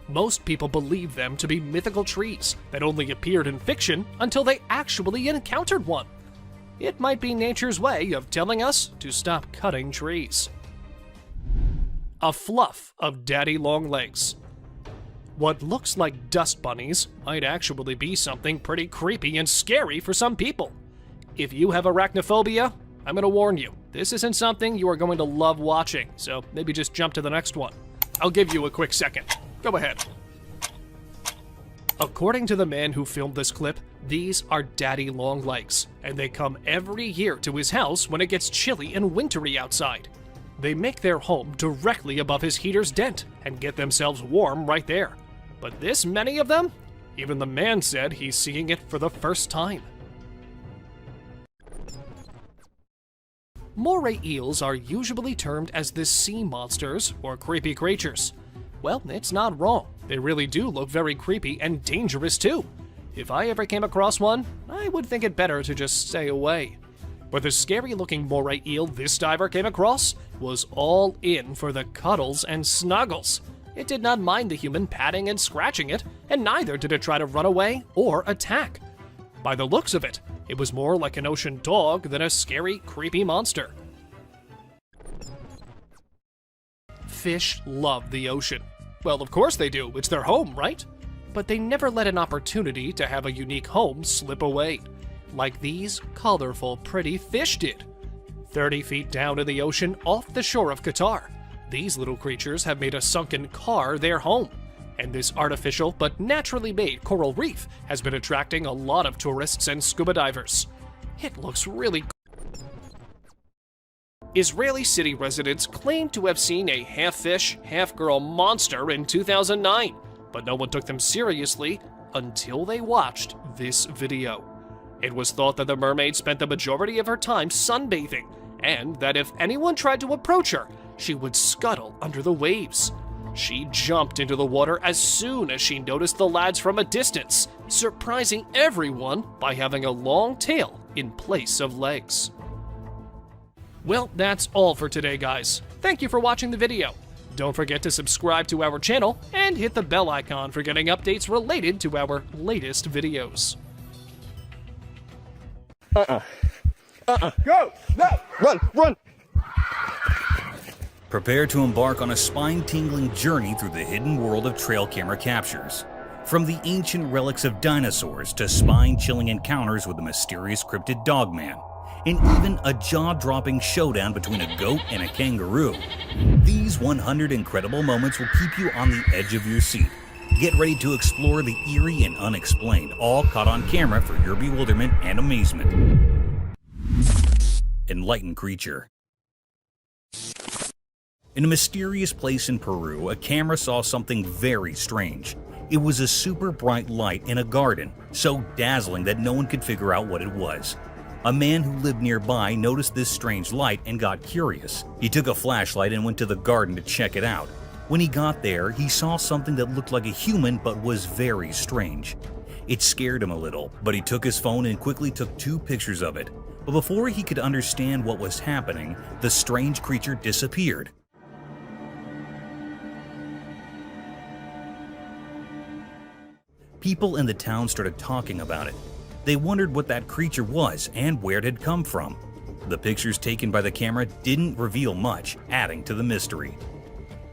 S9: Most people believe them to be mythical trees that only appeared in fiction until they actually encountered one. It might be nature's way of telling us to stop cutting trees. A fluff of daddy long legs. What looks like dust bunnies might actually be something pretty creepy and scary for some people. If you have arachnophobia, I'm going to warn you, this isn't something you are going to love watching, so maybe just jump to the next one. I'll give you a quick second. Go ahead. According to the man who filmed this clip, these are daddy long legs, and they come every year to his house when it gets chilly and wintry outside. They make their home directly above his heater's dent and get themselves warm right there. But this many of them? Even the man said he's seeing it for the first time. Moray eels are usually termed as the sea monsters or creepy creatures. Well, it's not wrong. They really do look very creepy and dangerous too. If I ever came across one, I would think it better to just stay away. But the scary-looking moray eel this diver came across was all in for the cuddles and snuggles. It did not mind the human patting and scratching it, and neither did it try to run away or attack. By the looks of it, it was more like an ocean dog than a scary, creepy monster. Fish love the ocean. Well, of course they do. It's their home, right? But they never let an opportunity to have a unique home slip away, like these colorful, pretty fish did. 30 feet down in the ocean off the shore of Qatar, these little creatures have made a sunken car their home. And this artificial but naturally made coral reef has been attracting a lot of tourists and scuba divers. It looks really cool. Israeli city residents claim to have seen a half-fish, half-girl monster in 2009, but no one took them seriously until they watched this video. It was thought that the mermaid spent the majority of her time sunbathing, and that if anyone tried to approach her, she would scuttle under the waves. She jumped into the water as soon as she noticed the lads from a distance, surprising everyone by having a long tail in place of legs. Well, that's all for today, guys. Thank you for watching the video. Don't forget to subscribe to our channel and hit the bell icon for getting updates related to our latest videos.
S4: Go! No! Run!
S1: Prepare to embark on a spine-tingling journey through the hidden world of trail camera captures. From the ancient relics of dinosaurs to spine-chilling encounters with the mysterious cryptid dogman, and even a jaw-dropping showdown between a goat and a kangaroo. These 100 incredible moments will keep you on the edge of your seat. Get ready to explore the eerie and unexplained, all caught on camera for your bewilderment and amazement. Enlightened creature. In a mysterious place in Peru, a camera saw something very strange. It was a super bright light in a garden, so dazzling that no one could figure out what it was. A man who lived nearby noticed this strange light and got curious. He took a flashlight and went to the garden to check it out. When he got there, he saw something that looked like a human but was very strange. It scared him a little, but he took his phone and quickly took 2 pictures of it. But before he could understand what was happening, the strange creature disappeared. People in the town started talking about it. They wondered what that creature was and where it had come from. The pictures taken by the camera didn't reveal much, adding to the mystery.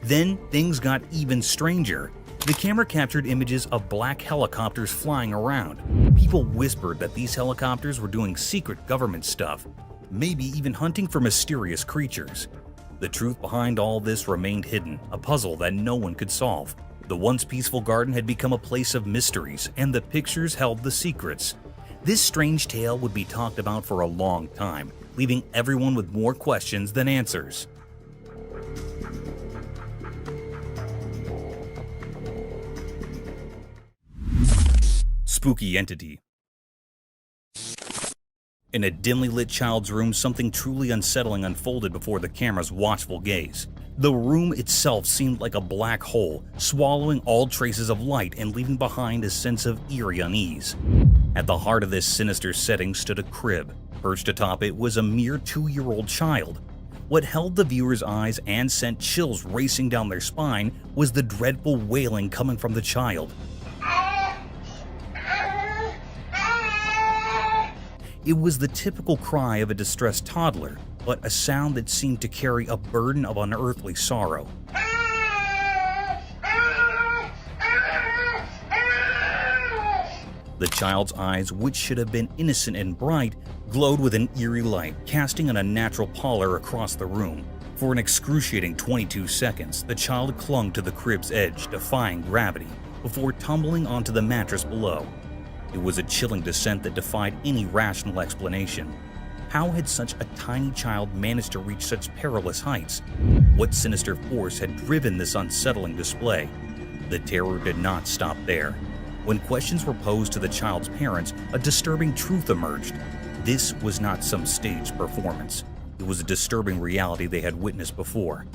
S1: Then things got even stranger. The camera captured images of black helicopters flying around. People whispered that these helicopters were doing secret government stuff, maybe even hunting for mysterious creatures. The truth behind all this remained hidden, a puzzle that no one could solve. The once peaceful garden had become a place of mysteries, and the pictures held the secrets. This strange tale would be talked about for a long time, leaving everyone with more questions than answers. Spooky entity. In a dimly lit child's room, something truly unsettling unfolded before the camera's watchful gaze. The room itself seemed like a black hole, swallowing all traces of light and leaving behind a sense of eerie unease. At the heart of this sinister setting stood a crib. Perched atop it was a mere 2-year-old child. What held the viewer's eyes and sent chills racing down their spine was the dreadful wailing coming from the child. It was the typical cry of a distressed toddler, but a sound that seemed to carry a burden of unearthly sorrow. The child's eyes, which should have been innocent and bright, glowed with an eerie light, casting an unnatural pallor across the room. For an excruciating 22 seconds, the child clung to the crib's edge, defying gravity, before tumbling onto the mattress below. It was a chilling descent that defied any rational explanation. How had such a tiny child managed to reach such perilous heights? What sinister force had driven this unsettling display? The terror did not stop there. When questions were posed to the child's parents, a disturbing truth emerged. This was not some staged performance. It was a disturbing reality they had witnessed before.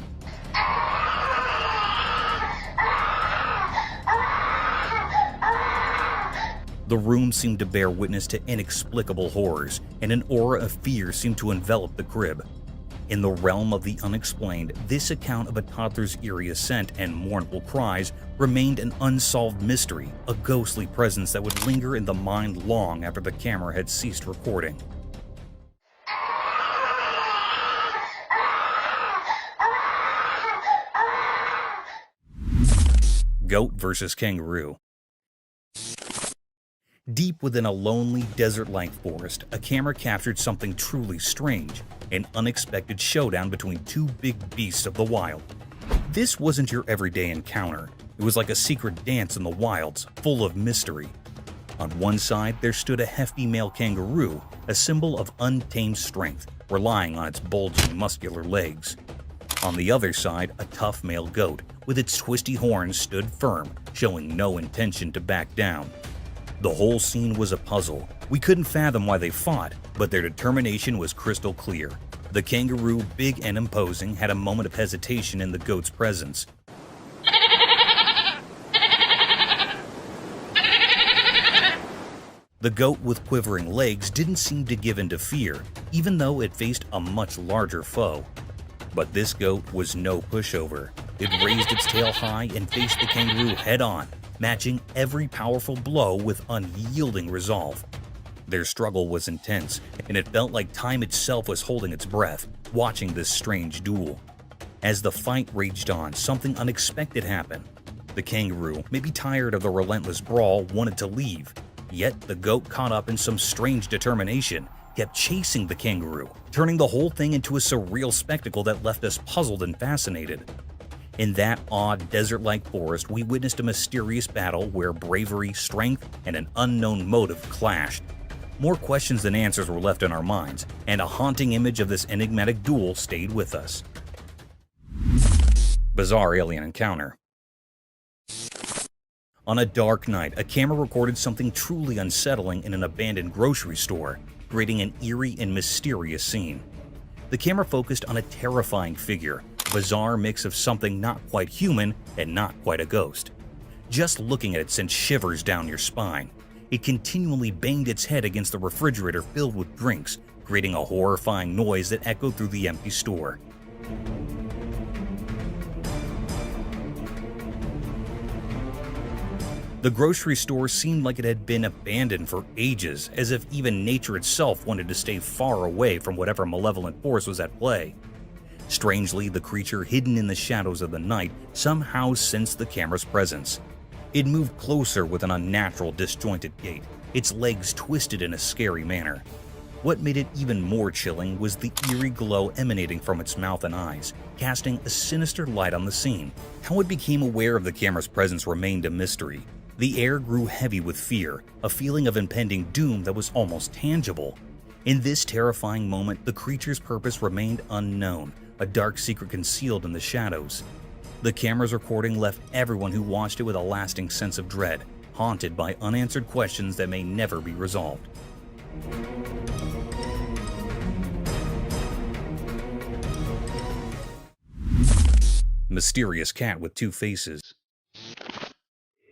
S1: The room seemed to bear witness to inexplicable horrors, and an aura of fear seemed to envelop the crib. In the realm of the unexplained, this account of a toddler's eerie ascent and mournful cries remained an unsolved mystery, a ghostly presence that would linger in the mind long after the camera had ceased recording. Goat versus kangaroo. Deep within a lonely, desert-like forest, a camera captured something truly strange, an unexpected showdown between two big beasts of the wild. This wasn't your everyday encounter. It was like a secret dance in the wilds, full of mystery. On one side, there stood a hefty male kangaroo, a symbol of untamed strength, relying on its bulging, muscular legs. On the other side, a tough male goat, with its twisty horns, stood firm, showing no intention to back down. The whole scene was a puzzle. We couldn't fathom why they fought, but their determination was crystal clear. The kangaroo, big and imposing, had a moment of hesitation in the goat's presence. The goat with quivering legs didn't seem to give in to fear, even though it faced a much larger foe. But this goat was no pushover. It raised its tail high and faced the kangaroo head-on, matching every powerful blow with unyielding resolve. Their struggle was intense, and it felt like time itself was holding its breath, watching this strange duel. As the fight raged on, something unexpected happened. The kangaroo, maybe tired of the relentless brawl, wanted to leave. Yet the goat, caught up in some strange determination, kept chasing the kangaroo, turning the whole thing into a surreal spectacle that left us puzzled and fascinated. In that odd, desert-like forest, we witnessed a mysterious battle where bravery, strength, and an unknown motive clashed. More questions than answers were left in our minds, and a haunting image of this enigmatic duel stayed with us. Bizarre alien encounter. On a dark night, a camera recorded something truly unsettling in an abandoned grocery store, creating an eerie and mysterious scene. The camera focused on a terrifying figure, a bizarre mix of something not quite human and not quite a ghost. Just looking at it sent shivers down your spine. It continually banged its head against the refrigerator filled with drinks, creating a horrifying noise that echoed through the empty store. The grocery store seemed like it had been abandoned for ages, as if even nature itself wanted to stay far away from whatever malevolent force was at play. Strangely, the creature hidden in the shadows of the night somehow sensed the camera's presence. It moved closer with an unnatural, disjointed gait, its legs twisted in a scary manner. What made it even more chilling was the eerie glow emanating from its mouth and eyes, casting a sinister light on the scene. How it became aware of the camera's presence remained a mystery. The air grew heavy with fear, a feeling of impending doom that was almost tangible. In this terrifying moment, the creature's purpose remained unknown, a dark secret concealed in the shadows. The camera's recording left everyone who watched it with a lasting sense of dread, haunted by unanswered questions that may never be resolved. Mysterious cat with two faces.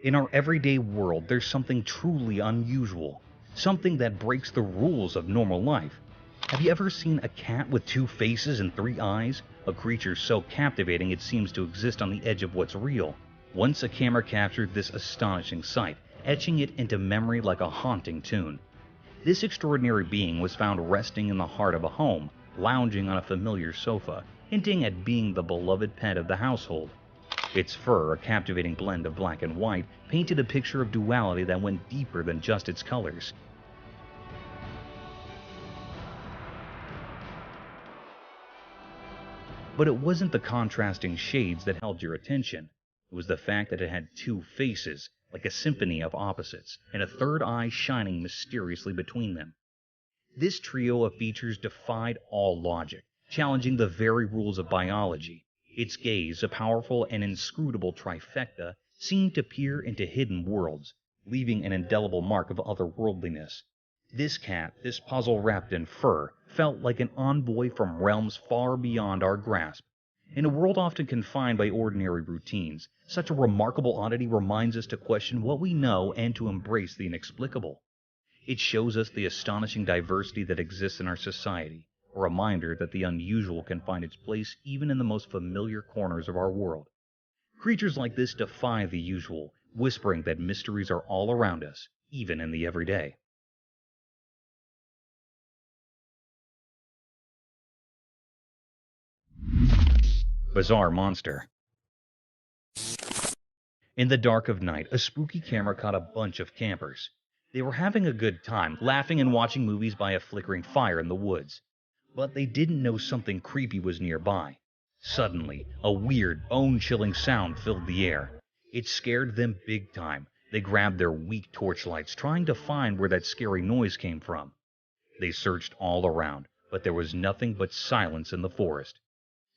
S1: In our everyday world, there's something truly unusual, something that breaks the rules of normal life. Have you ever seen a cat with two faces and three eyes? A creature so captivating it seems to exist on the edge of what's real. Once a camera captured this astonishing sight, etching it into memory like a haunting tune. This extraordinary being was found resting in the heart of a home, lounging on a familiar sofa, hinting at being the beloved pet of the household. Its fur, a captivating blend of black and white, painted a picture of duality that went deeper than just its colors. But it wasn't the contrasting shades that held your attention. It was the fact that it had two faces, like a symphony of opposites, and a third eye shining mysteriously between them. This trio of features defied all logic, challenging the very rules of biology. Its gaze, a powerful and inscrutable trifecta, seemed to peer into hidden worlds, leaving an indelible mark of otherworldliness. This cat, this puzzle wrapped in fur, felt like an envoy from realms far beyond our grasp. In a world often confined by ordinary routines, such a remarkable oddity reminds us to question what we know and to embrace the inexplicable. It shows us the astonishing diversity that exists in our society, a reminder that the unusual can find its place even in the most familiar corners of our world. Creatures like this defy the usual, whispering that mysteries are all around us, even in the everyday. Bizarre monster. In the dark of night, a spooky camera caught a bunch of campers. They were having a good time, laughing and watching movies by a flickering fire in the woods. But they didn't know something creepy was nearby. Suddenly, a weird, bone-chilling sound filled the air. It scared them big time. They grabbed their weak torchlights, trying to find where that scary noise came from. They searched all around, but there was nothing but silence in the forest.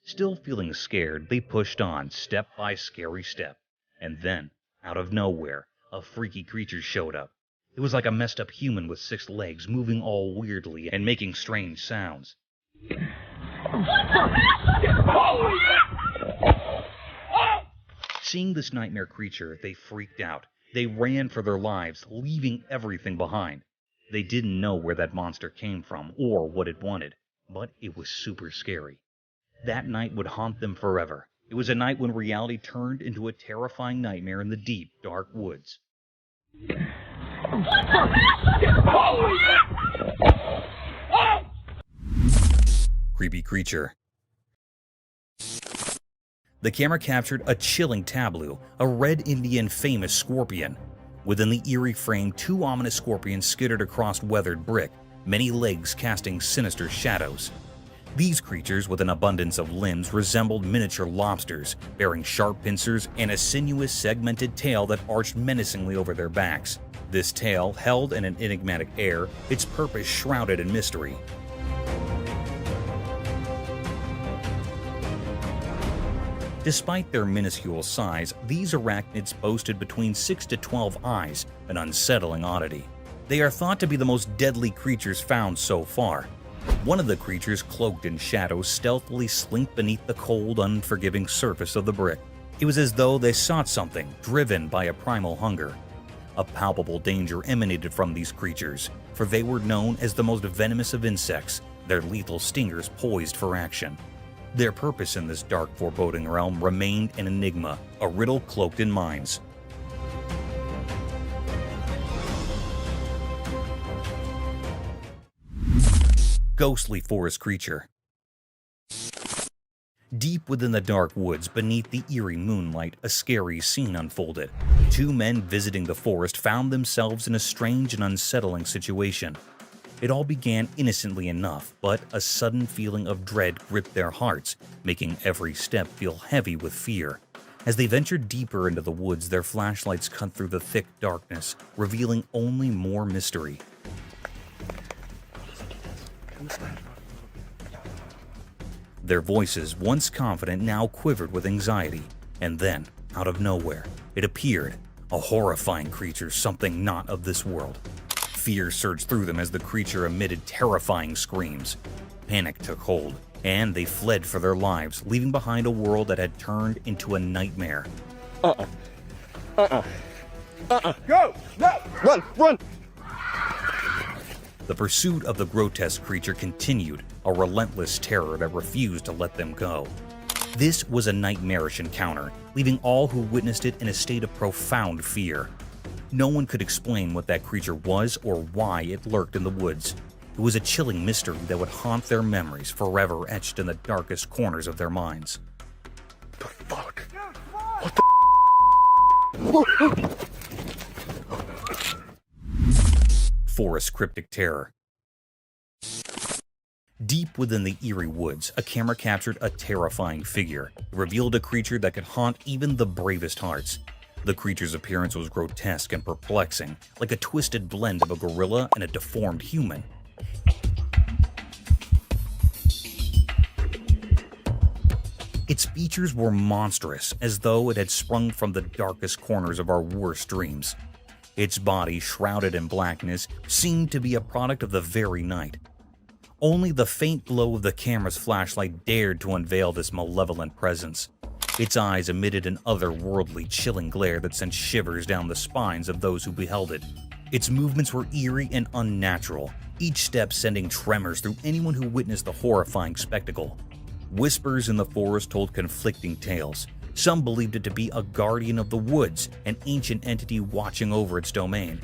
S1: Still feeling scared, they pushed on, step by scary step. And then, out of nowhere, a freaky creature showed up. It was like a messed up human with 6 legs, moving all weirdly and making strange sounds. Seeing this nightmare creature, they freaked out. They ran for their lives, leaving everything behind. They didn't know where that monster came from or what it wanted, but it was super scary. That night would haunt them forever. It was a night when reality turned into a terrifying nightmare in the deep, dark woods. Creepy creature. The camera captured a chilling tableau, a red Indian famous scorpion. Within the eerie frame, 2 ominous scorpions skittered across weathered brick, many legs casting sinister shadows. These creatures, with an abundance of limbs, resembled miniature lobsters, bearing sharp pincers and a sinuous, segmented tail that arched menacingly over their backs. This tail, held in an enigmatic air, its purpose shrouded in mystery. Despite their minuscule size, these arachnids boasted between 6 to 12 eyes, an unsettling oddity. They are thought to be the most deadly creatures found so far. One of the creatures, cloaked in shadows, stealthily slinked beneath the cold, unforgiving surface of the brick. It was as though they sought something, driven by a primal hunger. A palpable danger emanated from these creatures, for they were known as the most venomous of insects, their lethal stingers poised for action. Their purpose in this dark, foreboding realm remained an enigma, a riddle cloaked in minds. Ghostly forest creature. Deep within the dark woods beneath the eerie moonlight, a scary scene unfolded. Two men visiting the forest found themselves in a strange and unsettling situation. It all began innocently enough, but a sudden feeling of dread gripped their hearts, making every step feel heavy with fear. As they ventured deeper into the woods, their flashlights cut through the thick darkness, revealing only more mystery. Their voices, once confident, now quivered with anxiety. And then, out of nowhere, it appeared, a horrifying creature, something not of this world. Fear surged through them as the creature emitted terrifying screams. Panic took hold, and they fled for their lives, leaving behind a world that had turned into a nightmare.
S4: Go! No! Run!
S1: The pursuit of the grotesque creature continued, a relentless terror that refused to let them go. This was a nightmarish encounter, leaving all who witnessed it in a state of profound fear. No one could explain what that creature was or why it lurked in the woods. It was a chilling mystery that would haunt their memories, forever etched in the darkest corners of their minds.
S4: The fuck? What the?
S1: Forest cryptic terror. Deep within the eerie woods, a camera captured a terrifying figure. It revealed a creature that could haunt even the bravest hearts. The creature's appearance was grotesque and perplexing, like a twisted blend of a gorilla and a deformed human. Its features were monstrous, as though it had sprung from the darkest corners of our worst dreams. Its body, shrouded in blackness, seemed to be a product of the very night. Only the faint glow of the camera's flashlight dared to unveil this malevolent presence. Its eyes emitted an otherworldly, chilling glare that sent shivers down the spines of those who beheld it. Its movements were eerie and unnatural, each step sending tremors through anyone who witnessed the horrifying spectacle. Whispers in the forest told conflicting tales. Some believed it to be a guardian of the woods, an ancient entity watching over its domain.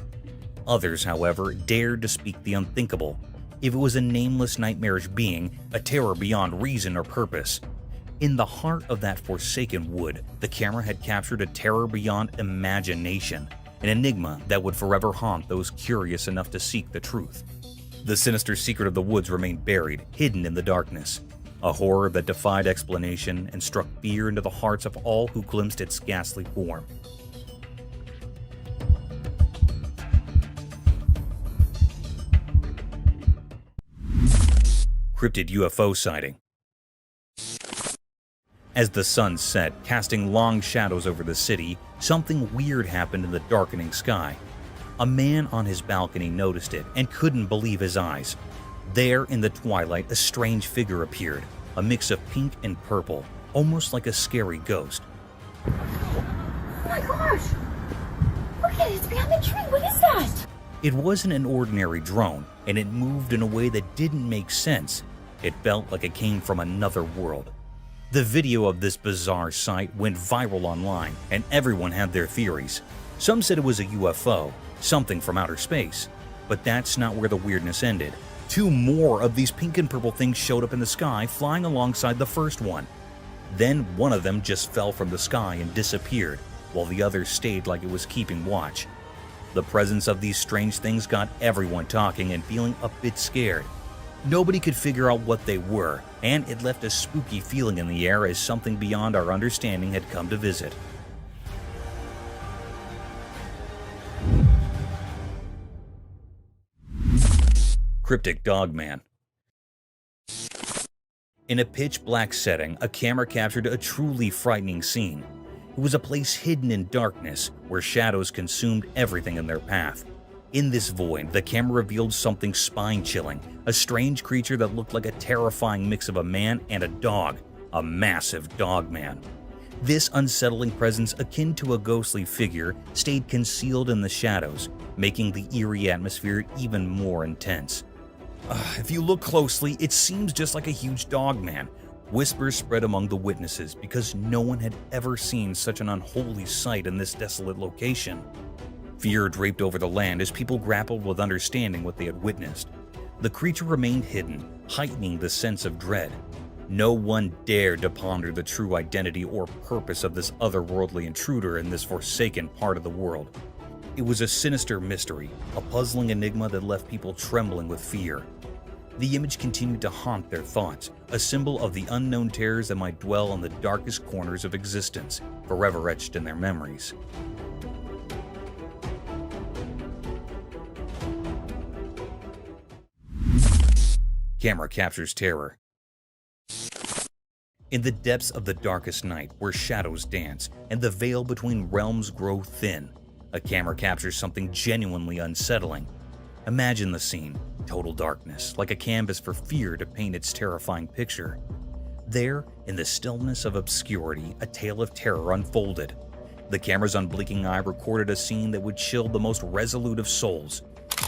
S1: Others, however, dared to speak the unthinkable. If it was a nameless, nightmarish being, a terror beyond reason or purpose. In the heart of that forsaken wood, the camera had captured a terror beyond imagination, an enigma that would forever haunt those curious enough to seek the truth. The sinister secret of the woods remained buried, hidden in the darkness. A horror that defied explanation and struck fear into the hearts of all who glimpsed its ghastly form. Cryptid UFO sighting. As the sun set, casting long shadows over the city, something weird happened in the darkening sky. A man on his balcony noticed it and couldn't believe his eyes. There, in the twilight, a strange figure appeared, a mix of pink and purple, almost like a scary ghost.
S2: Oh my gosh! Look at it, it's behind the tree, what is that?
S1: It wasn't an ordinary drone, and it moved in a way that didn't make sense. It felt like it came from another world. The video of this bizarre sight went viral online, and everyone had their theories. Some said it was a UFO, something from outer space. But that's not where the weirdness ended. Two more of these pink and purple things showed up in the sky, flying alongside the first one. Then one of them just fell from the sky and disappeared, while the other stayed like it was keeping watch. The presence of these strange things got everyone talking and feeling a bit scared. Nobody could figure out what they were, and it left a spooky feeling in the air as something beyond our understanding had come to visit. Cryptic Dog Man. In a pitch-black setting, a camera captured a truly frightening scene. It was a place hidden in darkness, where shadows consumed everything in their path. In this void, the camera revealed something spine-chilling, a strange creature that looked like a terrifying mix of a man and a dog, a massive dog man. This unsettling presence, akin to a ghostly figure, stayed concealed in the shadows, making the eerie atmosphere even more intense. If you look closely, it seems just like a huge dog man. Whispers spread among the witnesses because no one had ever seen such an unholy sight in this desolate location. Fear draped over the land as people grappled with understanding what they had witnessed. The creature remained hidden, heightening the sense of dread. No one dared to ponder the true identity or purpose of this otherworldly intruder in this forsaken part of the world. It was a sinister mystery, a puzzling enigma that left people trembling with fear. The image continued to haunt their thoughts, a symbol of the unknown terrors that might dwell in the darkest corners of existence, forever etched in their memories. Camera captures terror. In the depths of the darkest night, where shadows dance and the veil between realms grow thin, a camera captures something genuinely unsettling. Imagine the scene, total darkness, like a canvas for fear to paint its terrifying picture. There, in the stillness of obscurity, a tale of terror unfolded. The camera's unblinking eye recorded a scene that would chill the most resolute of souls.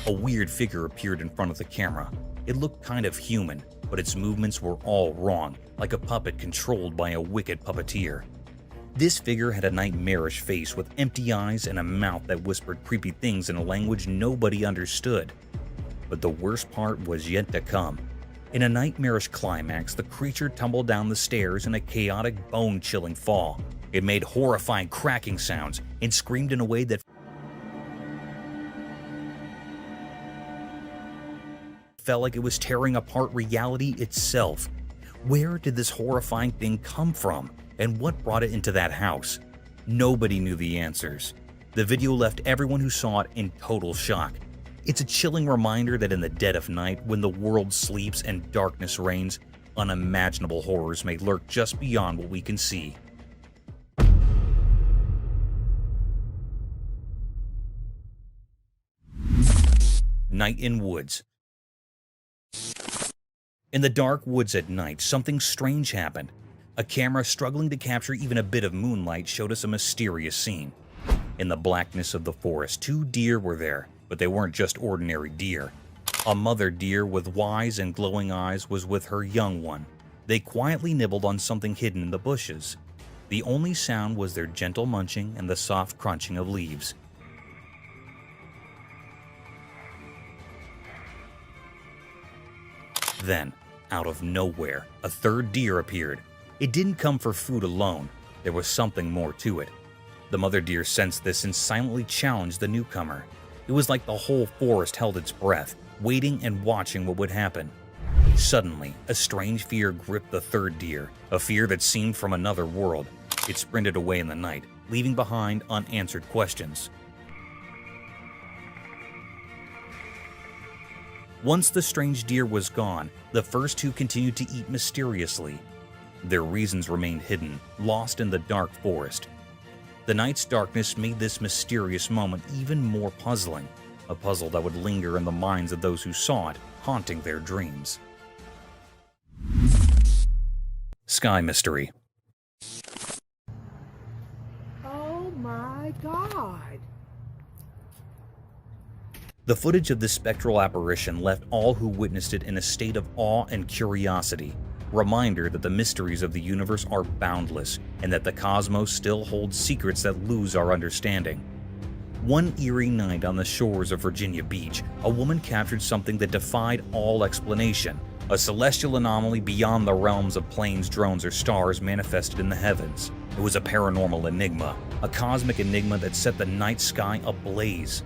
S1: A weird figure appeared in front of the camera. It looked kind of human, but its movements were all wrong, like a puppet controlled by a wicked puppeteer. This figure had a nightmarish face with empty eyes and a mouth that whispered creepy things in a language nobody understood. But the worst part was yet to come. In a nightmarish climax, the creature tumbled down the stairs in a chaotic, bone-chilling fall. It made horrifying cracking sounds and screamed in a way that felt like it was tearing apart reality itself. Where did this horrifying thing come from, and what brought it into that house? Nobody knew the answers. The video left everyone who saw it in total shock. It's a chilling reminder that in the dead of night, when the world sleeps and darkness reigns, unimaginable horrors may lurk just beyond what we can see. Night in woods. In the dark woods at night, something strange happened. A camera struggling to capture even a bit of moonlight showed us a mysterious scene. In the blackness of the forest, 2 deer were there, but they weren't just ordinary deer. A mother deer with wise and glowing eyes was with her young one. They quietly nibbled on something hidden in the bushes. The only sound was their gentle munching and the soft crunching of leaves. Then, out of nowhere, a 3rd deer appeared. It didn't come for food alone. There was something more to it. The mother deer sensed this and silently challenged the newcomer. It was like the whole forest held its breath, waiting and watching what would happen. Suddenly, a strange fear gripped the 3rd deer, a fear that seemed from another world. It sprinted away in the night, leaving behind unanswered questions. Once the strange deer was gone, the first 2 continued to eat mysteriously. Their reasons remained hidden, lost in the dark forest. The night's darkness made this mysterious moment even more puzzling, a puzzle that would linger in the minds of those who saw it, haunting their dreams. Sky Mystery.
S11: Oh my God!
S1: The footage of this spectral apparition left all who witnessed it in a state of awe and curiosity, reminder that the mysteries of the universe are boundless and that the cosmos still holds secrets that lose our understanding. One eerie night on the shores of Virginia Beach, a woman captured something that defied all explanation, a celestial anomaly beyond the realms of planes, drones, or stars manifested in the heavens. It was a paranormal enigma, a cosmic enigma that set the night sky ablaze.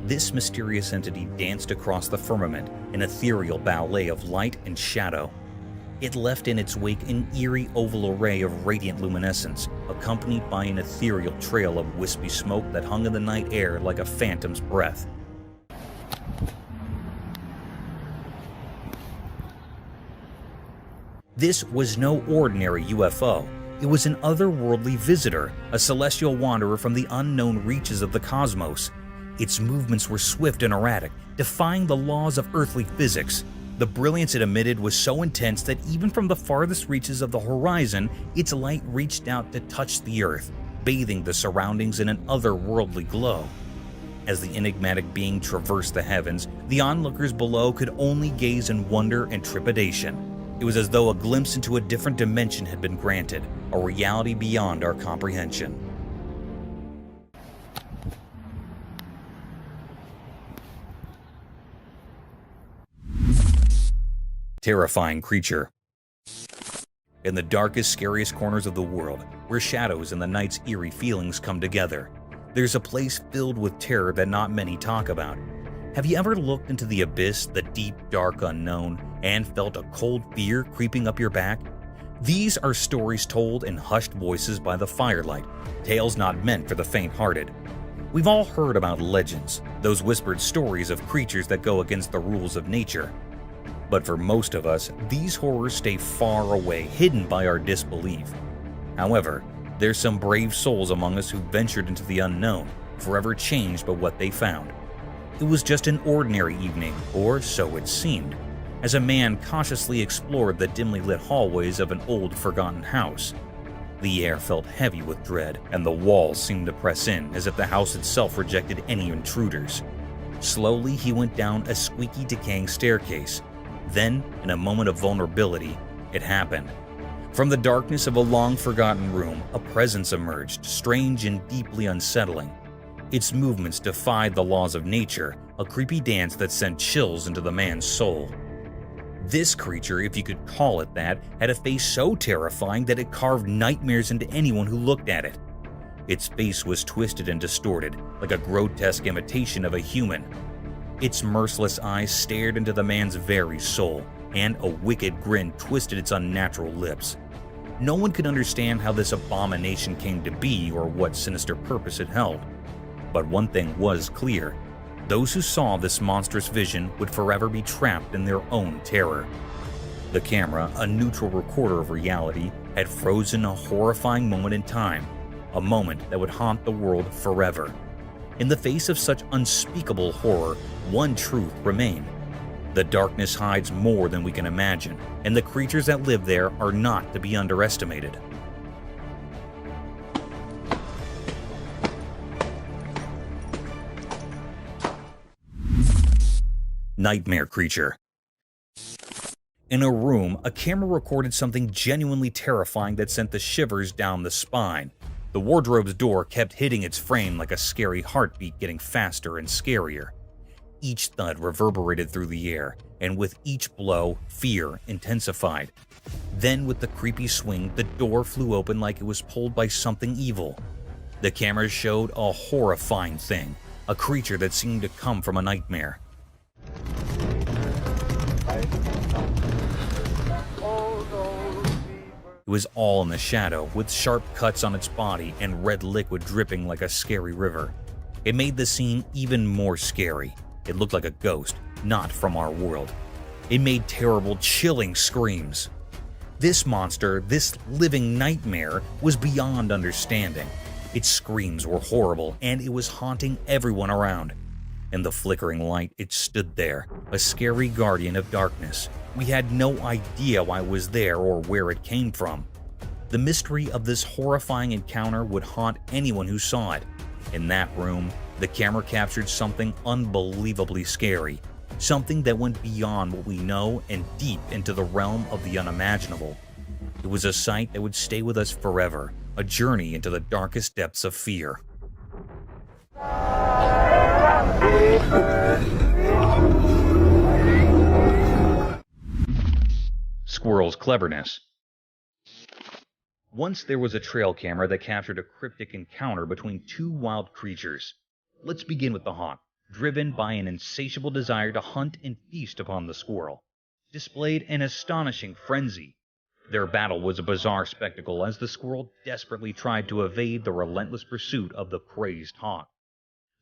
S1: This mysterious entity danced across the firmament, an ethereal ballet of light and shadow. It left in its wake an eerie oval array of radiant luminescence, accompanied by an ethereal trail of wispy smoke that hung in the night air like a phantom's breath. This was no ordinary UFO. It was an otherworldly visitor, a celestial wanderer from the unknown reaches of the cosmos. Its movements were swift and erratic, defying the laws of earthly physics. The brilliance it emitted was so intense that even from the farthest reaches of the horizon, its light reached out to touch the earth, bathing the surroundings in an otherworldly glow. As the enigmatic being traversed the heavens, the onlookers below could only gaze in wonder and trepidation. It was as though a glimpse into a different dimension had been granted, a reality beyond our comprehension. Terrifying creature. In the darkest, scariest corners of the world, where shadows and the night's eerie feelings come together, there's a place filled with terror that not many talk about. Have you ever looked into the abyss, the deep, dark unknown, and felt a cold fear creeping up your back? These are stories told in hushed voices by the firelight, tales not meant for the faint-hearted. We've all heard about legends, those whispered stories of creatures that go against the rules of nature. But for most of us, these horrors stay far away, hidden by our disbelief. However, there's some brave souls among us who ventured into the unknown, forever changed by what they found. It was just an ordinary evening, or so it seemed, as a man cautiously explored the dimly lit hallways of an old, forgotten house. The air felt heavy with dread, and the walls seemed to press in as if the house itself rejected any intruders. Slowly, he went down a squeaky, decaying staircase. Then, in a moment of vulnerability, it happened. From the darkness of a long-forgotten room, a presence emerged, strange and deeply unsettling. Its movements defied the laws of nature, a creepy dance that sent chills into the man's soul. This creature, if you could call it that, had a face so terrifying that it carved nightmares into anyone who looked at it. Its face was twisted and distorted, like a grotesque imitation of a human. Its merciless eyes stared into the man's very soul, and a wicked grin twisted its unnatural lips. No one could understand how this abomination came to be or what sinister purpose it held. But one thing was clear. Those who saw this monstrous vision would forever be trapped in their own terror. The camera, a neutral recorder of reality, had frozen a horrifying moment in time, a moment that would haunt the world forever. In the face of such unspeakable horror, one truth remained. The darkness hides more than we can imagine, and the creatures that live there are not to be underestimated. Nightmare creature. In a room, a camera recorded something genuinely terrifying that sent the shivers down the spine. The wardrobe's door kept hitting its frame like a scary heartbeat, getting faster and scarier. Each thud reverberated through the air, and with each blow, fear intensified. Then, with the creepy swing, the door flew open like it was pulled by something evil. The camera showed a horrifying thing, a creature that seemed to come from a nightmare. It was all in the shadow, with sharp cuts on its body and red liquid dripping like a scary river. It made the scene even more scary. It looked like a ghost, not from our world. It made terrible, chilling screams. This monster, this living nightmare, was beyond understanding. Its screams were horrible, and it was haunting everyone around. In the flickering light, it stood there, a scary guardian of darkness. We had no idea why it was there or where it came from. The mystery of this horrifying encounter would haunt anyone who saw it. In that room, the camera captured something unbelievably scary, something that went beyond what we know and deep into the realm of the unimaginable. It was a sight that would stay with us forever, a journey into the darkest depths of fear. Squirrel's cleverness. Once there was a trail camera that captured a cryptic encounter between two wild creatures. Let's begin with the hawk, driven by an insatiable desire to hunt and feast upon the squirrel, displayed an astonishing frenzy. Their battle was a bizarre spectacle as the squirrel desperately tried to evade the relentless pursuit of the crazed hawk.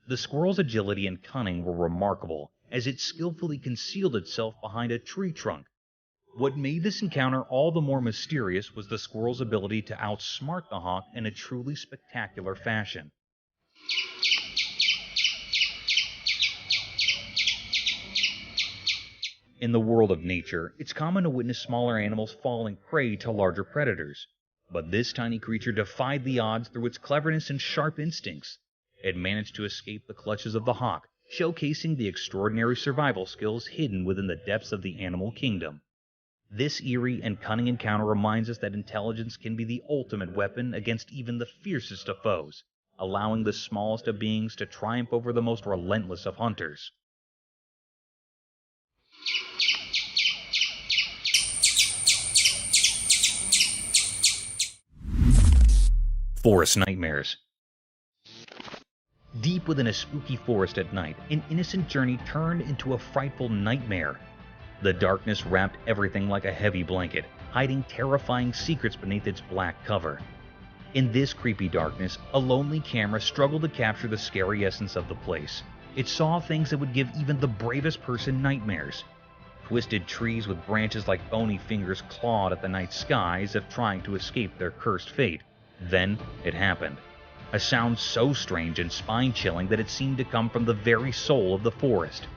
S1: The squirrel's agility and cunning were remarkable, as it skillfully concealed itself behind a tree trunk. What made this encounter all the more mysterious was the squirrel's ability to outsmart the hawk in a truly spectacular fashion. In the world of nature, it's common to witness smaller animals falling prey to larger predators. But this tiny creature defied the odds through its cleverness and sharp instincts. It managed to escape the clutches of the hawk, showcasing the extraordinary survival skills hidden within the depths of the animal kingdom. This eerie and cunning encounter reminds us that intelligence can be the ultimate weapon against even the fiercest of foes, allowing the smallest of beings to triumph over the most relentless of hunters. Forest nightmares. Deep within a spooky forest at night, an innocent journey turned into a frightful nightmare. The darkness wrapped everything like a heavy blanket, hiding terrifying secrets beneath its black cover. In this creepy darkness, a lonely camera struggled to capture the scary essence of the place. It saw things that would give even the bravest person nightmares. Twisted trees with branches like bony fingers clawed at the night sky as if trying to escape their cursed fate. Then it happened. A sound so strange and spine-chilling that it seemed to come from the very soul of the forest.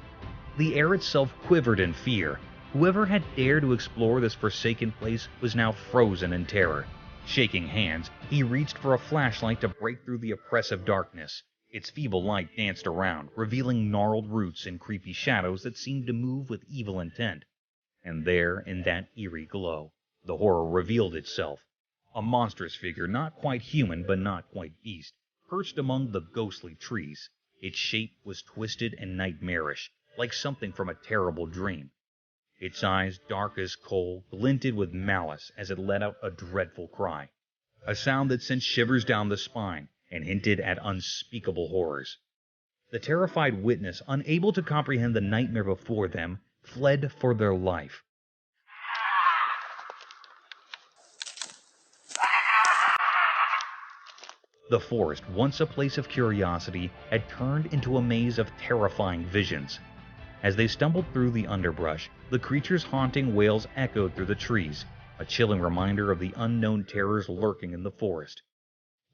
S1: The air itself quivered in fear. Whoever had dared to explore this forsaken place was now frozen in terror. Shaking hands, he reached for a flashlight to break through the oppressive darkness. Its feeble light danced around, revealing gnarled roots and creepy shadows that seemed to move with evil intent. And there, in that eerie glow, the horror revealed itself. A monstrous figure, not quite human but not quite beast, perched among the ghostly trees. Its shape was twisted and nightmarish, like something from a terrible dream. Its eyes, dark as coal, glinted with malice as it let out a dreadful cry, a sound that sent shivers down the spine and hinted at unspeakable horrors. The terrified witness, unable to comprehend the nightmare before them, fled for their life. The forest, once a place of curiosity, had turned into a maze of terrifying visions. As they stumbled through the underbrush, the creature's haunting wails echoed through the trees, a chilling reminder of the unknown terrors lurking in the forest.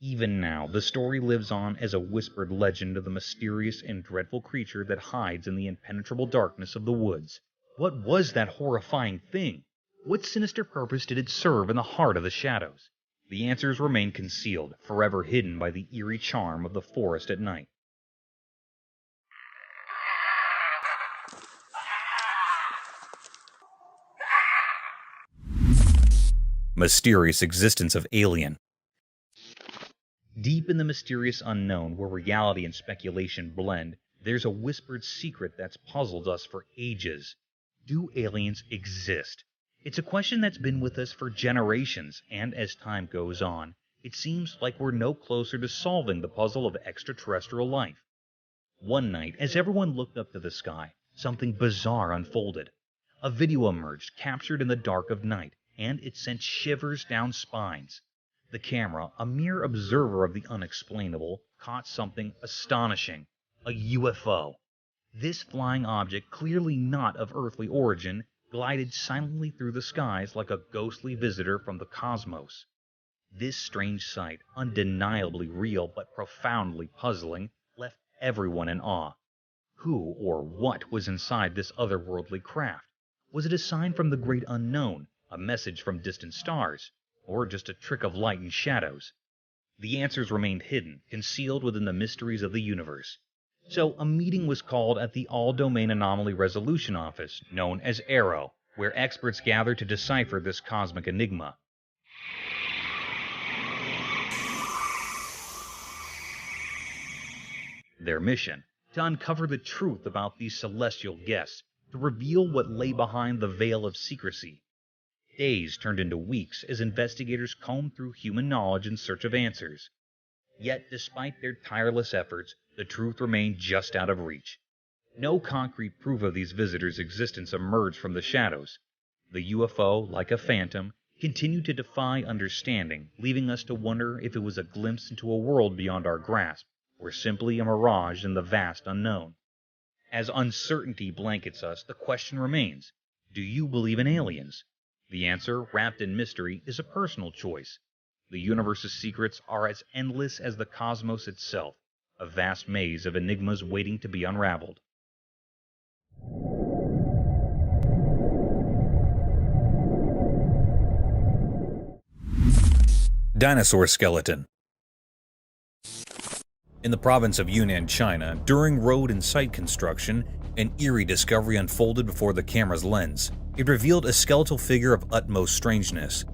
S1: Even now, the story lives on as a whispered legend of the mysterious and dreadful creature that hides in the impenetrable darkness of the woods. What was that horrifying thing? What sinister purpose did it serve in the heart of the shadows? The answers remain concealed, forever hidden by the eerie charm of the forest at night. Mysterious existence of alien. Deep in the mysterious unknown, where reality and speculation blend, there's a whispered secret that's puzzled us for ages. Do aliens exist? It's a question that's been with us for generations, and as time goes on, it seems like we're no closer to solving the puzzle of extraterrestrial life. One night, as everyone looked up to the sky, something bizarre unfolded. A video emerged, captured in the dark of night, and it sent shivers down spines. The camera, a mere observer of the unexplainable, caught something astonishing: a UFO. This flying object, clearly not of earthly origin, glided silently through the skies like a ghostly visitor from the cosmos. This strange sight, undeniably real but profoundly puzzling, left everyone in awe. Who or what was inside this otherworldly craft? Was it a sign from the great unknown, a message from distant stars, or just a trick of light and shadows? The answers remained hidden, concealed within the mysteries of the universe. So a meeting was called at the All-Domain Anomaly Resolution Office, known as ARROW, where experts gathered to decipher this cosmic enigma. Their mission: to uncover the truth about these celestial guests, to reveal what lay behind the veil of secrecy. Days turned into weeks as investigators combed through human knowledge in search of answers. Yet, despite their tireless efforts, the truth remained just out of reach. No concrete proof of these visitors' existence emerged from the shadows. The UFO, like a phantom, continued to defy understanding, leaving us to wonder if it was a glimpse into a world beyond our grasp, or simply a mirage in the vast unknown. As uncertainty blankets us, the question remains: do you believe in aliens? The answer, wrapped in mystery, is a personal choice. The universe's secrets are as endless as the cosmos itself, a vast maze of enigmas waiting to be unraveled. Dinosaur skeleton. In the province of Yunnan, China, during road and site construction, an eerie discovery unfolded before the camera's lens. It revealed a skeletal figure of utmost strangeness.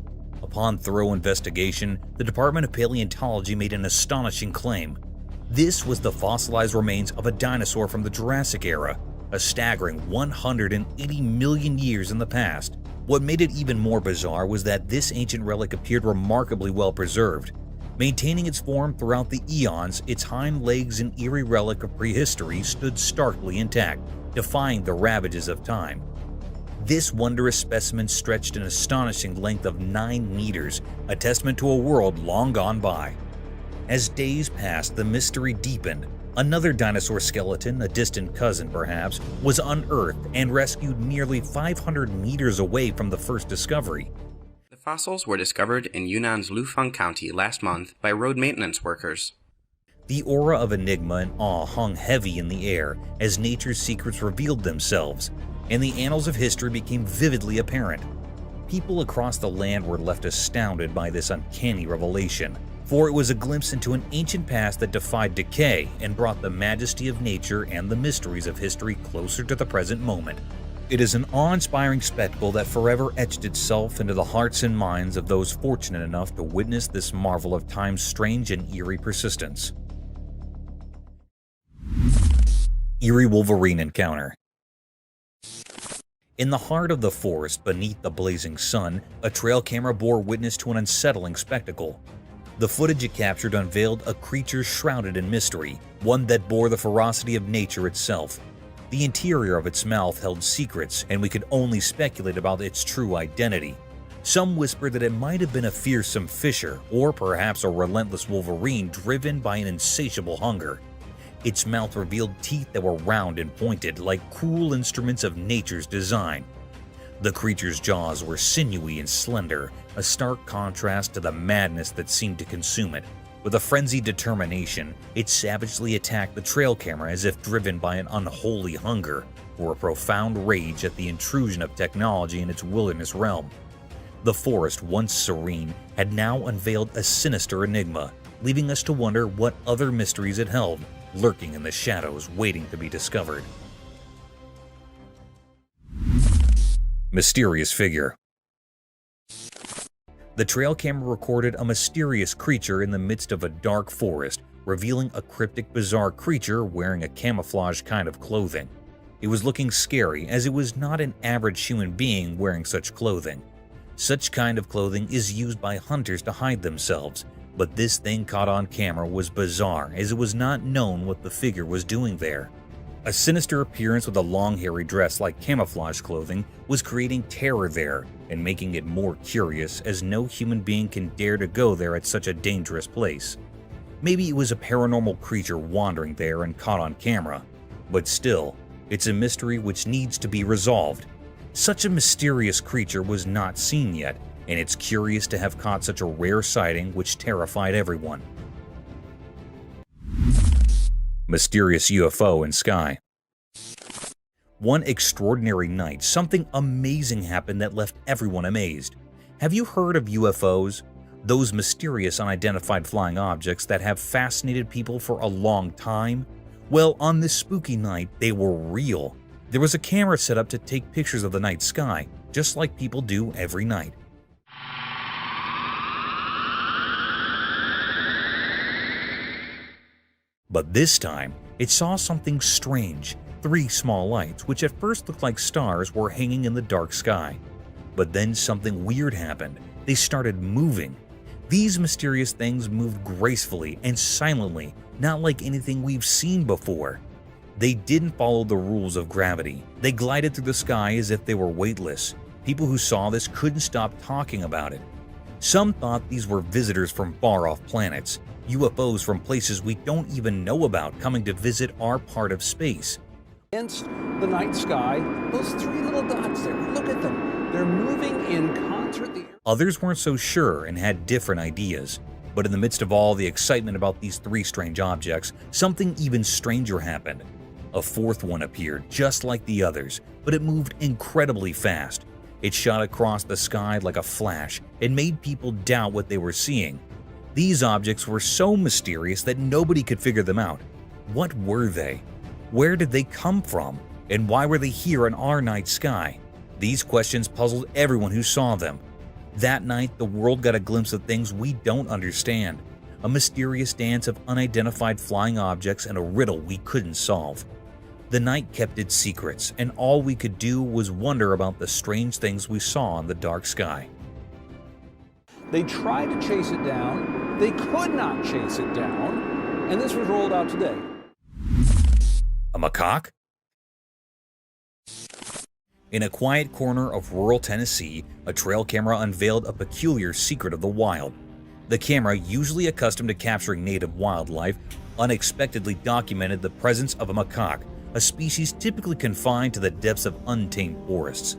S1: Upon thorough investigation, the Department of Paleontology made an astonishing claim. This was the fossilized remains of a dinosaur from the Jurassic era, a staggering 180 million years in the past. What made it even more bizarre was that this ancient relic appeared remarkably well preserved. Maintaining its form throughout the eons, its hind legs, an eerie relic of prehistory, stood starkly intact, defying the ravages of time. This wondrous specimen stretched an astonishing length of 9 meters, a testament to a world long gone by. As days passed, the mystery deepened. Another dinosaur skeleton, a distant cousin perhaps, was unearthed and rescued nearly 500 meters away from the first discovery.
S12: The fossils were discovered in Yunnan's Lufeng County last month by road maintenance workers.
S1: The aura of enigma and awe hung heavy in the air as nature's secrets revealed themselves, and the annals of history became vividly apparent. People across the land were left astounded by this uncanny revelation, for it was a glimpse into an ancient past that defied decay and brought the majesty of nature and the mysteries of history closer to the present moment. It is an awe-inspiring spectacle that forever etched itself into the hearts and minds of those fortunate enough to witness this marvel of time's strange and eerie persistence. Eerie Wolverine Encounter. In the heart of the forest, beneath the blazing sun, a trail camera bore witness to an unsettling spectacle. The footage it captured unveiled a creature shrouded in mystery, one that bore the ferocity of nature itself. The interior of its mouth held secrets, and we could only speculate about its true identity. Some whispered that it might have been a fearsome fisher, or perhaps a relentless wolverine driven by an insatiable hunger. Its mouth revealed teeth that were round and pointed, like cruel instruments of nature's design. The creature's jaws were sinewy and slender, a stark contrast to the madness that seemed to consume it. With a frenzied determination, it savagely attacked the trail camera as if driven by an unholy hunger, or a profound rage at the intrusion of technology in its wilderness realm. The forest, once serene, had now unveiled a sinister enigma, leaving us to wonder what other mysteries it held, lurking in the shadows waiting to be discovered. Mysterious figure. The trail camera recorded a mysterious creature in the midst of a dark forest, revealing a cryptic, bizarre creature wearing a camouflage kind of clothing. It was looking scary, as it was not an average human being wearing such clothing. Such kind of clothing is used by hunters to hide themselves, but this thing caught on camera was bizarre, as it was not known what the figure was doing there. A sinister appearance with a long hairy dress like camouflage clothing was creating terror there and making it more curious, as no human being can dare to go there at such a dangerous place. Maybe it was a paranormal creature wandering there and caught on camera, but still, it's a mystery which needs to be resolved. Such a mysterious creature was not seen yet, and it's curious to have caught such a rare sighting which terrified everyone. Mysterious UFO in sky. One extraordinary night, something amazing happened that left everyone amazed. Have you heard of UFOs? Those mysterious unidentified flying objects that have fascinated people for a long time? Well, on this spooky night, they were real. There was a camera set up to take pictures of the night sky, just like people do every night. But this time, it saw something strange. 3 small lights, which at first looked like stars, were hanging in the dark sky. But then something weird happened. They started moving. These mysterious things moved gracefully and silently, not like anything we've seen before. They didn't follow the rules of gravity. They glided through the sky as if they were weightless. People who saw this couldn't stop talking about it. Some thought these were visitors from far-off planets, UFOs from places we don't even know about coming to visit our part of space.
S13: Against the night sky, those 3 little dots there, look at them. They're moving in concert.
S1: Others weren't so sure and had different ideas. But in the midst of all the excitement about these 3 strange objects, something even stranger happened. A 4th one appeared, just like the others, but it moved incredibly fast. It shot across the sky like a flash and made people doubt what they were seeing. These objects were so mysterious that nobody could figure them out. What were they? Where did they come from? And why were they here in our night sky? These questions puzzled everyone who saw them. That night, the world got a glimpse of things we don't understand. A mysterious dance of unidentified flying objects and a riddle we couldn't solve. The night kept its secrets, and all we could do was wonder about the strange things we saw in the dark sky.
S13: They tried to chase it down, They could not chase it down, and this was rolled out today.
S1: A macaque? In a quiet corner of rural Tennessee, a trail camera unveiled a peculiar secret of the wild. The camera, usually accustomed to capturing native wildlife, unexpectedly documented the presence of a macaque, a species typically confined to the depths of untamed forests.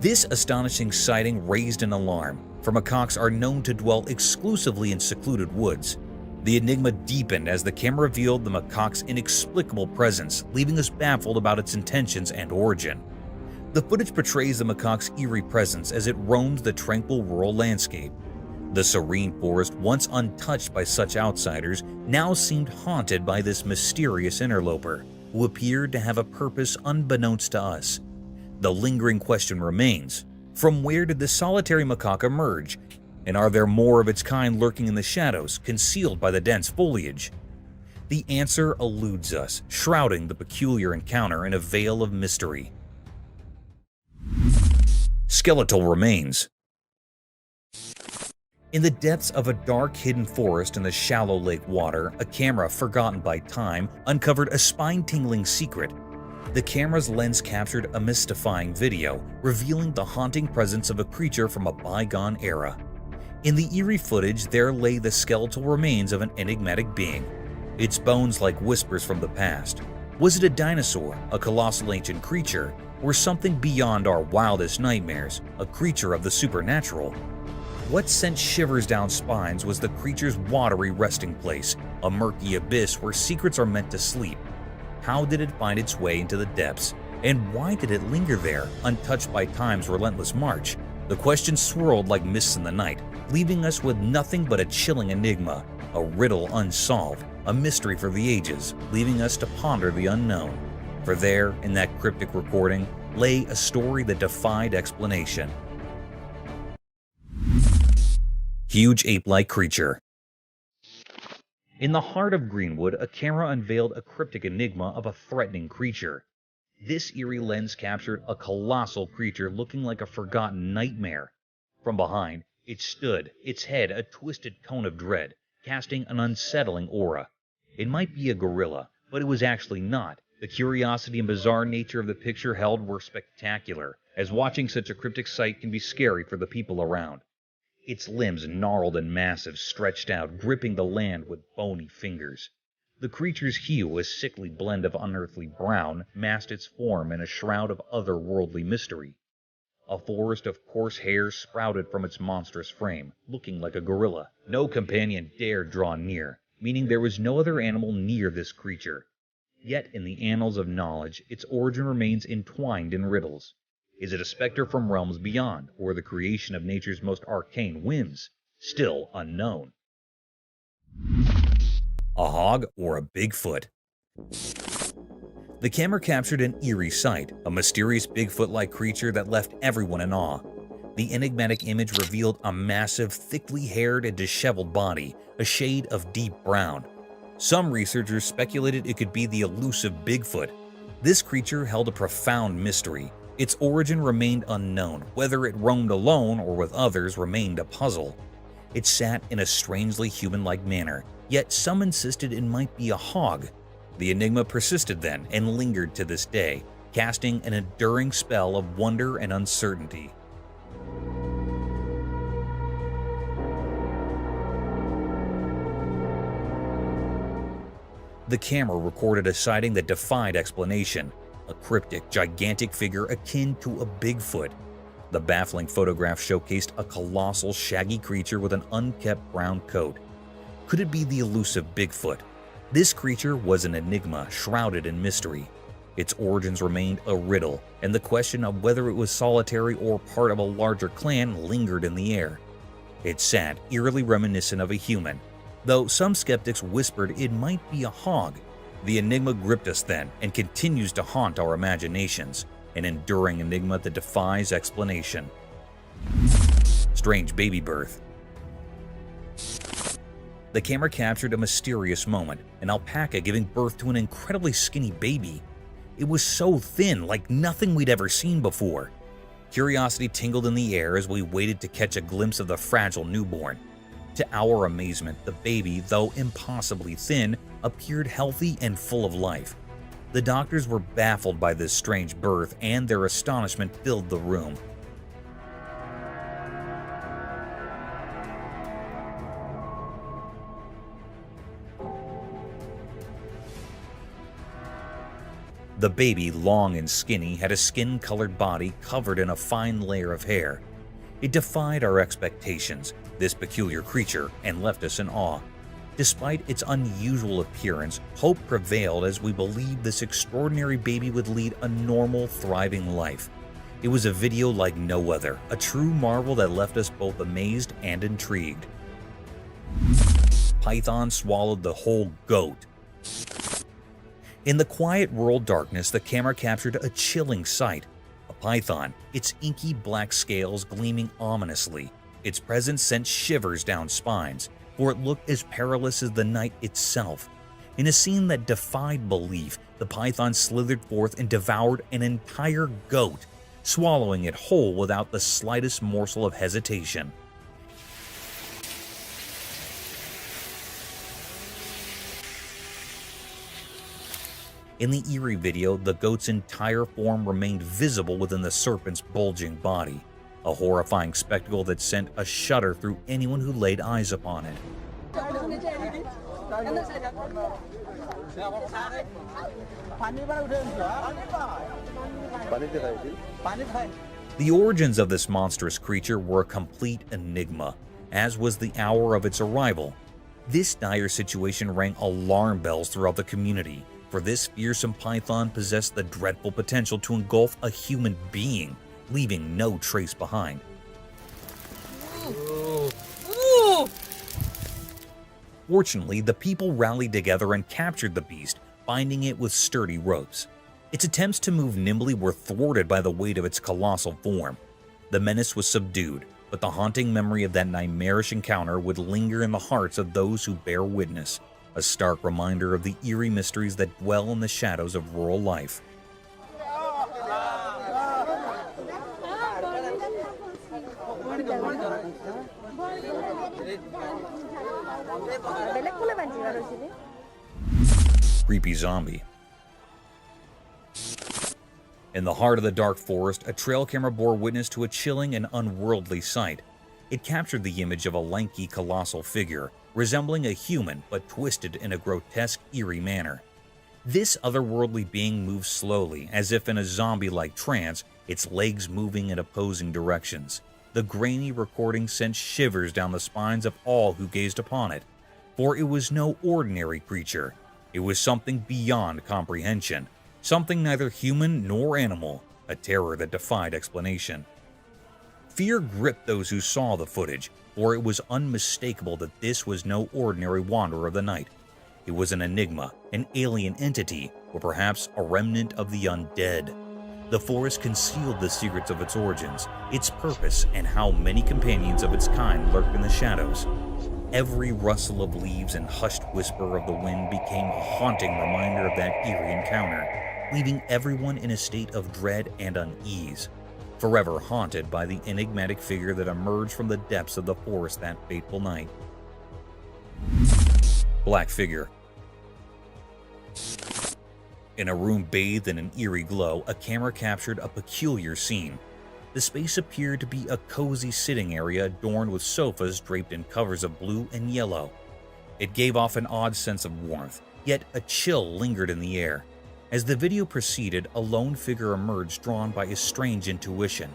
S1: This astonishing sighting raised an alarm, for macaques are known to dwell exclusively in secluded woods. The enigma deepened as the camera revealed the macaque's inexplicable presence, leaving us baffled about its intentions and origin. The footage portrays the macaque's eerie presence as it roams the tranquil rural landscape. The serene forest, once untouched by such outsiders, now seemed haunted by this mysterious interloper, who appeared to have a purpose unbeknownst to us. The lingering question remains, from where did the solitary macaque emerge? And are there more of its kind lurking in the shadows, concealed by the dense foliage? The answer eludes us, shrouding the peculiar encounter in a veil of mystery. Skeletal remains. In the depths of a dark hidden forest in the shallow lake water, a camera forgotten by time uncovered a spine-tingling secret. The camera's lens captured a mystifying video, revealing the haunting presence of a creature from a bygone era. In the eerie footage, there lay the skeletal remains of an enigmatic being, its bones like whispers from the past. Was it a dinosaur, a colossal ancient creature, or something beyond our wildest nightmares, a creature of the supernatural? What sent shivers down spines was the creature's watery resting place, a murky abyss where secrets are meant to sleep. How did it find its way into the depths? And why did it linger there, untouched by time's relentless march? The questions swirled like mists in the night, leaving us with nothing but a chilling enigma, a riddle unsolved, a mystery for the ages, leaving us to ponder the unknown. For there, in that cryptic recording, lay a story that defied explanation. Huge ape-like creature. In the heart of Greenwood, a camera unveiled a cryptic enigma of a threatening creature. This eerie lens captured a colossal creature looking like a forgotten nightmare. From behind, it stood, its head a twisted cone of dread, casting an unsettling aura. It might be a gorilla, but it was actually not. The curiosity and bizarre nature of the picture held were spectacular, as watching such a cryptic sight can be scary for the people around. Its limbs, gnarled and massive, stretched out, gripping the land with bony fingers. The creature's hue, a sickly blend of unearthly brown, masked its form in a shroud of otherworldly mystery. A forest of coarse hair sprouted from its monstrous frame, looking like a gorilla. No companion dared draw near, meaning there was no other animal near this creature. Yet in the annals of knowledge, its origin remains entwined in riddles. Is it a specter from realms beyond, or the creation of nature's most arcane whims? Still unknown. A hog or a Bigfoot? The camera captured an eerie sight, a mysterious Bigfoot-like creature that left everyone in awe. The enigmatic image revealed a massive, thickly haired and disheveled body, a shade of deep brown. Some researchers speculated it could be the elusive Bigfoot. This creature held a profound mystery. Its origin remained unknown. Whether it roamed alone or with others remained a puzzle. It sat in a strangely human-like manner, yet some insisted it might be a hog. The enigma persisted then and lingered to this day, casting an enduring spell of wonder and uncertainty. The camera recorded a sighting that defied explanation. A cryptic, gigantic figure akin to a Bigfoot. The baffling photograph showcased a colossal, shaggy creature with an unkempt brown coat. Could it be the elusive Bigfoot? This creature was an enigma, shrouded in mystery. Its origins remained a riddle, and the question of whether it was solitary or part of a larger clan lingered in the air. It sat, eerily reminiscent of a human, though some skeptics whispered it might be a hog. The enigma gripped us then and continues to haunt our imaginations, an enduring enigma that defies explanation. Strange baby birth. The camera captured a mysterious moment, an alpaca giving birth to an incredibly skinny baby. It was so thin, like nothing we'd ever seen before. Curiosity tingled in the air as we waited to catch a glimpse of the fragile newborn. To our amazement, the baby, though impossibly thin, appeared healthy and full of life. The doctors were baffled by this strange birth, and their astonishment filled the room. The baby, long and skinny, had a skin-colored body covered in a fine layer of hair. It defied our expectations, this peculiar creature, and left us in awe. Despite its unusual appearance, hope prevailed as we believed this extraordinary baby would lead a normal, thriving life. It was a video like no other, a true marvel that left us both amazed and intrigued. Python swallowed the whole goat. In the quiet rural darkness, the camera captured a chilling sight. A python, its inky black scales gleaming ominously. Its presence sent shivers down spines, for it looked as perilous as the night itself. In a scene that defied belief, the python slithered forth and devoured an entire goat, swallowing it whole without the slightest morsel of hesitation. In the Eerie video, the goat's entire form remained visible within the serpent's bulging body, a horrifying spectacle that sent a shudder through anyone who laid eyes upon it. The origins of this monstrous creature were a complete enigma, as was the hour of its arrival. This dire situation rang alarm bells throughout the community, for this fearsome python possessed the dreadful potential to engulf a human being, leaving no trace behind. Fortunately, the people rallied together and captured the beast, binding it with sturdy ropes. Its attempts to move nimbly were thwarted by the weight of its colossal form. The menace was subdued, but the haunting memory of that nightmarish encounter would linger in the hearts of those who bear witness, a stark reminder of the eerie mysteries that dwell in the shadows of rural life. Creepy zombie. In the heart of the dark forest, a trail camera bore witness to a chilling and unworldly sight. It captured the image of a lanky, colossal figure, resembling a human but twisted in a grotesque, eerie manner. This otherworldly being moved slowly, as if in a zombie-like trance, its legs moving in opposing directions. The grainy recording sent shivers down the spines of all who gazed upon it, for it was no ordinary creature. It was something beyond comprehension, something neither human nor animal, a terror that defied explanation. Fear gripped those who saw the footage, for it was unmistakable that this was no ordinary wanderer of the night. It was an enigma, an alien entity, or perhaps a remnant of the undead. The forest concealed the secrets of its origins, its purpose, and how many companions of its kind lurked in the shadows. Every rustle of leaves and hushed whisper of the wind became a haunting reminder of that eerie encounter, leaving everyone in a state of dread and unease, forever haunted by the enigmatic figure that emerged from the depths of the forest that fateful night. Black figure. In a room bathed in an eerie glow, a camera captured a peculiar scene. The space appeared to be a cozy sitting area adorned with sofas draped in covers of blue and yellow. It gave off an odd sense of warmth, yet a chill lingered in the air. As the video proceeded, a lone figure emerged drawn by a strange intuition.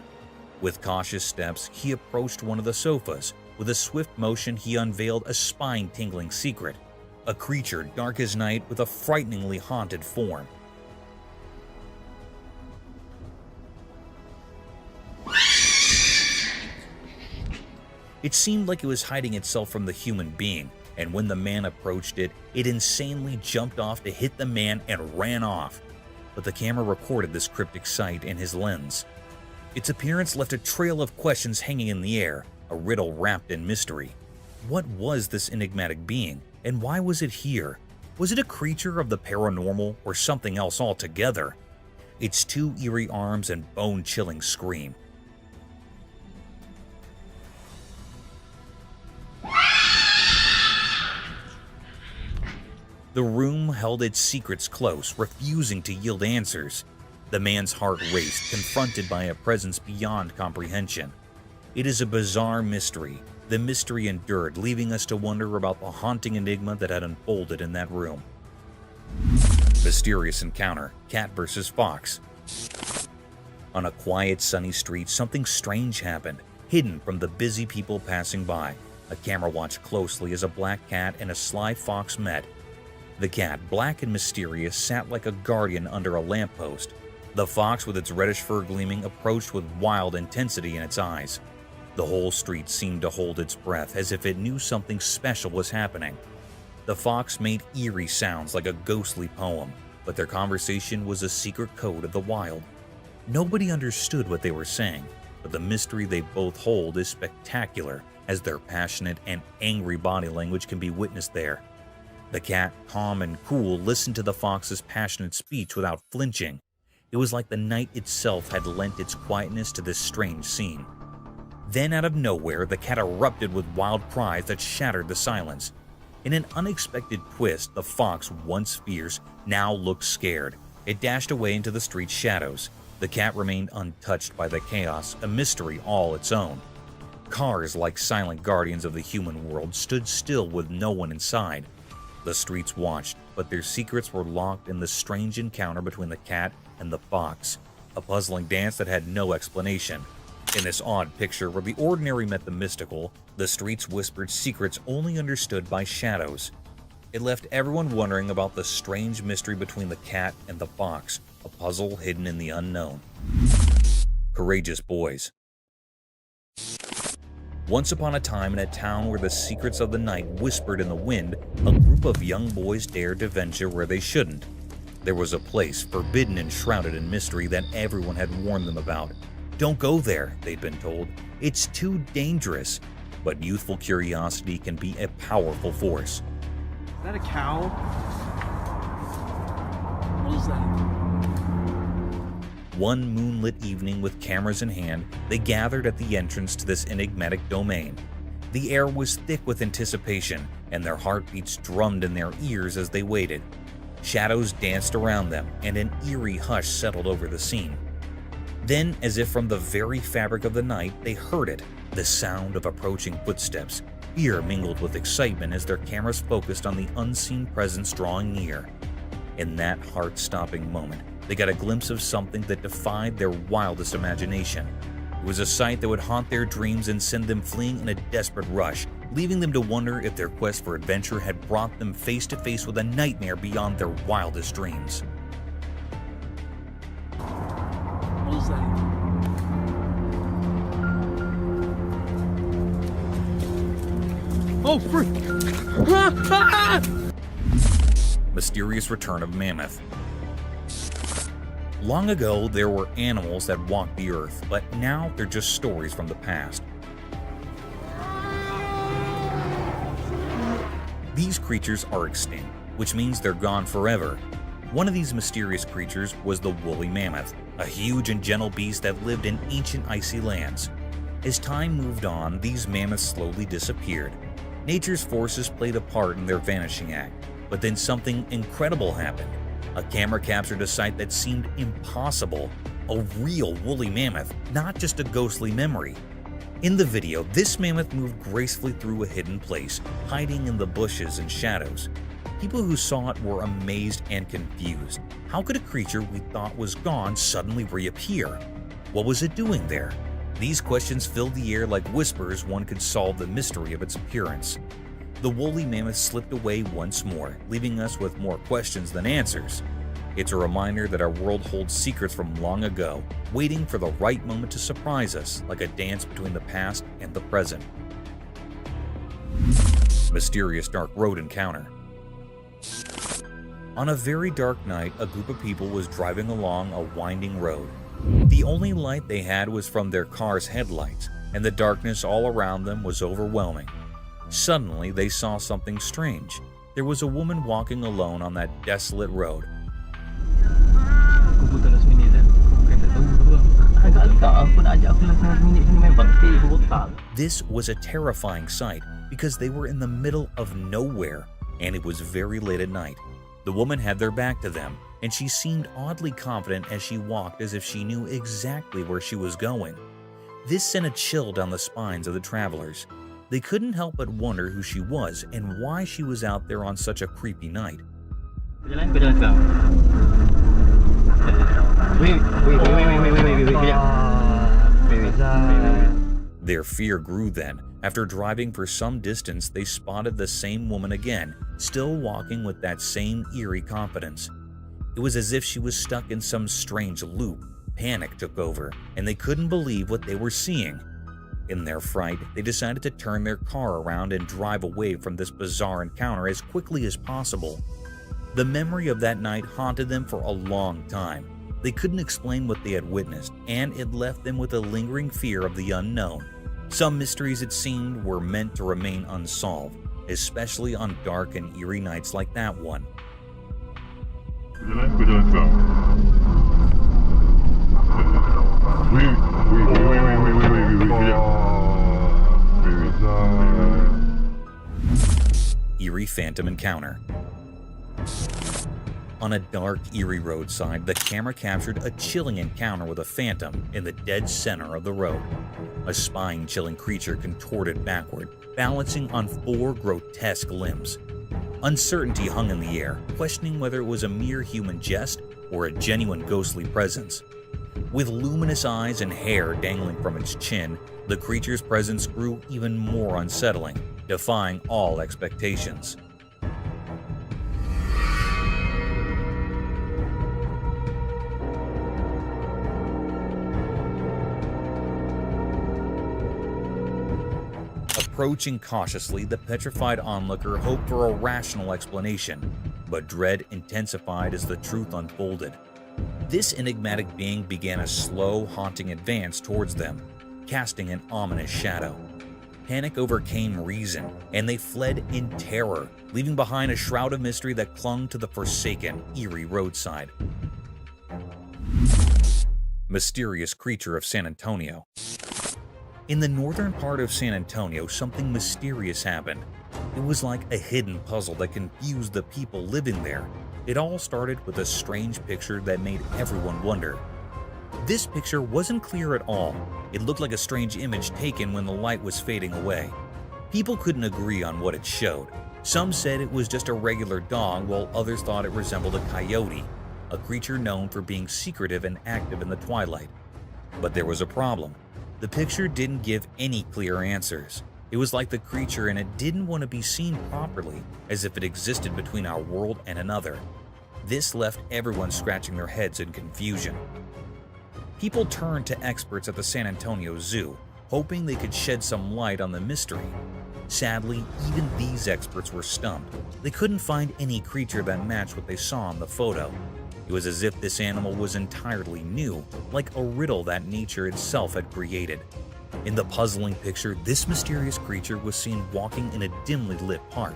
S1: With cautious steps, he approached one of the sofas. With a swift motion, he unveiled a spine-tingling secret. A creature dark as night with a frighteningly haunted form. It seemed like it was hiding itself from the human being, and when the man approached it, it insanely jumped off to hit the man and ran off. But the camera recorded this cryptic sight in his lens. Its appearance left a trail of questions hanging in the air, a riddle wrapped in mystery. What was this enigmatic being, and why was it here? Was it a creature of the paranormal or something else altogether? Its two eerie arms and bone-chilling scream. The room held its secrets close, refusing to yield answers. The man's heart raced, confronted by a presence beyond comprehension. It is a bizarre mystery. The mystery endured, leaving us to wonder about the haunting enigma that had unfolded in that room. Mysterious encounter, cat versus fox. On a quiet, sunny street, something strange happened, hidden from the busy people passing by. A camera watched closely as a black cat and a sly fox met. The cat, black and mysterious, sat like a guardian under a lamppost. The fox, with its reddish fur gleaming, approached with wild intensity in its eyes. The whole street seemed to hold its breath, as if it knew something special was happening. The fox made eerie sounds like a ghostly poem, but their conversation was a secret code of the wild. Nobody understood what they were saying, but the mystery they both hold is spectacular, as their passionate and angry body language can be witnessed there. The cat, calm and cool, listened to the fox's passionate speech without flinching. It was like the night itself had lent its quietness to this strange scene. Then, out of nowhere, the cat erupted with wild cries that shattered the silence. In an unexpected twist, the fox, once fierce, now looked scared. It dashed away into the street's shadows. The cat remained untouched by the chaos, a mystery all its own. Cars, like silent guardians of the human world, stood still with no one inside. The streets watched, but their secrets were locked in the strange encounter between the cat and the fox, a puzzling dance that had no explanation. In this odd picture where the ordinary met the mystical, the streets whispered secrets only understood by shadows. It left everyone wondering about the strange mystery between the cat and the fox, a puzzle hidden in the unknown. Courageous boys. Once upon a time, in a town where the secrets of the night whispered in the wind, a group of young boys dared to venture where they shouldn't. There was a place, forbidden and shrouded in mystery, that everyone had warned them about. Don't go there, they'd been told. It's too dangerous. But youthful curiosity can be a powerful force.
S5: Is that a cow? What is that?
S1: One moonlit evening, with cameras in hand, they gathered at the entrance to this enigmatic domain. The air was thick with anticipation, and their heartbeats drummed in their ears as they waited. Shadows danced around them, and an eerie hush settled over the scene. Then, as if from the very fabric of the night, they heard it, the sound of approaching footsteps. Fear mingled with excitement as their cameras focused on the unseen presence drawing near. In that heart-stopping moment, they got a glimpse of something that defied their wildest imagination. It was a sight that would haunt their dreams and send them fleeing in a desperate rush, leaving them to wonder if their quest for adventure had brought them face to face with a nightmare beyond their wildest dreams.
S5: What is that? Oh, freak!
S1: Mysterious return of mammoth. Long ago, there were animals that walked the earth, but now they're just stories from the past. These creatures are extinct, which means they're gone forever. One of these mysterious creatures was the woolly mammoth, a huge and gentle beast that lived in ancient icy lands. As time moved on, these mammoths slowly disappeared. Nature's forces played a part in their vanishing act, but then something incredible happened. A camera captured a sight that seemed impossible, a real woolly mammoth, not just a ghostly memory. In the video, this mammoth moved gracefully through a hidden place, hiding in the bushes and shadows. People who saw it were amazed and confused. How could a creature we thought was gone suddenly reappear? What was it doing there? These questions filled the air like whispers one could solve the mystery of its appearance. The woolly mammoth slipped away once more, leaving us with more questions than answers. It's a reminder that our world holds secrets from long ago, waiting for the right moment to surprise us, like a dance between the past and the present. Mysterious dark road encounter. On a very dark night, a group of people was driving along a winding road. The only light they had was from their car's headlights, and the darkness all around them was overwhelming. Suddenly, they saw something strange. There was a woman walking alone on that desolate road. This was a terrifying sight because they were in the middle of nowhere, and it was very late at night. The woman had their back to them, and she seemed oddly confident as she walked, as if she knew exactly where she was going. This sent a chill down the spines of the travelers. They couldn't help but wonder who she was and why she was out there on such a creepy night. Their fear grew then. After driving for some distance, they spotted the same woman again, still walking with that same eerie confidence. It was as if she was stuck in some strange loop. Panic took over, and they couldn't believe what they were seeing. In their fright, they decided to turn their car around and drive away from this bizarre encounter as quickly as possible. The memory of that night haunted them for a long time. They couldn't explain what they had witnessed, and it left them with a lingering fear of the unknown. Some mysteries, it seemed, were meant to remain unsolved, especially on dark and eerie nights like that one. Eerie Phantom Encounter. On a dark, eerie roadside, the camera captured a chilling encounter with a phantom in the dead center of the road. A spine-chilling creature contorted backward, balancing on 4 grotesque limbs. Uncertainty hung in the air, questioning whether it was a mere human jest or a genuine ghostly presence. With luminous eyes and hair dangling from its chin, the creature's presence grew even more unsettling, defying all expectations. Approaching cautiously, the petrified onlooker hoped for a rational explanation, but dread intensified as the truth unfolded. This enigmatic being began a slow, haunting advance towards them, casting an ominous shadow. Panic overcame reason, and they fled in terror, leaving behind a shroud of mystery that clung to the forsaken, eerie roadside. Mysterious creature of San Antonio. In the northern part of San Antonio, something mysterious happened. It was like a hidden puzzle that confused the people living there. It all started with a strange picture that made everyone wonder. This picture wasn't clear at all. It looked like a strange image taken when the light was fading away. People couldn't agree on what it showed. Some said it was just a regular dog, while others thought it resembled a coyote, a creature known for being secretive and active in the twilight. But there was a problem. The picture didn't give any clear answers. It was like the creature in it didn't want to be seen properly, as if it existed between our world and another. This left everyone scratching their heads in confusion. People turned to experts at the San Antonio Zoo, hoping they could shed some light on the mystery. Sadly, even these experts were stumped. They couldn't find any creature that matched what they saw in the photo. It was as if this animal was entirely new, like a riddle that nature itself had created. In the puzzling picture, this mysterious creature was seen walking in a dimly lit park,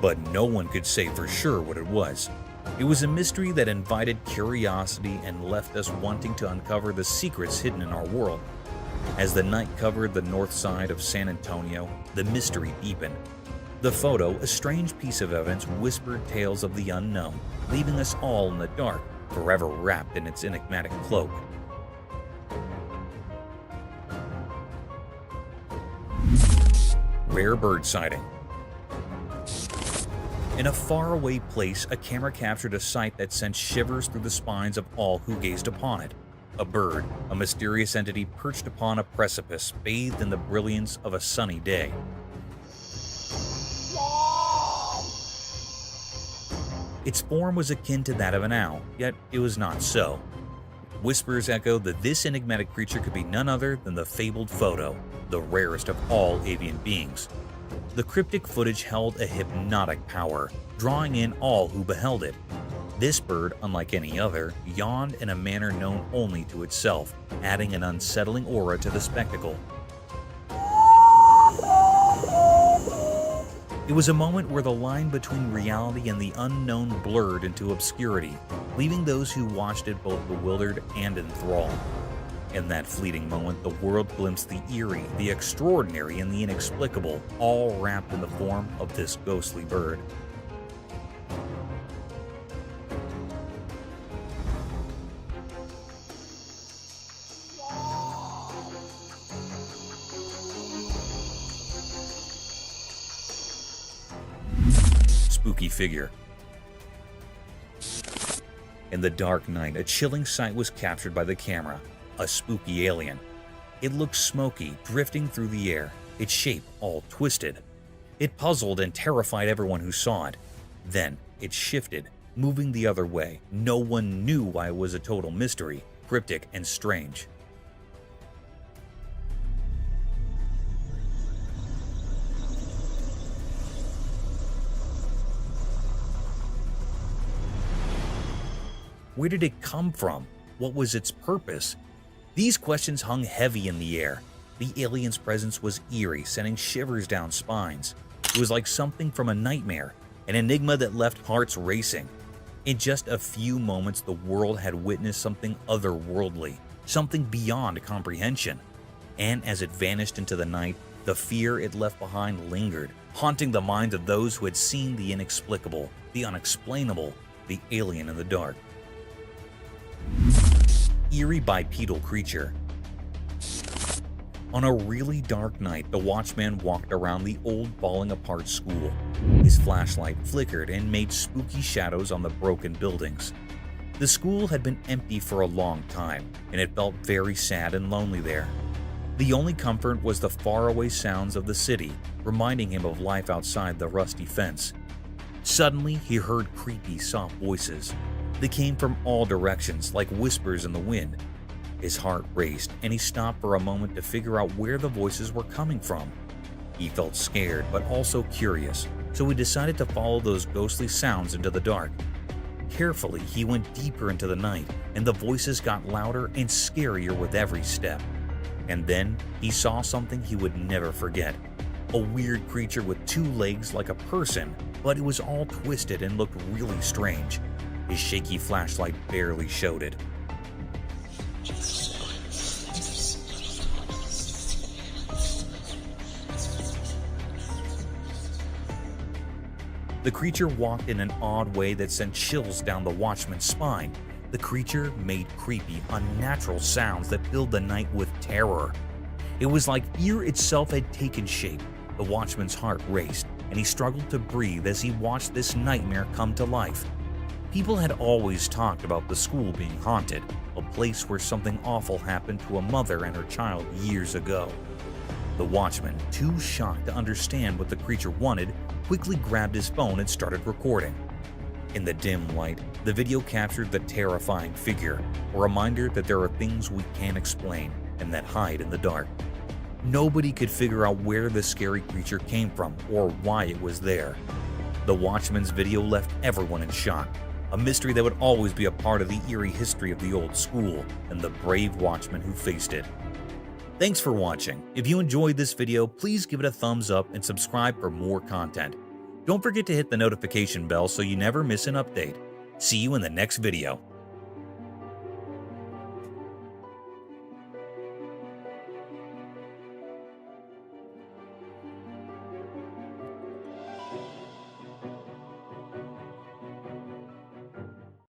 S1: but no one could say for sure what it was. It was a mystery that invited curiosity and left us wanting to uncover the secrets hidden in our world. As the night covered the north side of San Antonio, the mystery deepened. The photo, a strange piece of evidence, whispered tales of the unknown, leaving us all in the dark, forever wrapped in its enigmatic cloak. Rare bird sighting. In a faraway place, a camera captured a sight that sent shivers through the spines of all who gazed upon it. A bird, a mysterious entity perched upon a precipice, bathed in the brilliance of a sunny day. Its form was akin to that of an owl, yet it was not so. Whispers echoed that this enigmatic creature could be none other than the fabled photo, the rarest of all avian beings. The cryptic footage held a hypnotic power, drawing in all who beheld it. This bird, unlike any other, yawned in a manner known only to itself, adding an unsettling aura to the spectacle. It was a moment where the line between reality and the unknown blurred into obscurity, leaving those who watched it both bewildered and enthralled. In that fleeting moment, the world glimpsed the eerie, the extraordinary, and the inexplicable, all wrapped in the form of this ghostly bird. spooky figure. In the dark night, a chilling sight was captured by the camera, a spooky alien. It looked smoky, drifting through the air, its shape all twisted. It puzzled and terrified everyone who saw it. Then it shifted, moving the other way. No one knew why it was a total mystery, cryptic and strange. Where did it come from? What was its purpose? These questions hung heavy in the air. The alien's presence was eerie, sending shivers down spines. It was like something from a nightmare, an enigma that left hearts racing. In just a few moments, the world had witnessed something otherworldly, something beyond comprehension. And as it vanished into the night, the fear it left behind lingered, haunting the minds of those who had seen the inexplicable, the unexplainable, the alien in the dark. Eerie bipedal creature. On a really dark night, the watchman walked around the old falling apart school. His flashlight flickered and made spooky shadows on the broken buildings. The school had been empty for a long time, and it felt very sad and lonely there. The only comfort was the faraway sounds of the city, reminding him of life outside the rusty fence. Suddenly, he heard creepy, soft voices. They came from all directions, like whispers in the wind. His heart raced, and he stopped for a moment to figure out where the voices were coming from. He felt scared, but also curious, so he decided to follow those ghostly sounds into the dark. Carefully, he went deeper into the night, and the voices got louder and scarier with every step. And then, he saw something he would never forget. A weird creature with 2 legs like a person, but it was all twisted and looked really strange. His shaky flashlight barely showed it. The creature walked in an odd way that sent chills down the watchman's spine. The creature made creepy, unnatural sounds that filled the night with terror. It was like fear itself had taken shape. The watchman's heart raced, and he struggled to breathe as he watched this nightmare come to life. People had always talked about the school being haunted, a place where something awful happened to a mother and her child years ago. The watchman, too shocked to understand what the creature wanted, quickly grabbed his phone and started recording. In the dim light, the video captured the terrifying figure, a reminder that there are things we can't explain and that hide in the dark. Nobody could figure out where the scary creature came from or why it was there. The watchman's video left everyone in shock, a mystery that would always be a part of the eerie history of the old school and the brave watchman who faced it. Thanks for watching. If you enjoyed this video, please give it a thumbs up and subscribe for more content. Don't forget to hit the notification bell so you never miss an update. See you in the next video.